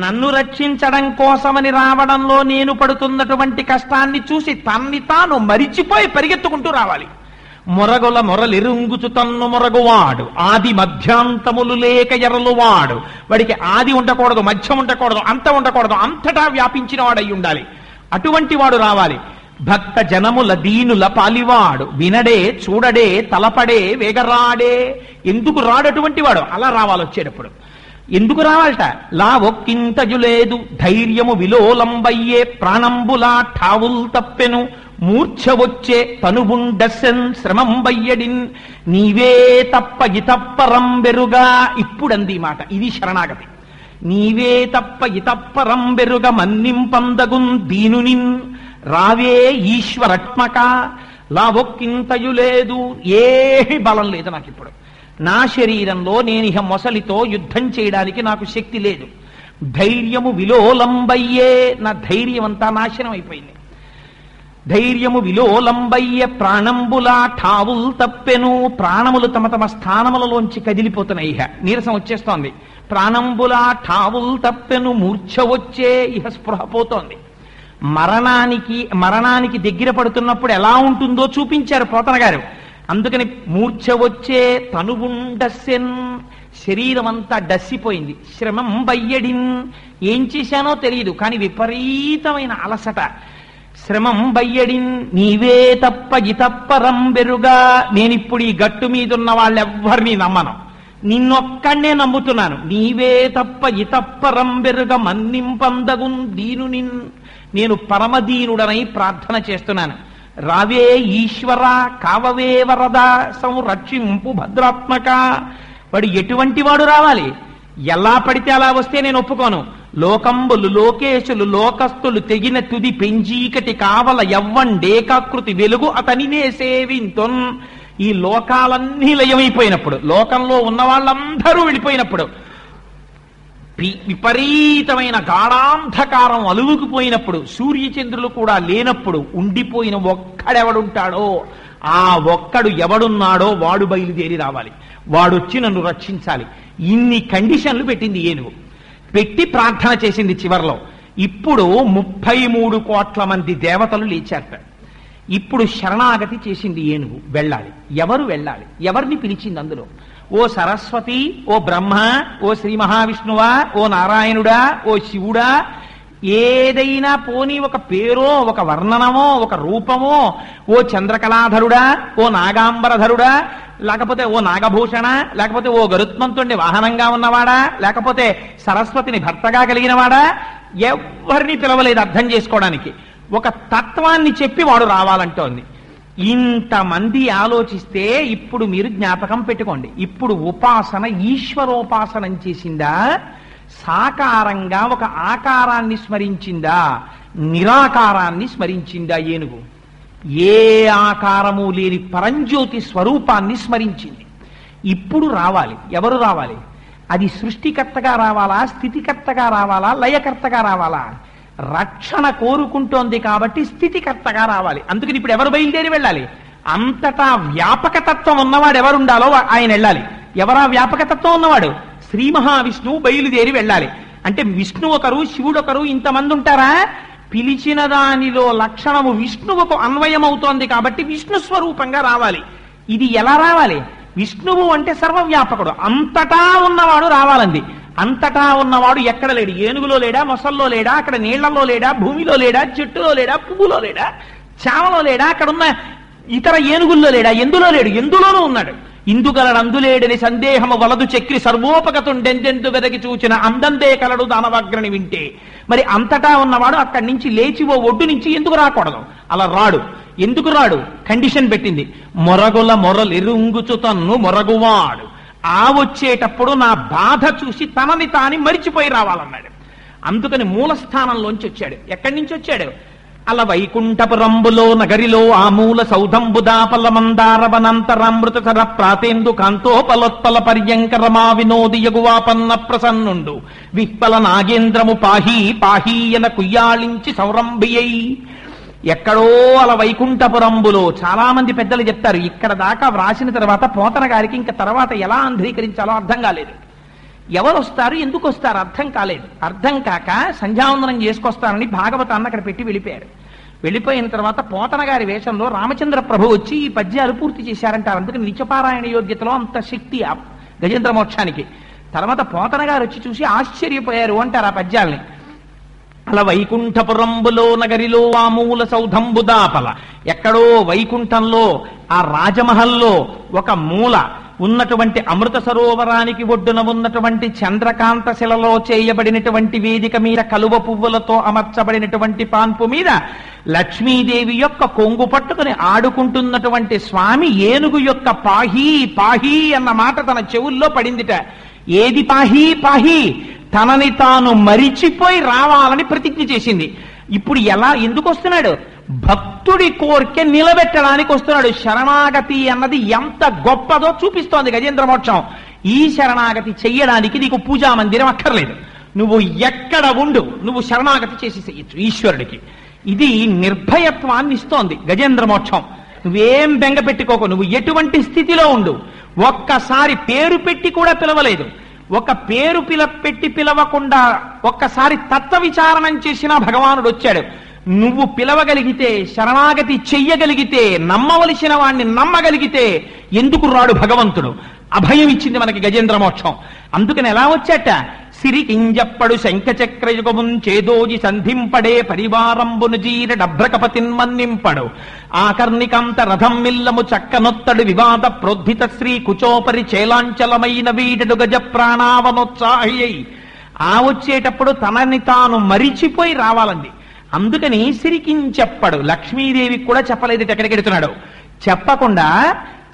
నన్ను రక్షించడం కోసమని రావడంలో నేను పడుతున్నటువంటి కష్టాన్ని చూసి తన్ని తాను మరిచిపోయి పరిగెత్తుకుంటూ రావాలి. మొరగుల మొరలిరుంగుచు తన్ను మొరగువాడు, ఆది మధ్యాంతములు లేక ఎరలువాడు. వాడికి ఆది ఉండకూడదు, మధ్యం ఉండకూడదు, అంతం ఉండకూడదు, అంతటా వ్యాపించిన వాడై ఉండాలి. అటువంటి వాడు రావాలి. భక్త జనముల దీనుల పాలివాడు, వినడే చూడడే తలపడే వేగరాడే. ఎందుకు రాడటువంటి వాడు? అలా రావాలి. వచ్చేటప్పుడు ఎందుకు రావాలట? లా ఒక్కింతజు లేదు, ధైర్యము విలోలంబయ్యే, ప్రాణంబులా ఠావుల్ తప్పెను, మూర్ఛ వచ్చే తనుబుండెన్ శ్రమంబయ్యడిన్, నీవే తప్ప ఇతప్పరం బెరుగా. ఇప్పుడంది మాట. ఇది శరణాగతి. నీవే తప్ప ఇతప్పరం బెరుగ మన్నింపందగున్ దీనునిన్, రావే ఈశ్వరత్మక. లావొక్కింతయు లేదు, ఏమి బలం లేదు నాకు. ఇప్పుడు నా శరీరంలో నేను ఇహ మొసలితో యుద్ధం చేయడానికి నాకు శక్తి లేదు. ధైర్యము విలోలంబయ్యే, నా ధైర్యం అంతా నాశనం అయిపోయింది. ధైర్యము విలోలంబయ్య ప్రాణంబులా ఠావుల్ తప్పెను. ప్రాణములు తమ తమ స్థానములలోంచి కదిలిపోతున్నాయి. ఇహ నీరసం వచ్చేస్తోంది. ప్రాణంబులా ఠావుల్ తప్పెను మూర్ఛ వచ్చే ఇహ స్పృహ పోతోంది. మరణానికి దగ్గర పడుతున్నప్పుడు ఎలా ఉంటుందో చూపించారు పోతన గారు. అందుకని మూర్ఛ వచ్చే తనువుండస్సెన్, శరీరం అంతా డస్సిపోయింది. శ్రమం బయ్యడిన్, ఏం చేశానో తెలియదు కానీ విపరీతమైన అలసట. శ్రమం బయ్యడిన్ నీవే తప్ప ఇతప్పరం బెరుగా, నేనిప్పుడు ఈ గట్టు మీదున్న వాళ్ళెవ్వరినీ నమ్మను, నిన్నొక్కడే నమ్ముతున్నాను. నీవే తప్ప ఇతప్పరం బెరుగ మన్నింపందగున్ దీనుని, నేను పరమదీనుడనై ప్రార్థన చేస్తున్నాను. రావే ఈశ్వర కావవే వరద సంరక్షింపు భద్రాత్మక. వాడు ఎటువంటి వాడు రావాలి? ఎలా పడితే అలా వస్తే నేను ఒప్పుకోను. లోకంబులు లోకేశులు లోకస్తులు తెగిన తుది పెంచీకటి కావల యవ్వండేకాకృతి వెలుగు అతనినే సేవింతొన్. ఈ లోకాలన్నీ లయమైపోయినప్పుడు, లోకంలో ఉన్న వాళ్ళందరూ వెళ్ళిపోయినప్పుడు, విపరీతమైన గాఢాంధకారం అలువుకుపోయినప్పుడు, సూర్యచంద్రులు కూడా లేనప్పుడు ఉండిపోయిన ఒక్కడెవడుంటాడో ఆ ఒక్కడు ఎవడున్నాడో వాడు బయలుదేరి రావాలి. వాడొచ్చి నన్ను రక్షించాలి. ఇన్ని కండిషన్లు పెట్టింది ఏనుగు. పెట్టి ప్రార్థన చేసింది చివర్లో. ఇప్పుడు 33 కోట్ల మంది దేవతలు లేచారట. ఇప్పుడు శరణాగతి చేసింది ఏనుగు. వెళ్ళాలి. ఎవరు వెళ్ళాలి? ఎవరిని పిలిచింది అందులో? ఓ సరస్వతి, ఓ బ్రహ్మ, ఓ శ్రీ మహావిష్ణువా, ఓ నారాయణుడా, ఓ శివుడా, ఏదైనా పోనీ ఒక పేరో ఒక వర్ణనమో ఒక రూపమో, ఓ చంద్రకళాధరుడా, ఓ నాగాంబరధరుడా, లేకపోతే ఓ నాగభూషణ, లేకపోతే ఓ గరుత్మంతుణ్ణి వాహనంగా ఉన్నవాడా, లేకపోతే సరస్వతిని భర్తగా కలిగినవాడా, ఎవరిని పిలవలేదు అర్థం చేసుకోవడానికి. ఒక తత్వాన్ని చెప్పి వాడు రావాలంటోంది. ఇంతమంది ఆలోచిస్తే ఇప్పుడు మీరు జ్ఞాపకం పెట్టుకోండి. ఇప్పుడు ఉపాసన ఈశ్వరోపాసనం చేసిందా, సాకారంగా ఒక ఆకారాన్ని స్మరించిందా, నిరాకారాన్ని స్మరించిందా? ఏనుగు ఏ ఆకారము లేని పరంజ్యోతి స్వరూపాన్ని స్మరించింది. ఇప్పుడు రావాలి. ఎవరు రావాలి? అది సృష్టికర్తగా రావాలా, స్థితికర్తగా రావాలా, లయకర్తగా రావాలా? రక్షణ కోరుకుంటోంది కాబట్టి స్థితికర్తగా రావాలి. అందుకని ఇప్పుడు ఎవరు బయలుదేరి వెళ్ళాలి? అంతటా వ్యాపకతత్వం ఉన్నవాడు ఎవరుండాలో ఆయన వెళ్ళాలి. ఎవరా వ్యాపకతత్వం ఉన్నవాడు? శ్రీ మహావిష్ణువు బయలుదేరి వెళ్ళాలి. అంటే విష్ణు ఒకరు, శివుడు ఒకరు, ఇంతమంది ఉంటారా? పిలిచిన దానిలో లక్షణము విష్ణువుకు అన్వయమవుతోంది కాబట్టి విష్ణు స్వరూపంగా రావాలి. ఇది ఎలా రావాలి? విష్ణువు అంటే సర్వవ్యాపకుడు, అంతటా ఉన్నవాడు రావాలంది. అంతటా ఉన్నవాడు ఎక్కడ లేడు? ఏనుగులో లేడా, మొసల్లో లేడా, అక్కడ నీళ్లలో లేడా, భూమిలో లేడా, చెట్టులో లేడా, పువ్వులో లేడా, చావలో లేడా, అక్కడున్న ఇతర ఏనుగుల్లో లేడా? ఎందులో లేడు? ఎందులోనూ ఉన్నాడు. ఇందుగలడందులేడని సందేహము వలదు చక్రి సర్వోపగతుండెందెందు వెదకి చూచిన అందందే కలడు దానవాగ్రని వింటే. మరి అంతటా ఉన్నవాడు అక్కడి నుంచి లేచి ఓ ఒడ్డు నుంచి ఎందుకు రాకూడదు? అలా రాడు. ఎందుకు రాడు? కండిషన్ పెట్టింది. మొరగుల మొరలెరుంగుచు తన్ను మొరగువాడు. ఆ వచ్చేటప్పుడు నా బాధ చూసి తనని తాని మరిచిపోయి రావాలన్నాడు. అందుకని మూలస్థానంలోంచి వచ్చాడు. ఎక్కడి నుంచి వచ్చాడు? అల వైకుంఠపురంబులో నగరిలో ఆ మూల సౌధంబుదాపల మందారవనంతరామృతర ప్రాతేందు కాంతోపలోత్పల పర్యంకరమా వినోది యగువాపన్న ప్రసన్నుండు విహ్పల నాగేంద్రము పాహీ పాహీయన కుయ్యాళించి సౌరంభియై. ఎక్కడో అల వైకుంఠపురంబులో. చాలా మంది పెద్దలు చెప్తారు ఇక్కడ దాకా వ్రాసిన తర్వాత పోతన గారికి ఇంకా తర్వాత ఎలా అంధీకరించాలో అర్థం కాలేదు. ఎవరు వస్తారు, ఎందుకు వస్తారు అర్థం కాలేదు. అర్థం కాక సంధ్యావందనం చేసుకొస్తారని భాగవతాన్ని అక్కడ పెట్టి వెళ్ళిపోయారు. వెళ్ళిపోయిన తర్వాత పోతన గారి వేషంలో రామచంద్ర ప్రభు వచ్చి ఈ పద్యాలు పూర్తి చేశారంటారు. అందుకని నిత్యపారాయణ యోగ్యతలో అంత శక్తి ఆ గజేంద్ర మోక్షానికి. తర్వాత పోతన గారు వచ్చి చూసి ఆశ్చర్యపోయారు అంటారు ఆ పద్యాల్ని. అలా వైకుంఠపురంబులో నగరిలో ఆ మూల సౌధంబుదాపల. ఎక్కడో వైకుంఠంలో ఆ రాజమహల్లో ఒక మూల ఉన్నటువంటి అమృత సరోవరానికి ఒడ్డున ఉన్నటువంటి చంద్రకాంత శిలలో చేయబడినటువంటి వేదిక మీద కలువ పువ్వులతో అమర్చబడినటువంటి పాన్పు మీద లక్ష్మీదేవి యొక్క కొంగు పట్టుకుని ఆడుకుంటున్నటువంటి స్వామి ఏనుగు యొక్క పాహీ పాహీ అన్న మాట తన చెవుల్లో పడిందిట. ఏది పాహీ పాహీ? తనని తాను మరిచిపోయి రావాలని ప్రతిజ్ఞ చేసింది. ఇప్పుడు ఎందుకు వస్తున్నాడు? భక్తుడి కోరిక నిలబెట్టడానికి వస్తున్నాడు. శరణాగతి అన్నది ఎంత గొప్పదో చూపిస్తోంది గజేంద్ర మోక్షం. ఈ శరణాగతి చెయ్యడానికి నీకు పూజా మందిరం అక్కర్లేదు. నువ్వు ఎక్కడ ఉండు, నువ్వు శరణాగతి చేసి చెయ్యొచ్చు ఈశ్వరుడికి. ఇది నిర్భయత్వాన్ని ఇస్తోంది గజేంద్ర మోక్షం. నువ్వేం బెంగ పెట్టుకోకు, నువ్వు ఎటువంటి స్థితిలో ఉండు. ఒక్కసారి పేరు పెట్టి కూడా పిలవలేదు, ఒక పేరు పెట్టి పిలవకుండా ఒక్కసారి తత్వ విచారణం చేసిన భగవానుడు వచ్చాడు. నువ్వు పిలవగలిగితే, శరణాగతి చెయ్యగలిగితే, నమ్మవలసిన వాణ్ణి నమ్మగలిగితే ఎందుకు రాడు భగవంతుడు? అభయం ఇచ్చింది మనకి గజేంద్ర మోక్షం. అందుకని ఎలా వచ్చాట? సిరికింజప్పడు శంఖచక్రయుగమున్ చేదోజి సంధింపడే పరివారంబును జీర డభ్రకపతిన్మన్నింపడు ఆకర్ణికాంత రథం మిల్లము చక్కనొత్తడు వివాద ప్రోద్ధిత శ్రీ కుచోపరి చేలాంచలమైన వీడడు గజ ప్రాణావనోత్సాహి. ఆ వచ్చేటప్పుడు తనని తాను మరిచిపోయి రావాలండి. అందుకని సిరికించెప్పడు. లక్ష్మీదేవికి కూడా చెప్పలేదు ఎక్కడికెడుతున్నాడు. చెప్పకుండా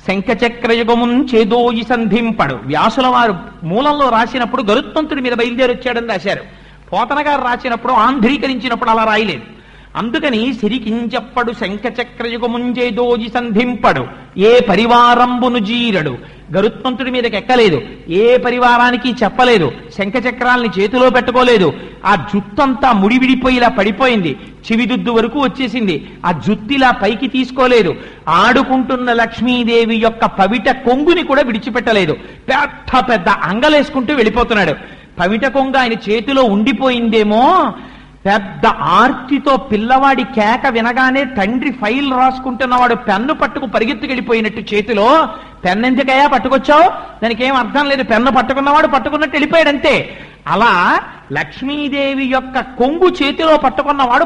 శంఖచక్రయుగమున్ చేదోయి సంధింపడు. వ్యాసుల వారు మూలంలో రాసినప్పుడు గరుత్మంతుడి మీద బయలుదేరి వచ్చాడని రాశారు. పోతన గారు రాసినప్పుడు ఆంధ్రీకరించినప్పుడు అలా రాయలేదు. అందుకని సిరికించెప్పడు శంఖచక్రయుగమున్ చేదోయి సంధింపడు ఏ పరివారంబును జీరడు. గరుత్మంతుడి మీదకి ఎక్కలేదు, ఏ పరివారానికి చెప్పలేదు, శంఖచక్రాల్ని చేతిలో పెట్టుకోలేదు. ఆ జుత్తంతా ముడివిడిపోయిలా పడిపోయింది, చివిదుద్దు వరకు వచ్చేసింది. ఆ జుత్తిలా పైకి తీసుకోలేదు. ఆడుకుంటున్న లక్ష్మీదేవి యొక్క పవిట కొంగుని కూడా విడిచిపెట్టలేదు. పెద్ద పెద్ద అంగలేసుకుంటూ వెళ్ళిపోతున్నాడు. పవిట కొంగు ఆయన చేతిలో ఉండిపోయిందేమో. పెద్ద ఆర్తితో పిల్లవాడి కేక వినగానే తండ్రి ఫైల్ రాసుకుంటున్నవాడు పెన్ను పట్టుకు పరిగెత్తుకెళ్ళిపోయినట్టు చేతిలో. పెన్ను ఎందుకయ్యా పట్టుకొచ్చావు? దానికి ఏం అర్థం లేదు, పెన్ను పట్టుకున్నవాడు పట్టుకున్నట్టు వెళ్ళిపోయాడంతే. అలా లక్ష్మీదేవి యొక్క కొంగు చేతిలో పట్టుకున్నవాడు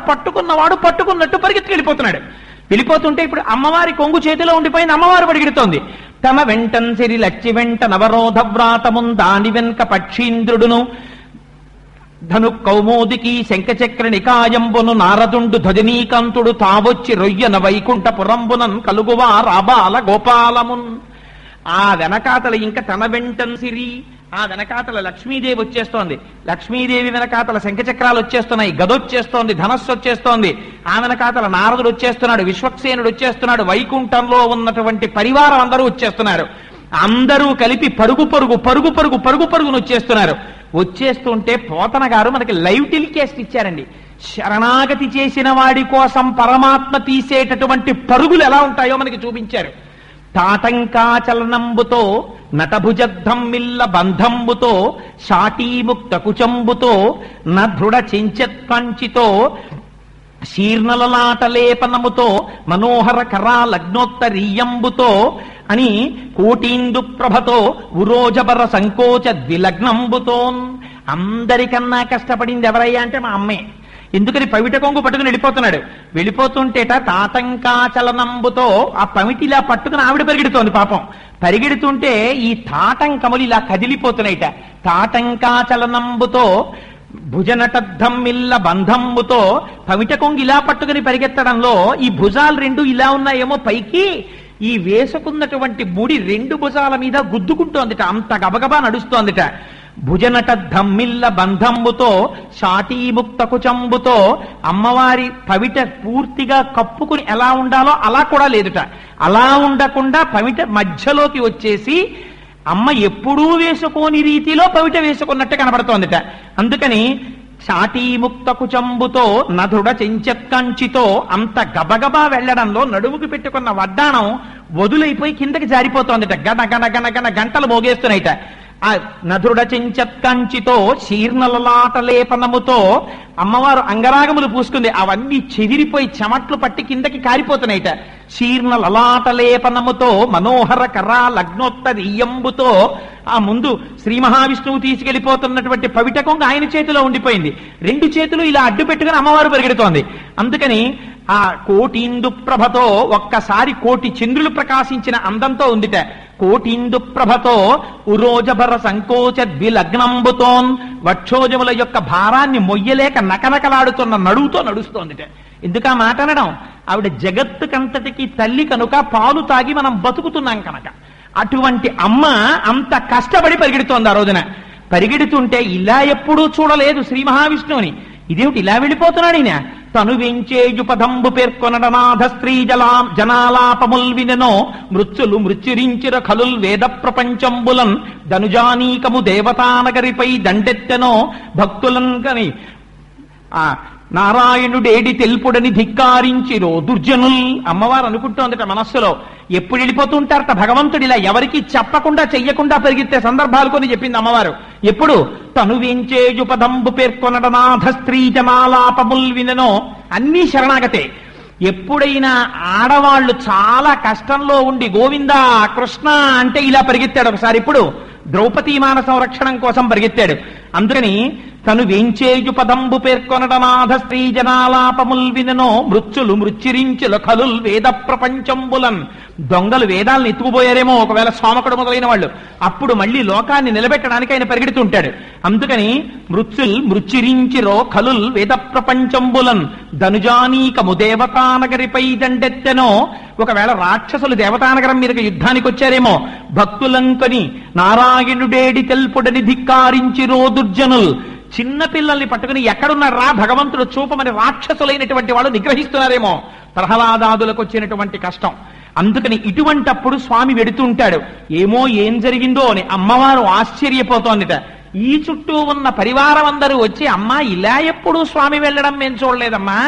పట్టుకున్నట్టు పరిగెత్తుకెళ్ళిపోతున్నాడు. వెళ్ళిపోతుంటే ఇప్పుడు అమ్మవారి కొంగు చేతిలో ఉండిపోయింది, అమ్మవారు పరిగెడుతోంది. తమ వెంటన్ సిరి లచ్చి వెంట నవరోధ వ్రాతమున్ దాని వెనుక పక్షీంద్రుడును ధను కౌమోదికి శంఖచక్ర నికాయంబును నారదుండు ధ్వజనీకాంతుడు తావొచ్చి రొయ్యన వైకుంఠ పురంబునన్ కలుగువా రాబాల గోపాలమున్. ఆ వెనకాతల ఇంకా తన వెంటన్ సిరి, ఆ వెనకాతల లక్ష్మీదేవి వచ్చేస్తోంది. లక్ష్మీదేవి వెనకాతల శంఖచక్రాలు వచ్చేస్తున్నాయి, గదొచ్చేస్తోంది, ధనస్సు వచ్చేస్తోంది. ఆ వెనకాతల నారదుడు వచ్చేస్తున్నాడు, విశ్వక్సేనుడు వచ్చేస్తున్నాడు, వైకుంఠంలో ఉన్నటువంటి పరివారం అందరూ వచ్చేస్తున్నారు. అందరూ కలిపి పరుగును వచ్చేస్తున్నారు. వచ్చేస్తుంటే పోతన గారు మనకి లైవ్ టెలికాస్ట్ ఇచ్చారండి. శరణాగతి చేసిన వాడి కోసం పరమాత్మ తీసేటటువంటి పరుగులు ఎలా ఉంటాయో మనకి చూపించారు. తాటంకాచలనంబుతో నటభుజద్ధమ్మిల్ల బంధంబుతో శాటీముక్త కుచంబుతో నృఢ చెంచత్కంచితో శీర్ణలలాటలేపనముతో మనోహర కరాలగ్నోత్తరీయంబుతో అని కోటీందు ప్రభతో ఉరోజబర సంకోచ ద్విలగ్నంబుతో. అందరికన్నా కష్టపడింది ఎవరయ్యా అంటే మా అమ్మే. ఎందుకని పవిట కొంగు పట్టుకుని వెళ్ళిపోతుంటేట తాటంకాచలనంబుతో ఆ పమిటిలా పట్టుకుని ఆవిడ పరిగెడుతోంది. పాపం పరిగెడుతుంటే ఈ తాటంకములు ఇలా కదిలిపోతున్నాయిట. తాటంకాచలనంబుతో భుజనటద్ధమ్మిల్ల బంధంబుతో పవిట కొంగు ఇలా పట్టుకుని పరిగెత్తడంలో ఈ భుజాలు రెండు ఇలా ఉన్నాయేమో పైకి, ఈ వేసుకున్నటువంటి ముడి రెండు భుజాల మీద గుద్దుకుంటోందిట, అంత గబగబా నడుస్తోందిట. భుజనటద్ధమ్మిల్ల బంధంబుతో శాటీముక్త కుచంబుతో అమ్మవారి పవిట పూర్తిగా కప్పుకుని ఎలా ఉండాలో అలా కూడా లేదుట. అలా ఉండకుండా పవిట మధ్యలోకి వచ్చేసి అమ్మ ఎప్పుడూ వేసుకోని రీతిలో పవిట వేసుకున్నట్టు కనబడుతోందిట. అందుకని శాటీముక్త కుచంబుతో నధుడ చెంచత్కంచితో అంత గబగబా వెళ్లడంలో నడుముకు పెట్టుకున్న వడ్డాణం వదులైపోయి కిందకి జారిపోతోందిట. గణ గణ గణ గణ గంటలు మోగేస్తున్నాయిట. ఆ నధుడ చెంచత్కంచితో శీర్ణలలాటలేపనముతో అమ్మవారు అంగరాగములు పూసుకుంది. అవన్నీ చెదిరిపోయి చెమట్లు పట్టి కిందకి కారిపోతున్నాయిట. శీర్ణలలాటలేపనముతో మనోహర కరాలగ్నోత్తరీయంబుతో ఆ ముందు శ్రీ మహావిష్ణువు తీసుకెళ్లిపోతున్నటువంటి పవిట కొంగ ఆయన చేతిలో ఉండిపోయింది. రెండు చేతులు ఇలా అడ్డు పెట్టుకుని అమ్మవారు పరిగెడుతోంది. అందుకని ఆ కోటీందు ప్రభతో ఒక్కసారి కోటి చంద్రులు ప్రకాశించిన అందంతో ఉందిట. కోటీందు ప్రభతో ఉరోజభర సంకోచ ద్విలగ్నంబుతోన్ వక్షోజముల యొక్క భారాన్ని మొయ్యలేక నకనకలాడుతున్న నడువుతో నడుస్తోందిట. ఎందుకు ఆ మాట అనడం? ఆవిడ జగత్తుకంతటికి తల్లి కనుక, పాలు తాగి మనం బతుకుతున్నాం కనుక. అటువంటి అమ్మ అంత కష్టపడి పరిగెడుతోంది. ఆ రోజున పరిగెడుతుంటే ఇలా ఎప్పుడూ చూడలేదు శ్రీ మహావిష్ణువుని. ఇదేమిటి ఇలా వెళ్ళిపోతున్నాడు ఈయన? తను వెంచేయుపదంబు పేర్కొనడనాథ స్త్రీ జనాలాపముల్ వినెనో మృత్యులు మృత్యురించిర ఖలుల్ వేద ప్రపంచంబులన్ ధనుజానీకము దేవతానగరిపై దండెత్తెనో భక్తులన్ కని నారాయణుడేడి తెలుపుడని ధిక్కారించిరో దుర్జనుల్. అమ్మవారు అనుకుంటోందట మనస్సులో, ఎప్పుడు వెళ్ళిపోతుంటారట భగవంతుడు ఇలా ఎవరికి చెప్పకుండా చెయ్యకుండా పరిగెత్తే సందర్భాలు కొని చెప్పింది అమ్మవారు. ఎప్పుడు తను వేంచేయుపదంబు పేర్కొనడనాథ స్త్రీ జనాలాపముల్ విననో, అన్నీ శరణాగతే. ఎప్పుడైనా ఆడవాళ్లు చాలా కష్టంలో ఉండి గోవిందా కృష్ణ అంటే ఇలా పరిగెత్తాడు ఒకసారి. ఇప్పుడు ద్రౌపదీ మాన సంరక్షణం కోసం పరిగెత్తాడు. అందుకని తను వేంచేయు పదంబు పేర్కొనడనాథ స్త్రీ జనాలాపముల్ విననో మృత్యులు మృత్యురించులు కలుల్ వేద ప్రపంచంబులన్. దొంగలు వేదాలను ఎత్తుకుపోయారేమో ఒకవేళ సోమకుడు మొదలైన వాళ్ళు, అప్పుడు మళ్ళీ లోకాన్ని నిలబెట్టడానికి ఆయన పరిగెడుతుంటాడు. అందుకని మృత్యుల్ మృత్యురించిరో కలుల్ వేద ప్రపంచంబులన్ ధనుజానీకము దేవతానగరిపై దండెత్తెనో. ఒకవేళ రాక్షసులు దేవతానగరం మీదకి యుద్ధానికి వచ్చారేమో, భక్తులంకని నారాయణుడేడి తెల్పుడని ధిక్కారించిరో దుర్జనుల్. చిన్న పిల్లల్ని పట్టుకుని ఎక్కడున్నారా భగవంతుడు చూపమని రాక్షసులైనటువంటి వాళ్ళు నిగ్రహిస్తున్నారేమో, ప్రహ్లాదాదులకు వచ్చినటువంటి కష్టం. అందుకని ఇటువంటప్పుడు స్వామి వెడుతుంటాడు. ఏమో ఏం జరిగిందో అని అమ్మవారు ఆశ్చర్యపోతోందిట. ఈ చుట్టూ ఉన్న పరివారం అందరూ వచ్చి, అమ్మా ఇలా ఎప్పుడు స్వామి వెళ్ళడం మేము చూడలేదమ్మా,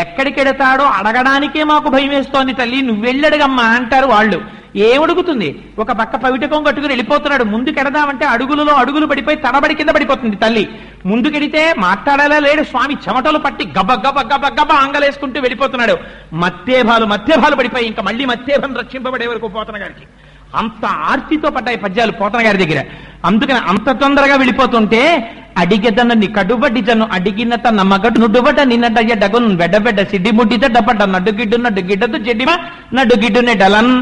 ఎక్కడికెడతాడో అడగడానికే మాకు భయం వేస్తోంది తల్లి, నువ్వెళ్ళడుగమ్మా అంటారు వాళ్ళు. ఏమడుగుతుంది? ఒక పక్క పవిటకం కట్టుకుని వెళ్ళిపోతున్నాడు. ముందుకెడదామంటే అడుగులలో అడుగులు పడిపోయి తడబడి కింద పడిపోతుంది తల్లి. ముందుకెడితే మాట్లాడేలా లేడు స్వామి, చెమటలు పట్టి గబ గబ గబ గబ ఆంగలేసుకుంటూ వెళ్ళిపోతున్నాడు. మధ్యభాలు పడిపోయి ఇంకా మళ్ళీ మధ్యభం రక్షింపబడే వరకు పోతన గారికి అంత ఆర్తితో పడ్డాయి పద్యాలు పోతన గారి దగ్గర. అందుకని అంత తొందరగా వెళ్ళిపోతుంటే అడిగెదనని కడుబడి జను అడిగిన తన మగడు నుడుబట నిన్నడయ్య డగున్ వెడబెడ్డ సిడ్డి ముడ్డిత డబడ్డ నడ్డుగిడ్డదు జడ్డిమా నడ్డుగిడ్డునే డలన్.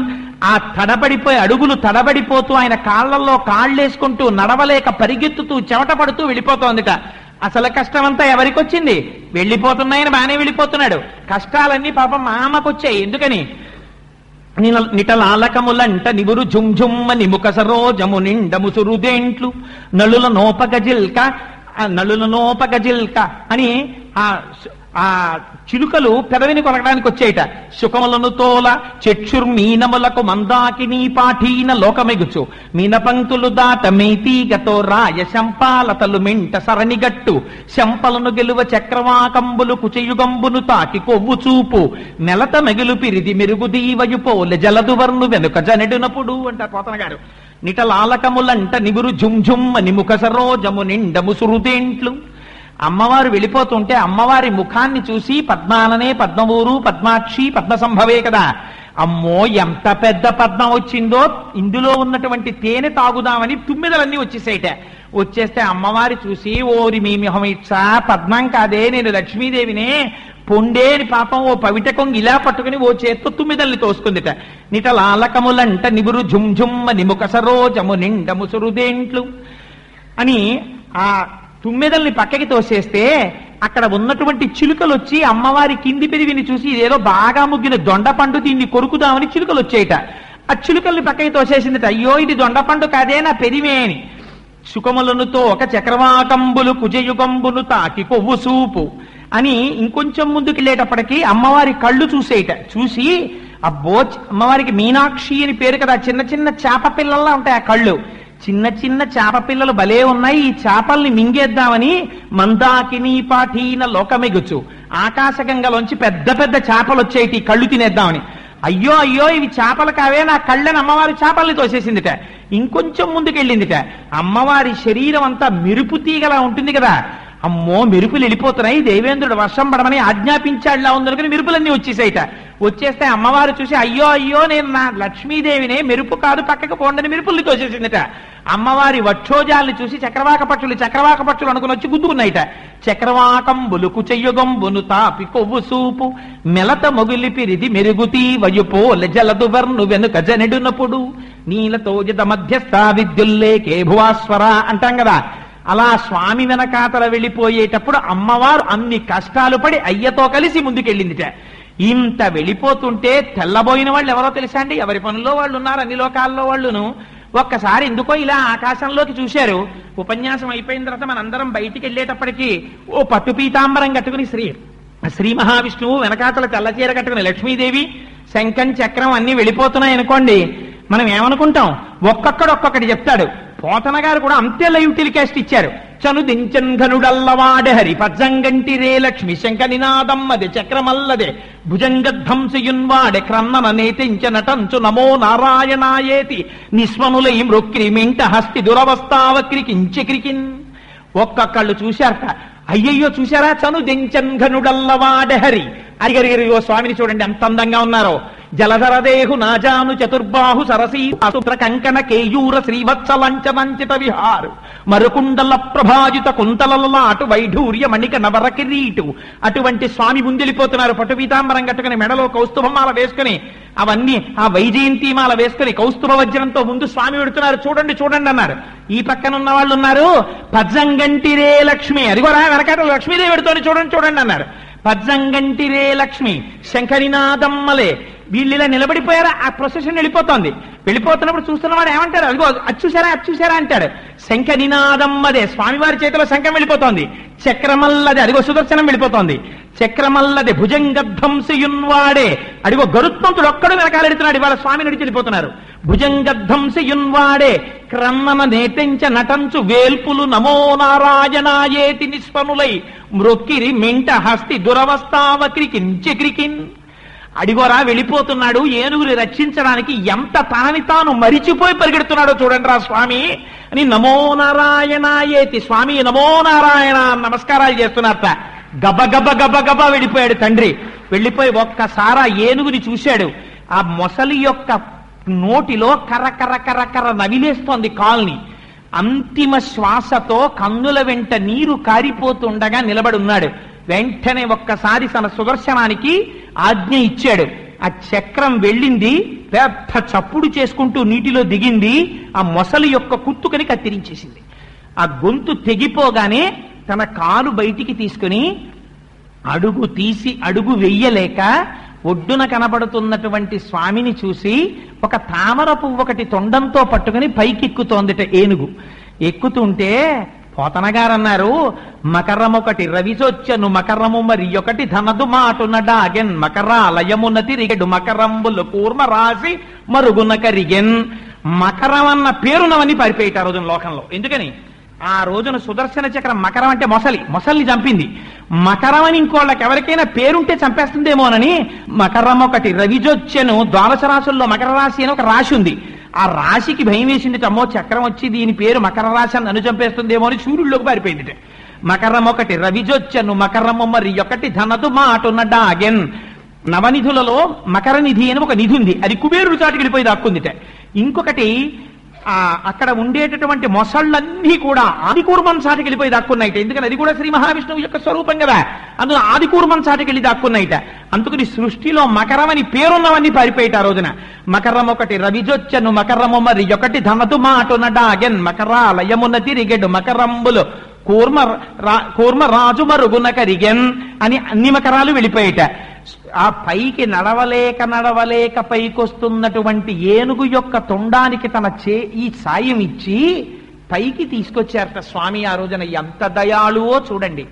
ఆ తడబడిపోయి అడుగులు తడబడిపోతూ ఆయన కాళ్లలో కాళ్ళేసుకుంటూ నడవలేక పరిగెత్తుతూ చెమట పడుతూ వెళ్ళిపోతోందిట. అసలు కష్టమంతా ఎవరికొచ్చింది? వెళ్ళిపోతున్నాయని బానే వెళ్ళిపోతున్నాడు. కష్టాలన్నీ పాపం మా అమ్మకొచ్చాయి. ఎందుకని? నిటలాలకములంట నివురు జుంజుమ్మని ముఖ సరోజము నిండ ముసురుదేంట్లు నలుల నోపగజిల్క అని ఆ చిలుకలు పెదవిని కొనడానికి వచ్చేయట. సుఖములను తోల చెక్షుర్మీనములకు మందాకిని పాఠీన లోకమెగుచు మీన పంక్తులు దాట మేతీగతో రాయ శంపాలతలు మెంట సరణిగట్టు శంపలను గెలువ చక్రవాకంబులు కుచయుగంబును తాకి కొవ్వు చూపు నెలత మెగులు పిరిది మెరుగు దీవయుపోలె జలదువర్ను వెనుక జనెడునప్పుడు అంటారు పోతన గారు. నిటలాలకములంట నిగురు జుంజుమ్మని ముఖ సరోజము నిండ ముసురుదేంట్లు. అమ్మవారు వెళ్ళిపోతుంటే అమ్మవారి ముఖాన్ని చూసి పద్మాననే పద్మవూరు పద్మాక్షి పద్మసంభవే కదా, అమ్మో ఎంత పెద్ద పద్మం వచ్చిందో, ఇందులో ఉన్నటువంటి తేనె తాగుదామని తుమ్మిదలన్నీ వచ్చేసేట. వచ్చేస్తే అమ్మవారి చూసి, ఓరి మీ మొహమిచ్చా పద్మం కాదే, నేను లక్ష్మీదేవినే, పొండేని పాపం ఓ పవిటకం ఇలా పట్టుకుని ఓ చేత్తో తుమ్మిదల్ని తోసుకుందిట. నిటలాలకములంట నిబురు జుంజుమ్మ నిముఖ సరోజము నిండ ముసురుదేంట్లు అని ఆ తుమ్మెదల్ని పక్కకి తోసేస్తే అక్కడ ఉన్నటువంటి చిలుకలు వచ్చి అమ్మవారి కింది పెరివిని చూసి ఇదేదో బాగా ముగ్గిన దొండపండు దీన్ని కొరుకుదామని చిలుకలు వచ్చేయట. ఆ చిలుకల్ని పక్కకి తోసేసిందిట. అయ్యో ఇది దొండపండు కాదే నా పెరిమే అని. సుఖములనుతో ఒక చక్రవాకంబులు కుజయుగంబును తాకి కొవ్వు సూపు అని ఇంకొంచెం ముందుకు వెళ్ళేటప్పటికీ అమ్మవారి కళ్ళు చూసేయట. చూసి అబ్బో, అమ్మవారికి మీనాక్షి అని పేరు కదా, చిన్న చిన్న చేప పిల్లల్లా ఉంటాయి ఆ కళ్ళు. చిన్న చిన్న చేప పిల్లలు భలే ఉన్నాయి, ఈ చేపల్ని మింగేద్దామని మందాకిని పాఠీన లోకమెగుచు ఆకాశగంగలోంచి పెద్ద పెద్ద చేపలు వచ్చేటి కళ్ళు తినేద్దామని. అయ్యో అయ్యో ఇవి చేపలు కావే, నా కళ్ళని అమ్మవారి చేపల్ని తోసేసిందిట. ఇంకొంచెం ముందుకెళ్ళిందిట. అమ్మవారి శరీరం అంతా మెరుపు తీగలా ఉంటుంది కదా, అమ్మో మెరుపులు వెళ్ళిపోతున్నాయి, దేవేంద్రుడు వర్షం పడమని ఆజ్ఞాపించాడులా ఉందనుకుని మెరుపులన్నీ వచ్చేసాయిట. వచ్చేస్తే అమ్మవారు చూసి, అయ్యో అయ్యో నేను నా లక్ష్మీదేవినే, మెరుపు కాదు పక్కకు పోండని మెరుపుల్ని తోసేసిందిట. అమ్మవారి వక్షోజాల్ని చూసి చక్రవాక పక్షులు అనుకుని వచ్చి గుద్దుకున్నాయిట. చక్రవాకంబులు కుచయుగంబును తాపి కొవ్వు సూపు మెలత మొగిలి పిరిది మెరుగుతీ వయుపోలె జలదువర్ను వెనుక జనెడునప్పుడు నీలతోజత మధ్యస్థ విద్యుల్లేకే భువాస్వర అంటాం కదా. అలా స్వామి వెనకాతల వెళ్ళిపోయేటప్పుడు అమ్మవారు అన్ని కష్టాలు పడి అయ్యతో కలిసి ముందుకెళ్ళిందిట. ఇంత వెళ్ళిపోతుంటే తెల్లబోయిన వాళ్ళు ఎవరో తెలుసా అండి? ఎవరి పనుల్లో వాళ్ళు ఉన్నారు, అన్ని లోకాల్లో వాళ్ళును. ఒక్కసారి ఎందుకో ఇలా ఆకాశంలోకి చూశారు. ఉపన్యాసం అయిపోయిన తర్వాత మనందరం బయటికి వెళ్ళేటప్పటికీ ఓ పట్టు పీతాంబరం కట్టుకుని శ్రీ మహావిష్ణువు, వెనకాతల తెల్లచీర కట్టుకుని లక్ష్మీదేవి, శంఖం చక్రం అన్ని వెళ్ళిపోతున్నాయి అనుకోండి, మనం ఏమనుకుంటాం? ఒక్కొక్కటి చెప్తాడు. పోతన గారు కూడా అంతే లైవ్ టెలికాస్ట్ ఇచ్చారు. చను దించన్ ఘనుడల్లవాడె హరి పజ్జంగంటిరే లక్ష్మి శంఖ నినాదమ్మది చక్రమల్లదే భుజంగధ్వంసయున్వాడె క్రన్నన నేతించ నటంచు నమో నారాయణాయేతి నిస్వనులై మృక్రి మింట హస్తి దురవస్థావక్రికించక్రికిన్. ఒక్కొక్కళ్ళు చూశారట. అయ్యయ్యో చూశారా, చను దించన్ ఘనుడల్లవాడె హరి. అరిగరిగరిగో స్వామిని చూడండి ఎంత అందంగా ఉన్నారో. జలధరదేహు నాజాను చతుర్బాహు సరసీ అసుప్ర కంకణ కేయూర శ్రీవత్సలంచనంచిత విహారు మరుకుండల ప్రభాజిత కుంతలలాటు వైఢూర్య మణిక నవర కిరీటు. అటువంటి స్వామి ముందెళ్ళిపోతున్నారు. పట్టు పీతాంబరం కట్టుకుని మెడలో కౌస్తుభమాల వేసుకుని అవన్నీ ఆ వైజయంతిమాల వేసుకుని కౌస్తుభ వజ్రంతో ముందు స్వామి పెడుతున్నారు. చూడండి చూడండి అన్నారు. ఈ పక్కన ఉన్న వాళ్ళు ఉన్నారు పజ్జంగంటిరే లక్ష్మి, అదిగోరా వెనకాట లక్ష్మీదేవి పెడుతోంది చూడండి చూడండి అన్నారు. పజ్జంగంటిరే లక్ష్మి శంఖనినాదమ్మలే. వీళ్ళిలా నిలబడిపోయారా, ఆ ప్రొసెషన్ వెళ్ళిపోతోంది. వెళ్ళిపోతున్నప్పుడు చూస్తున్నవాడు ఏమంటారు, అదిగో అచ్చుసారా అచ్చుసారా అంటాడు. శంఖ నినాదమ్మదే, స్వామివారి చేతిలో శంఖం వెళ్ళిపోతోంది. చక్రమల్లదే, అదిగో సుదర్శనం వెళ్ళిపోతోంది. చక్రమల్లదే భుజంగధ్వంసయున్వాడే, అడిగో గరుత్మంతుడు ఒక్కడు వెనకాలెడుతున్నాడు. ఇవాళ స్వామి నడిచి వెళ్ళిపోతున్నారు. భుజంగధ్వంసయున్వాడే క్రన్నన నేటెంచ నటంచు వేల్పులు నమో నారాయణాయేతి నిస్పనులై మృక్కిరి మింట హస్తి దురవస్థావక్రికించక్రికిన్. అడిగోరా వెళ్ళిపోతున్నాడు. ఏనుగుని రక్షించడానికి ఎంత తనని తాను మరిచిపోయి పరిగెడుతున్నాడో చూడండి రా స్వామి అని నమో నారాయణాయేతి, స్వామి నమో నారాయణ నమస్కారాలు చేస్తున్నారట. గబగబ గబగబ వెళ్ళిపోయాడు తండ్రి. వెళ్ళిపోయి ఒక్కసారి ఆ ఏనుగుని చూశాడు. ఆ మొసలి యొక్క నోటిలో కర్ర కర్ర కర్ర కర్ర నవిలేస్తోంది కాల్ని. అంతిమ శ్వాసతో కన్నుల వెంట నీరు కారిపోతుండగా నిలబడి ఉన్నాడు. వెంటనే ఒక్కసారి తన సుదర్శనానికి ఆజ్ఞ ఇచ్చాడు. ఆ చక్రం వెళ్ళింది, పెద్ద చప్పుడు చేసుకుంటూ నీటిలో దిగింది. ఆ మొసలి యొక్క కుత్తుకని కత్తిరించేసింది. ఆ గొంతు తెగిపోగానే తన కాలు బయటికి తీసుకుని అడుగు తీసి అడుగు వెయ్యలేక ఒడ్డున కనబడుతున్నటువంటి స్వామిని చూసి ఒక తామర పువ్వు ఒకటి తొండంతో పట్టుకుని పైకెక్కుతోందిట ఏనుగు. ఎక్కుతుంటే పోతనగారన్నారు, మకరమొకటి రవిసొచ్చను మకరము మరి ఒకటి ధనదు మాటున డాగెన్ మకరాలయమున తిరిగెడు మకరంబులు కూర్మ రాసి మరుగున కరిగెన్. మకరం అన్న పేరునవన్నీ పారిపోయేట ఆ రోజున లోకంలో. ఎందుకని ఆ రోజున సుదర్శన చక్రం మకరం అంటే మొసల్ని చంపింది. మకరం అని ఇంకోళ్ళకి ఎవరికైనా పేరుంటే చంపేస్తుందేమోనని మకరం ఒకటి రవిజొచ్చెను. ద్వాదశ రాశుల్లో మకర రాశి అని ఒక రాశి ఉంది. ఆ రాశికి భయం వేసింది. అమ్మో చక్రం వచ్చి దీని పేరు మకర రాశి అని నన్ను చంపేస్తుందేమో అని సూర్యుల్లోకి పారిపోయింది. మకరం ఒకటి రవిజొచ్చెను మకరము మరి ఒకటి ధనదు మాటున డాగెన్. నవనిధులలో మకర నిధి అని ఒక నిధి ఉంది. అది కుబేరుడు చాటుకి వెళ్ళిపోయి దాక్కుందిట. ఇంకొకటి అక్కడ ఉండేటటువంటి మొసళ్ళన్నీ కూడా ఆదికూర్మం చాటుకి వెళ్ళిపోయి దాక్కున్నాయిట. ఎందుకని అది కూడా శ్రీ మహావిష్ణువు యొక్క స్వరూపం కదా. అందులో ఆదికూర్మం చాటుకి వెళ్ళి దాక్కున్నాయిట. అందుకని సృష్టిలో మకరం అని పేరున్నవన్నీ పారిపోయిట ఆ రోజున. మకరం ఒకటి రవిజొచ్చను మకరము మరి ఒకటి ధనదు మాటున డాగెన్ మకరాలయమున తిరిగెడు మకరంబులు కూర్మ రాజు మరుగున కరిగెన్ అని అన్ని మకరాలు వెళ్ళిపోయేట. ఆ పైకి నడవలేక పైకొస్తున్నటువంటి ఏనుగు యొక్క తొండానికి తన ఈ సాయం ఇచ్చి పైకి తీసుకొచ్చారట స్వామి. ఆ రోజున ఎంత దయాళువో చూడండి.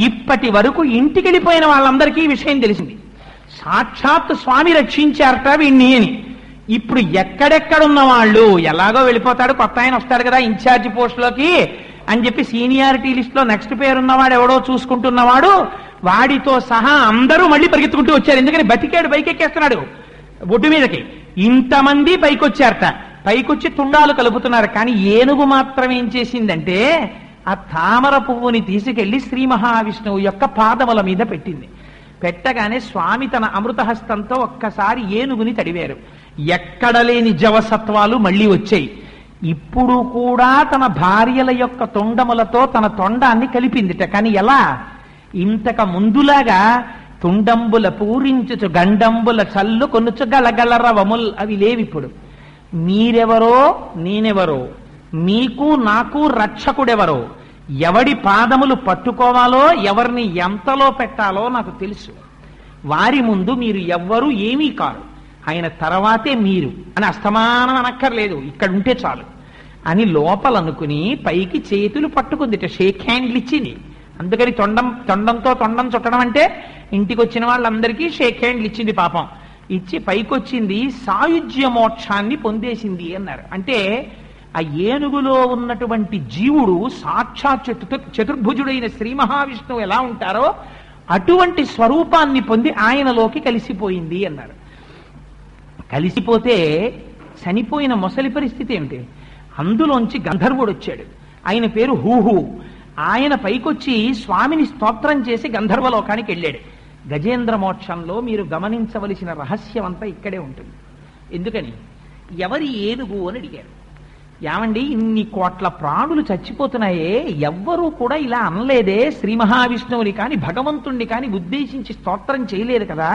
ఇప్పటి వరకు ఇంటికి వెళ్ళిపోయిన వాళ్ళందరికీ ఈ విషయం తెలిసింది. సాక్షాత్ స్వామి రక్షించారట వీణ్ణి అని. ఇప్పుడు ఎక్కడెక్కడున్న వాళ్ళు ఎలాగో వెళ్ళిపోతాడు, కొత్త ఆయన వస్తాడు కదా ఇన్ఛార్జి పోస్టులోకి అని చెప్పి సీనియారిటీ లిస్ట్ లో నెక్స్ట్ పేరున్నవాడు ఎవడో చూసుకుంటున్నవాడు వాడితో సహా అందరూ మళ్ళీ పరిగెత్తుకుంటూ వచ్చారు. ఎందుకని బతికాడు, పైకెక్కేస్తున్నాడు ఒడ్డు మీదకి. ఇంతమంది పైకొచ్చారట. పైకొచ్చి తుండాలు కలుపుతున్నారు. కానీ ఏనుగు మాత్రం ఏం చేసిందంటే ఆ తామర పువ్వుని తీసుకెళ్లి శ్రీ మహావిష్ణువు యొక్క పాదముల మీద పెట్టింది. పెట్టగానే స్వామి తన అమృతహస్తంతో ఒక్కసారి ఏనుగుని తడివారు. ఎక్కడ లేని జవసత్వాలు మళ్ళీ వచ్చాయి. ఇప్పుడు కూడా తన భార్యల యొక్క తొండములతో తన తొండాన్ని కలిపిందిట. కానీ ఎలా? ఇంతక ముందులాగా తుండంబుల పూరించుచు గండంబుల చల్లు కొనుచు గలగలరవముల్ అవి లేవిప్పుడు. మీరెవరో నేనెవరో, మీకు నాకు రక్షకుడెవరో, ఎవడి పాదములు పట్టుకోవాలో ఎవరిని ఎంతలో పెట్టాలో నాకు తెలుసు. వారి ముందు మీరు ఎవ్వరూ ఏమీ కారు, ఆయన తర్వాతే మీరు అని అస్తమానం అనక్కర్లేదు, ఇక్కడ ఉంటే చాలు అని లోపలనుకుని పైకి చేతులు పట్టుకుందిట. షేక్ హ్యాండ్లు ఇచ్చింది. అందుకని తొండంతో తొండం చుట్టడం అంటే ఇంటికి వచ్చిన వాళ్ళందరికీ షేక్ హ్యాండ్లు ఇచ్చింది. పాపం ఇచ్చి పైకొచ్చింది. సాయుజ్య మోక్షాన్ని పొందేసింది అన్నారు. అంటే ఆ ఏనుగులో ఉన్నటువంటి జీవుడు సాక్షాత్ చతుర్భుజుడైన శ్రీ మహావిష్ణువు ఎలా ఉంటారో అటువంటి స్వరూపాన్ని పొంది ఆయనలోకి కలిసిపోయింది అన్నారు. కలిసిపోతే చనిపోయిన మొసలి పరిస్థితి ఏమిటి? అందులోంచి గంధర్వుడు వచ్చాడు. ఆయన పేరు హూహు. ఆయన పైకొచ్చి స్వామిని స్తోత్రం చేసి గంధర్వలోకానికి వెళ్ళాడు. గజేంద్ర మోక్షంలో మీరు గమనించవలసిన రహస్యం అంతా ఇక్కడే ఉంటుంది. ఎందుకని? ఎవరి ఏనుగు అని అడిగారు. ఏమండి, ఇన్ని కోట్ల ప్రాణులు చచ్చిపోతున్నాయే, ఎవ్వరూ కూడా ఇలా అనలేదే, శ్రీ మహావిష్ణువుని కాని భగవంతుణ్ణి కాని ఉద్దేశించి స్తోత్రం చేయలేదు కదా,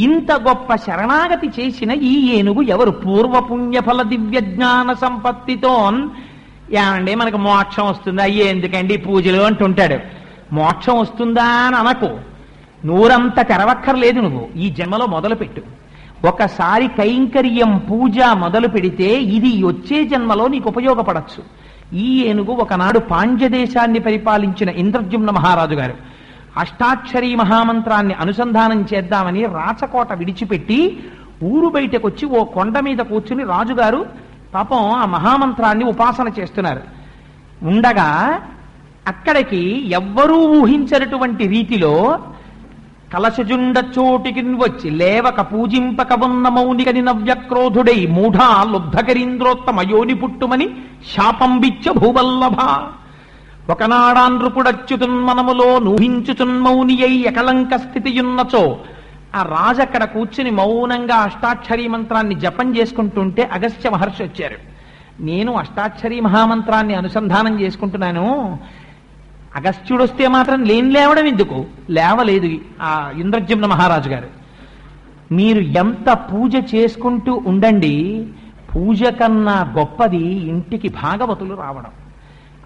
ఇంత గొప్ప శరణాగతి చేసిన ఈ ఏనుగు ఎవరు? పూర్వపుణ్యఫల దివ్య జ్ఞాన సంపత్తితో. ఏమండి, మనకు మోక్షం వస్తుందా? ఎందుకండి పూజలు అంటుంటాడు. మోక్షం వస్తుందా అని అనకు, నూరంత తెరవక్కర్లేదు. నువ్వు ఈ జన్మలో మొదలుపెట్టు. ఒకసారి కైంకర్యం పూజ మొదలు పెడితే ఇది వచ్చే జన్మలో నీకు ఉపయోగపడచ్చు. ఈ ఏనుగు ఒకనాడు పాండ్యదేశాన్ని పరిపాలించిన ఇంద్రజుమ్న మహారాజు గారు అష్టాక్షరీ మహామంత్రాన్ని అనుసంధానం చేద్దామని రాచకోట విడిచిపెట్టి ఊరు బయటకొచ్చి ఓ కొండ మీద కూర్చుని రాజుగారు పాపం ఆ మహామంత్రాన్ని ఉపాసన చేస్తున్నారు. ఉండగా అక్కడికి ఎవ్వరూ ఊహించనటువంటి రీతిలో కలశజుండ చోటికి వచ్చి లేవక పూజింపక ఉన్న మౌనికని నవ్యక్రోధుడై మూఢా లుబ్ధకరీంద్రోత్తమ యోని పుట్టుమని శాపంబిచ్చ భూవల్లభ ఒకనాడాన్రుపుడచ్యుతున్మనములో నూహించుచున్మౌని అయి ఎకలంక స్థితియున్నచో. ఆ రాజు అక్కడ కూర్చుని మౌనంగా అష్టాక్షరీ మంత్రాన్ని జపం చేసుకుంటుంటే అగస్త్య మహర్షి వచ్చారు. నేను అష్టాక్షరీ మహామంత్రాన్ని అనుసంధానం చేసుకుంటున్నాను, అగస్త్యుడు వస్తే మాత్రం లేవడం ఎందుకు? లేవలేదు ఆ ఇంద్రజుమ్న మహారాజు గారు. మీరు ఎంత పూజ చేసుకుంటూ ఉండండి, పూజ కన్నా గొప్పది ఇంటికి భాగవతులు రావడం.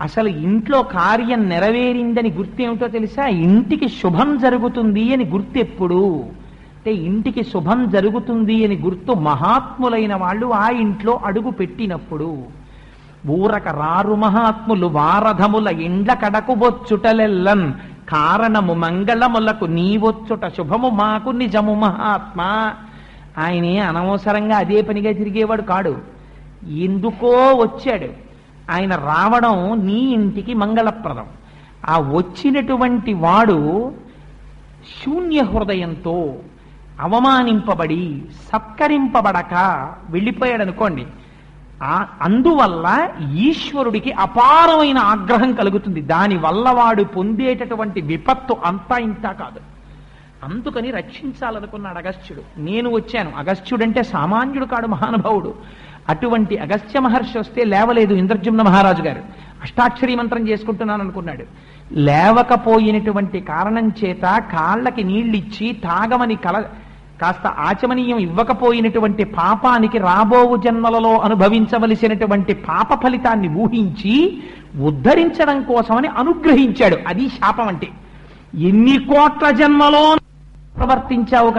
అసలు ఇంట్లో కార్యం నెరవేరిందని గుర్తేమిటో తెలుసా? ఇంటికి శుభం జరుగుతుంది అని గుర్తెప్పుడు అంటే, ఇంటికి శుభం జరుగుతుంది అని గుర్తు మహాత్ములైన వాళ్ళు ఆ ఇంట్లో అడుగు పెట్టినప్పుడు. ఊరక రారు మహాత్ములు వారధముల ఇండ్ల కడకు వచ్చుటలెల్లన్ కారణము మంగళములకు నీవొచ్చుట శుభము మాకు నిజము మహాత్మా. ఆయనే అనవసరంగా అదే పనిగా తిరిగేవాడు కాడు, ఎందుకో వచ్చాడు. ఆయన రావడం నీ ఇంటికి మంగళప్రదం. ఆ వచ్చినటువంటి వాడు శూన్య హృదయంతో అవమానింపబడి సత్కరింపబడక వెళ్ళిపోయాడు అనుకోండి, అందువల్ల ఈశ్వరుడికి అపారమైన ఆగ్రహం కలుగుతుంది. దానివల్ల వాడు పొందేటటువంటి విపత్తు అంతా ఇంతా కాదు. అందుకని రక్షించాలనుకున్నాడు అగస్త్యుడు. నేను వచ్చాను. అగస్త్యుడంటే సామాన్యుడు కాడు, మహానుభావుడు. అటువంటి అగస్త్య మహర్షి వస్తే లేవలేదు ఇంద్రజుమ్న మహారాజు గారు. అష్టాక్షరీ మంత్రం చేసుకుంటున్నాను అనుకున్నాడు. లేవకపోయినటువంటి కారణం చేత కాళ్ళకి నీళ్ళిచ్చి తాగమని కాస్త ఆచమనీయం ఇవ్వకపోయినటువంటి పాపానికి రాబోవు జన్మలలో అనుభవించవలసినటువంటి పాప ఫలితాన్ని ఊహించి ఉద్ధరించడం కోసమని అనుగ్రహించాడు. అది శాపం అంటే. ఎన్ని కోట్ల జన్మలో ప్రవర్తించావు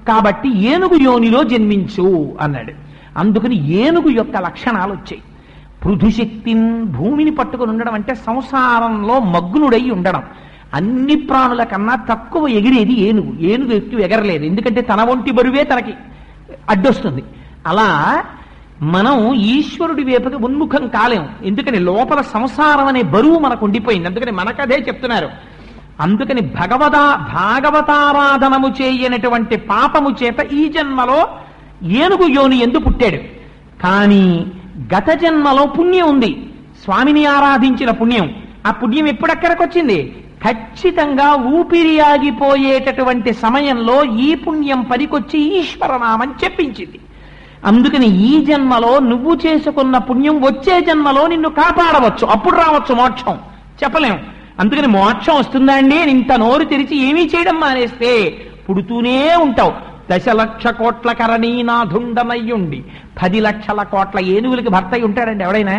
కాబట్టి ఏనుగు యోనిలో జన్మించు అన్నాడు. అందుకని ఏనుగు యొక్క లక్షణాలు వచ్చాయి. పృథుశక్తిన్, భూమిని పట్టుకుని ఉండడం అంటే సంసారంలో మగ్నుడై ఉండడం. అన్ని ప్రాణుల కన్నా తక్కువ ఎగిరేది ఏనుగు. ఏనుగు ఎక్కువ ఎగరలేదు, ఎందుకంటే తన ఒంటి బరువే తనకి అడ్డొస్తుంది. అలా మనం ఈశ్వరుడి వైపుకి ఉన్ముఖం కాలేము, ఎందుకని లోపల సంసారం అనే బరువు మనకు ఉండిపోయింది. అందుకని మనకదే చెప్తున్నారు. అందుకని భాగవతారాధనము చేయనటువంటి పాపము చేత ఈ జన్మలో ఏనుగు యోని ఎందు పుట్టాడు. కానీ గత జన్మలో పుణ్యం ఉంది, స్వామిని ఆరాధించిన పుణ్యం. ఆ పుణ్యం ఎప్పుడెక్కడికి వచ్చింది? ఖచ్చితంగా ఊపిరి ఆగిపోయేటటువంటి సమయంలో ఈ పుణ్యం పనికొచ్చి ఈశ్వరనామం చెప్పించింది. అందుకని ఈ జన్మలో నువ్వు చేసుకున్న పుణ్యం వచ్చే జన్మలో నిన్ను కాపాడవచ్చు, అప్పుడు రావచ్చు మోక్షం. చెప్పలేం. అందుకని మోక్షం వస్తుందా అండి అని ఇంత నోరు తెరిచి ఏమీ చేయడం మానేస్తే పుడుతూనే ఉంటావు. 10 లక్ష కోట్ల కరణీనాథుండనయ్యుండి 10 లక్షల కోట్ల ఏనుగులకి భర్త అయి ఉంటాడండి ఎవడైనా?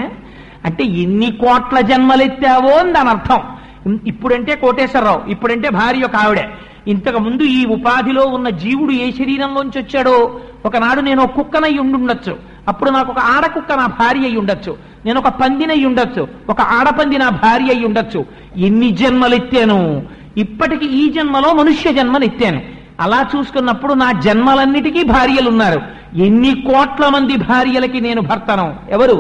అంటే ఎన్ని కోట్ల జన్మలెత్తావో అని దాని అర్థం. ఇప్పుడంటే కోటేశ్వరరావు, ఇప్పుడంటే భార్య ఒక ఆవిడే. ఇంతకు ముందు ఈ ఉపాధిలో ఉన్న జీవుడు ఏ శరీరంలోంచి వచ్చాడో, ఒకనాడు నేను ఒక కుక్కనై ఉండుండొచ్చు, అప్పుడు నాకు ఒక ఆడకుక్క నా భార్య అయి ఉండొచ్చు, నేను ఒక పందినై ఉండొచ్చు, ఒక ఆడపంది నా భార్య అయి ఉండొచ్చు. ఎన్ని జన్మలెత్తాను! ఇప్పటికి ఈ జన్మలో మనుష్య జన్మనెత్తాను. అలా చూసుకున్నప్పుడు నా జన్మలన్నిటికీ భార్యలున్నారు. ఎన్ని కోట్ల మంది భార్యలకి నేను భర్తను? ఎవరు?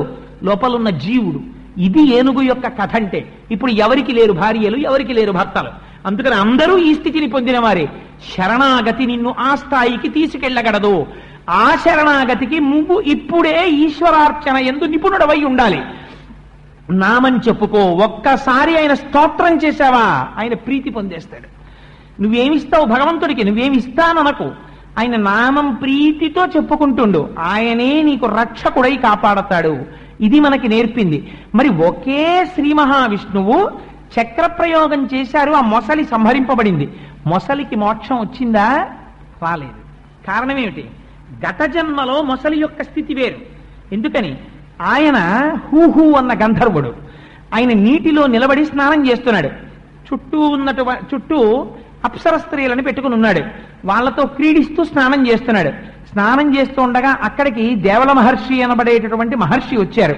లోపలున్న జీవుడు. ఇది ఏనుగు యొక్క కథ అంటే. ఇప్పుడు ఎవరికి లేరు భార్యలు, ఎవరికి లేరు భర్తలు, అందుకని అందరూ ఈ స్థితిని పొందిన వారే. శరణాగతి నిన్ను ఆ స్థాయికి తీసుకెళ్ళగలదు. ఆ శరణాగతికి నువ్వు ఇప్పుడే ఈశ్వరార్చన యందు నిపుణుడవై ఉండాలి. నామని చెప్పుకో. ఒక్కసారి ఆయన స్తోత్రం చేశావా ఆయన ప్రీతి పొందేస్తాడు. నువ్వేమిస్తావు భగవంతుడికి? నువ్వేమిస్తాననకు. ఆయన నామం ప్రీతితో చెప్పుకుంటుండు. ఆయనే నీకు రక్షకుడై కాపాడతాడు. ఇది మనకి నేర్పింది. మరి ఒకే శ్రీ మహావిష్ణువు చక్ర ప్రయోగం చేశారు. ఆ మొసలి సంహరింపబడింది. మొసలికి మోక్షం వచ్చిందా? రాలేదు. కారణం ఏమిటి? గత జన్మలో మొసలి యొక్క స్థితి వేరు. ఎందుకని? ఆయన హూహూ అన్న గంధర్వుడు. ఆయన నీటిలో నిలబడి స్నానం చేస్తున్నాడు. చుట్టూ అప్సర స్త్రీలను పెట్టుకుని ఉన్నాడు. వాళ్లతో క్రీడిస్తూ స్నానం చేస్తున్నాడు. స్నానం చేస్తూ ఉండగా అక్కడికి దేవల మహర్షి అనబడేటటువంటి మహర్షి వచ్చారు.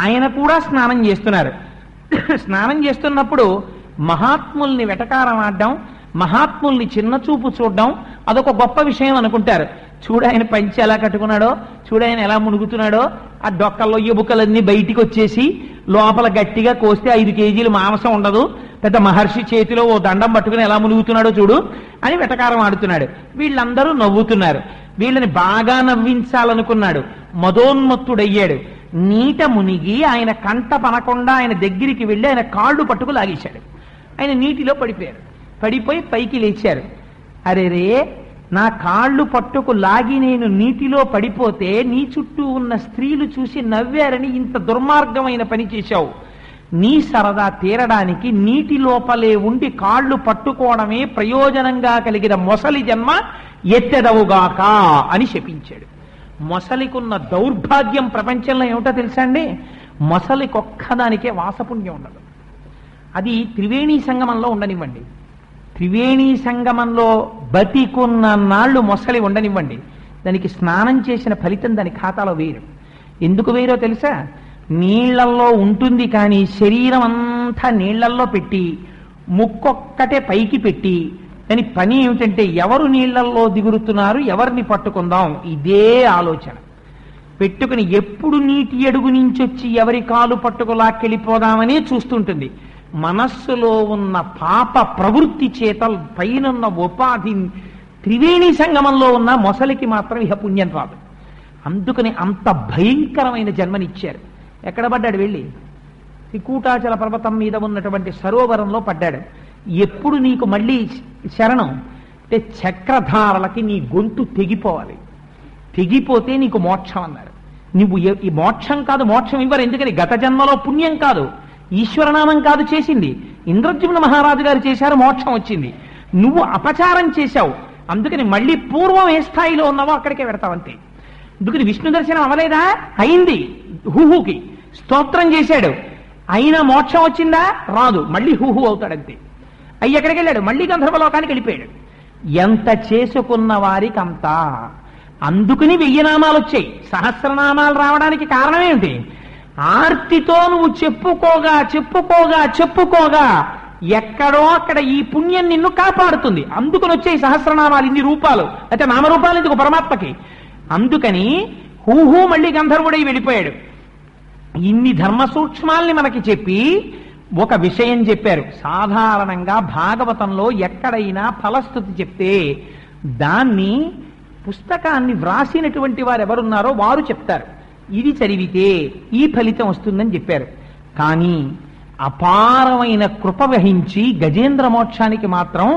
ఆయన కూడా స్నానం చేస్తున్నారు. స్నానం చేస్తున్నప్పుడు మహాత్ముల్ని వెటకారం ఆడడం, మహాత్ముల్ని చిన్న చూపు చూడడం అదొక గొప్ప విషయం అనుకుంటారు. చూడాయన పంచి ఎలా కట్టుకున్నాడో, చూడాయన ఎలా మునుగుతున్నాడో, ఆ డొక్కల్లో ఎముకలన్నీ బయటికి వచ్చేసి లోపల గట్టిగా కోస్తే 5 కేజీలు మాంసం ఉండదు, పెద్ద మహర్షి చేతిలో ఓ దండం పట్టుకుని ఎలా మునుగుతున్నాడో చూడు అని వెటకారం ఆడుతున్నాడు. వీళ్ళందరూ నవ్వుతున్నారు. వీళ్ళని బాగా నవ్వించాలనుకున్నాడు. మదోన్మత్తుడయ్యాడు. నీట మునిగి ఆయన కంట పనకుండా ఆయన దగ్గరికి వెళ్ళి ఆయన కాళ్ళు పట్టుకు లాగేశాడు. ఆయన నీటిలో పడిపోయారు. పడిపోయి పైకి లేచారు. అరెరే, నా కాళ్ళు పట్టుకు లాగి నేను నీటిలో పడిపోతే నీ చుట్టూ ఉన్న స్త్రీలు చూసి నవ్వారని ఇంత దుర్మార్గమైన పని చేశావు. నీ సరదా తీరడానికి నీటి లోపలే ఉండి కాళ్ళు పట్టుకోవడమే ప్రయోజనంగా కలిగిన మొసలి జన్మ ఎత్తెదవుగాక అని శపించాడు. మొసలికున్న దౌర్భాగ్యం ప్రపంచంలో ఏమిటో తెలుసా అండి? మొసలికొక్కదానికే వాసపుణ్యం ఉండదు. అది త్రివేణీ సంగమంలో ఉండనివ్వండి. త్రివేణీ సంగమంలో బతికున్న నాళ్లు మొసలి ఉండనివ్వండి. దానికి స్నానం చేసిన ఫలితం దాని ఖాతాలో వేరు. ఎందుకు వేరో తెలుసా? నీళ్లల్లో ఉంటుంది కానీ శరీరం అంతా నీళ్లల్లో పెట్టి ముక్కొక్కటే పైకి పెట్టి దాని పని ఏమిటంటే ఎవరు నీళ్లల్లో దిగురుతున్నారు, ఎవరిని పట్టుకుందాం, ఇదే ఆలోచన పెట్టుకుని ఎప్పుడు నీటి అడుగు నుంచి వచ్చి ఎవరి కాలు పట్టుకు లాక్కెళ్ళిపోదామనే చూస్తుంటుంది. మనస్సులో ఉన్న పాప ప్రవృత్తి చేత పైనున్న ఉపాధి త్రివేణి సంగమంలో ఉన్న మొసలికి మాత్రం ఇహ పుణ్యం రాదు. అందుకని అంత భయంకరమైన జన్మనిచ్చారు. ఎక్కడ పడ్డాడు? వెళ్ళి త్రికూటాచల పర్వతం మీద ఉన్నటువంటి సరోవరంలో పడ్డాడు. ఎప్పుడు నీకు మళ్ళీ శరణం అంటే చక్రధారలకి నీ గొంతు తెగిపోవాలి. తెగిపోతే నీకు మోక్షం అన్నారు. నువ్వు ఈ మోక్షం కాదు, మోక్షం ఇవ్వరు. ఎందుకని? గత జన్మలో పుణ్యం కాదు, ఈశ్వరనామం కాదు చేసింది. ఇంద్రద్యుమ్న మహారాజు గారు చేశారు, మోక్షం వచ్చింది. నువ్వు అపచారం చేశావు. అందుకని మళ్ళీ పూర్వం ఏ స్థాయిలో ఉన్నావో అక్కడికే పెడతావంతే. అందుకని విష్ణు దర్శనం అవలేదా? అయింది. హూహూకి స్తోత్రం చేశాడు, అయినా మోక్షం వచ్చిందా? రాదు. మళ్ళీ హూహూ అవుతాడంతే. అయ్యి ఎక్కడికి వెళ్ళాడు? మళ్ళీ గంధర్వలోకానికి వెళ్ళిపోయాడు. ఎంత చేసుకున్న వారికి అంతా. అందుకని 1000 నామాలు వచ్చాయి. సహస్రనామాలు రావడానికి కారణం ఏమిటి? ఆర్తితో నువ్వు చెప్పుకోగా చెప్పుకోగా చెప్పుకోగా ఎక్కడో అక్కడ ఈ పుణ్యం నిన్ను కాపాడుతుంది. అందుకని వచ్చాయి సహస్రనామాలు, ఇన్ని రూపాలు. అయితే నామరూపాలు ఎందుకు పరమాత్మకి? అందుకని హూహూ మళ్ళీ గంధర్వుడై వెళ్ళిపోయాడు. ఇన్ని ధర్మ సూక్ష్మాల్ని మనకి చెప్పి ఒక విషయం చెప్పారు. సాధారణంగా భాగవతంలో ఎక్కడైనా ఫలస్తుతి చెప్తే దాన్ని పుస్తకాన్ని వ్రాసినటువంటి వారు ఎవరున్నారో వారు చెప్తారు. ఇది చదివితే ఈ ఫలితం వస్తుందని చెప్పారు. కానీ అపారమైన కృప వహించి గజేంద్ర మోక్షానికి మాత్రం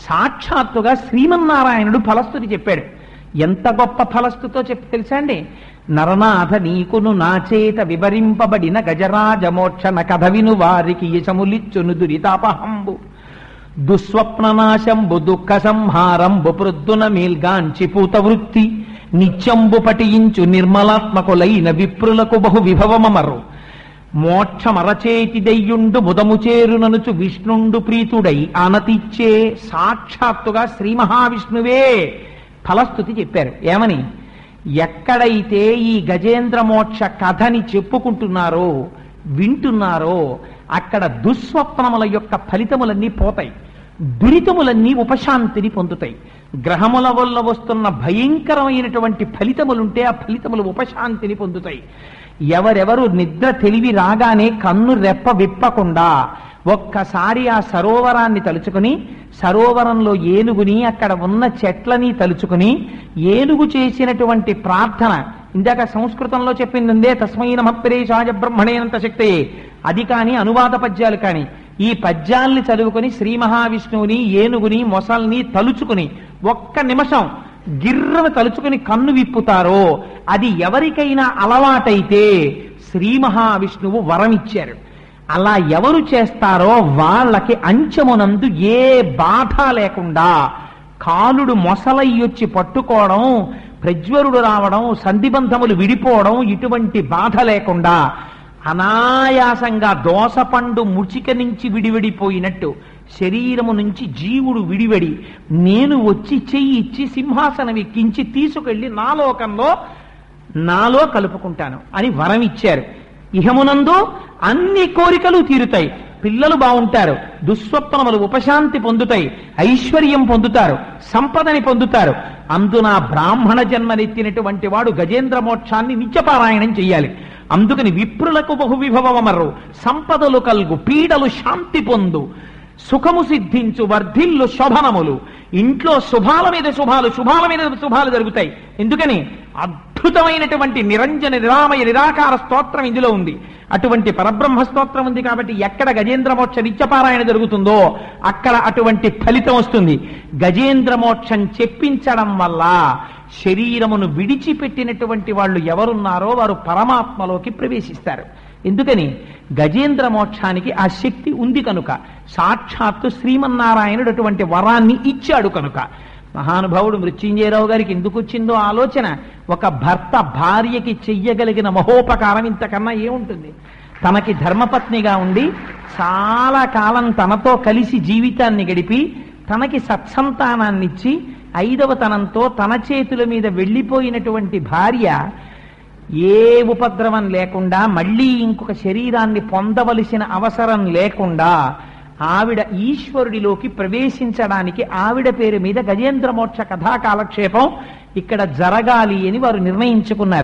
సాక్షాత్తుగా శ్రీమన్నారాయణుడు ఫలస్తుతి చెప్పాడు. ఎంత గొప్ప ఫలస్తుతో చెప్పి తెలుసా అండి? నరనాథ నీకును నాచేత వివరింపబడిన గజరాజ మోక్షణ కథ విను వారికి యశములిచ్చును దురితాపహంబు దుస్వప్ననాశంబు దుఃఖ సంహారంబు ప్రొద్దున మేల్గాంచి పూత వృత్తి నిత్యంబు పటించు నిర్మలాత్మకులైన విప్రులకు బహు విభవమమరు మోక్షమరచేతి దయ్యుండు ముదము చేరుననుచు విష్ణుండు ప్రీతుడై ఆనతిచ్చే సాక్షాత్తుగా శ్రీ మహావిష్ణువే ఫలస్తుతి చెప్పారు. ఏమని? ఎక్కడైతే ఈ గజేంద్ర మోక్ష కథని చెప్పుకుంటున్నారో వింటున్నారో అక్కడ దుస్వప్నముల యొక్క ఫలితములన్నీ పోతాయి, దురితములన్నీ ఉపశాంతిని పొందుతాయి. గ్రహముల వల్ల వస్తున్న భయంకరమైనటువంటి ఫలితములుంటే ఆ ఫలితములు ఉపశాంతిని పొందుతాయి. ఎవరెవరు నిద్ర తెలివి రాగానే కన్ను రెప్ప విప్పకుండా ఒక్కసారి ఆ సరోవరాన్ని తలుచుకుని, సరోవరంలో ఏనుగుని, అక్కడ ఉన్న చెట్లని తలుచుకుని, ఏనుగు చేసినటువంటి ప్రార్థన, ఇందాక సంస్కృతంలో చెప్పింది ఉందే, తస్మై నమః పరేశాయ బ్రహ్మణేనంత శక్తయే, అది కాని అనువాద పద్యాలు కాని, ఈ పద్యాల్ని చదువుకుని శ్రీ మహావిష్ణువుని, ఏనుగుని, మొసల్ని తలుచుకుని ఒక్క నిమిషం గిర్రను తలుచుకుని కన్ను విప్పుతారో, అది ఎవరికైనా అలవాటైతే శ్రీ మహావిష్ణువు వరం ఇచ్చారు. అలా ఎవరు చేస్తారో వాళ్ళకి అంచమునందు ఏ బాధ లేకుండా, కాలుడు మొసలయ్యొచ్చి పట్టుకోవడం, ప్రజ్వరుడు రావడం, సంధిబంధములు విడిపోవడం, ఇటువంటి బాధ లేకుండా అనాయాసంగా దోసపండు ముచిక నుంచి విడివిడిపోయినట్టు శరీరము నుంచి జీవుడు విడివడి, నేను వచ్చి చెయ్యి ఇచ్చి సింహాసనం ఎక్కించి తీసుకెళ్లి నా లోకంలో నాలో కలుపుకుంటాను అని వరం ఇచ్చారు. ఇహమునందు అన్ని కోరికలు తీరుతాయి, పిల్లలు బాగుంటారు, దుస్వప్నములు ఉపశాంతి పొందుతాయి, ఐశ్వర్యం పొందుతారు, సంపదని పొందుతారు. అందున బ్రాహ్మణ జన్మనెత్తినటువంటి వాడు గజేంద్ర మోక్షాన్ని నిత్యపారాయణం చెయ్యాలి. అందుకని విప్రులకు బహువిభవమరు, సంపదలు కల్గు, పీడలు శాంతి పొందు, సుఖము సిద్ధించు, వర్ధిల్లు శోభనములు. ఇంట్లో శుభాల మీద శుభాలు, శుభాల మీద శుభాలు జరుగుతాయి. ఎందుకని? అద్భుతమైనటువంటి నిరంజన నిరామయ నిరాకార స్తోత్రం ఇందులో ఉంది. అటువంటి పరబ్రహ్మ స్తోత్రం ఉంది కాబట్టి ఎక్కడ గజేంద్ర మోక్ష నిత్యపారాయణ జరుగుతుందో అక్కడ అటువంటి ఫలితం వస్తుంది. గజేంద్ర మోక్షం చెప్పించడం వల్ల శరీరమును విడిచిపెట్టినటువంటి వాళ్ళు ఎవరున్నారో వారు పరమాత్మలోకి ప్రవేశిస్తారు. ఎందుకని? గజేంద్ర మోక్షానికి ఆ శక్తి ఉంది కనుక, సాక్షాత్తు శ్రీమన్నారాయణుడు అటువంటి వరాన్ని ఇచ్చాడు కనుక. మహానుభావుడు మృత్యుంజయరావు గారికి ఎందుకు వచ్చిందో ఆలోచన, ఒక భర్త భార్యకి చెయ్యగలిగిన మహోపకారం ఇంతకన్నా ఏముంటుంది? తనకి ధర్మపత్నిగా ఉండి చాలా కాలం తనతో కలిసి జీవితాన్ని గడిపి తనకి సత్సంతానాన్నిచ్చి 5వ తనంతో తన చేతుల మీద వెళ్ళిపోయినటువంటి భార్య ఏ ఉపద్రవం లేకుండా, మళ్ళీ ఇంకొక శరీరాన్ని పొందవలసిన అవసరం లేకుండా ఆవిడ ఈశ్వరుడిలోకి ప్రవేశించడానికి ఆవిడ పేరు మీద గజేంద్ర మోక్ష కథా కాలక్షేపం ఇక్కడ జరగాలి అని వారు నిర్ణయించుకున్నారు.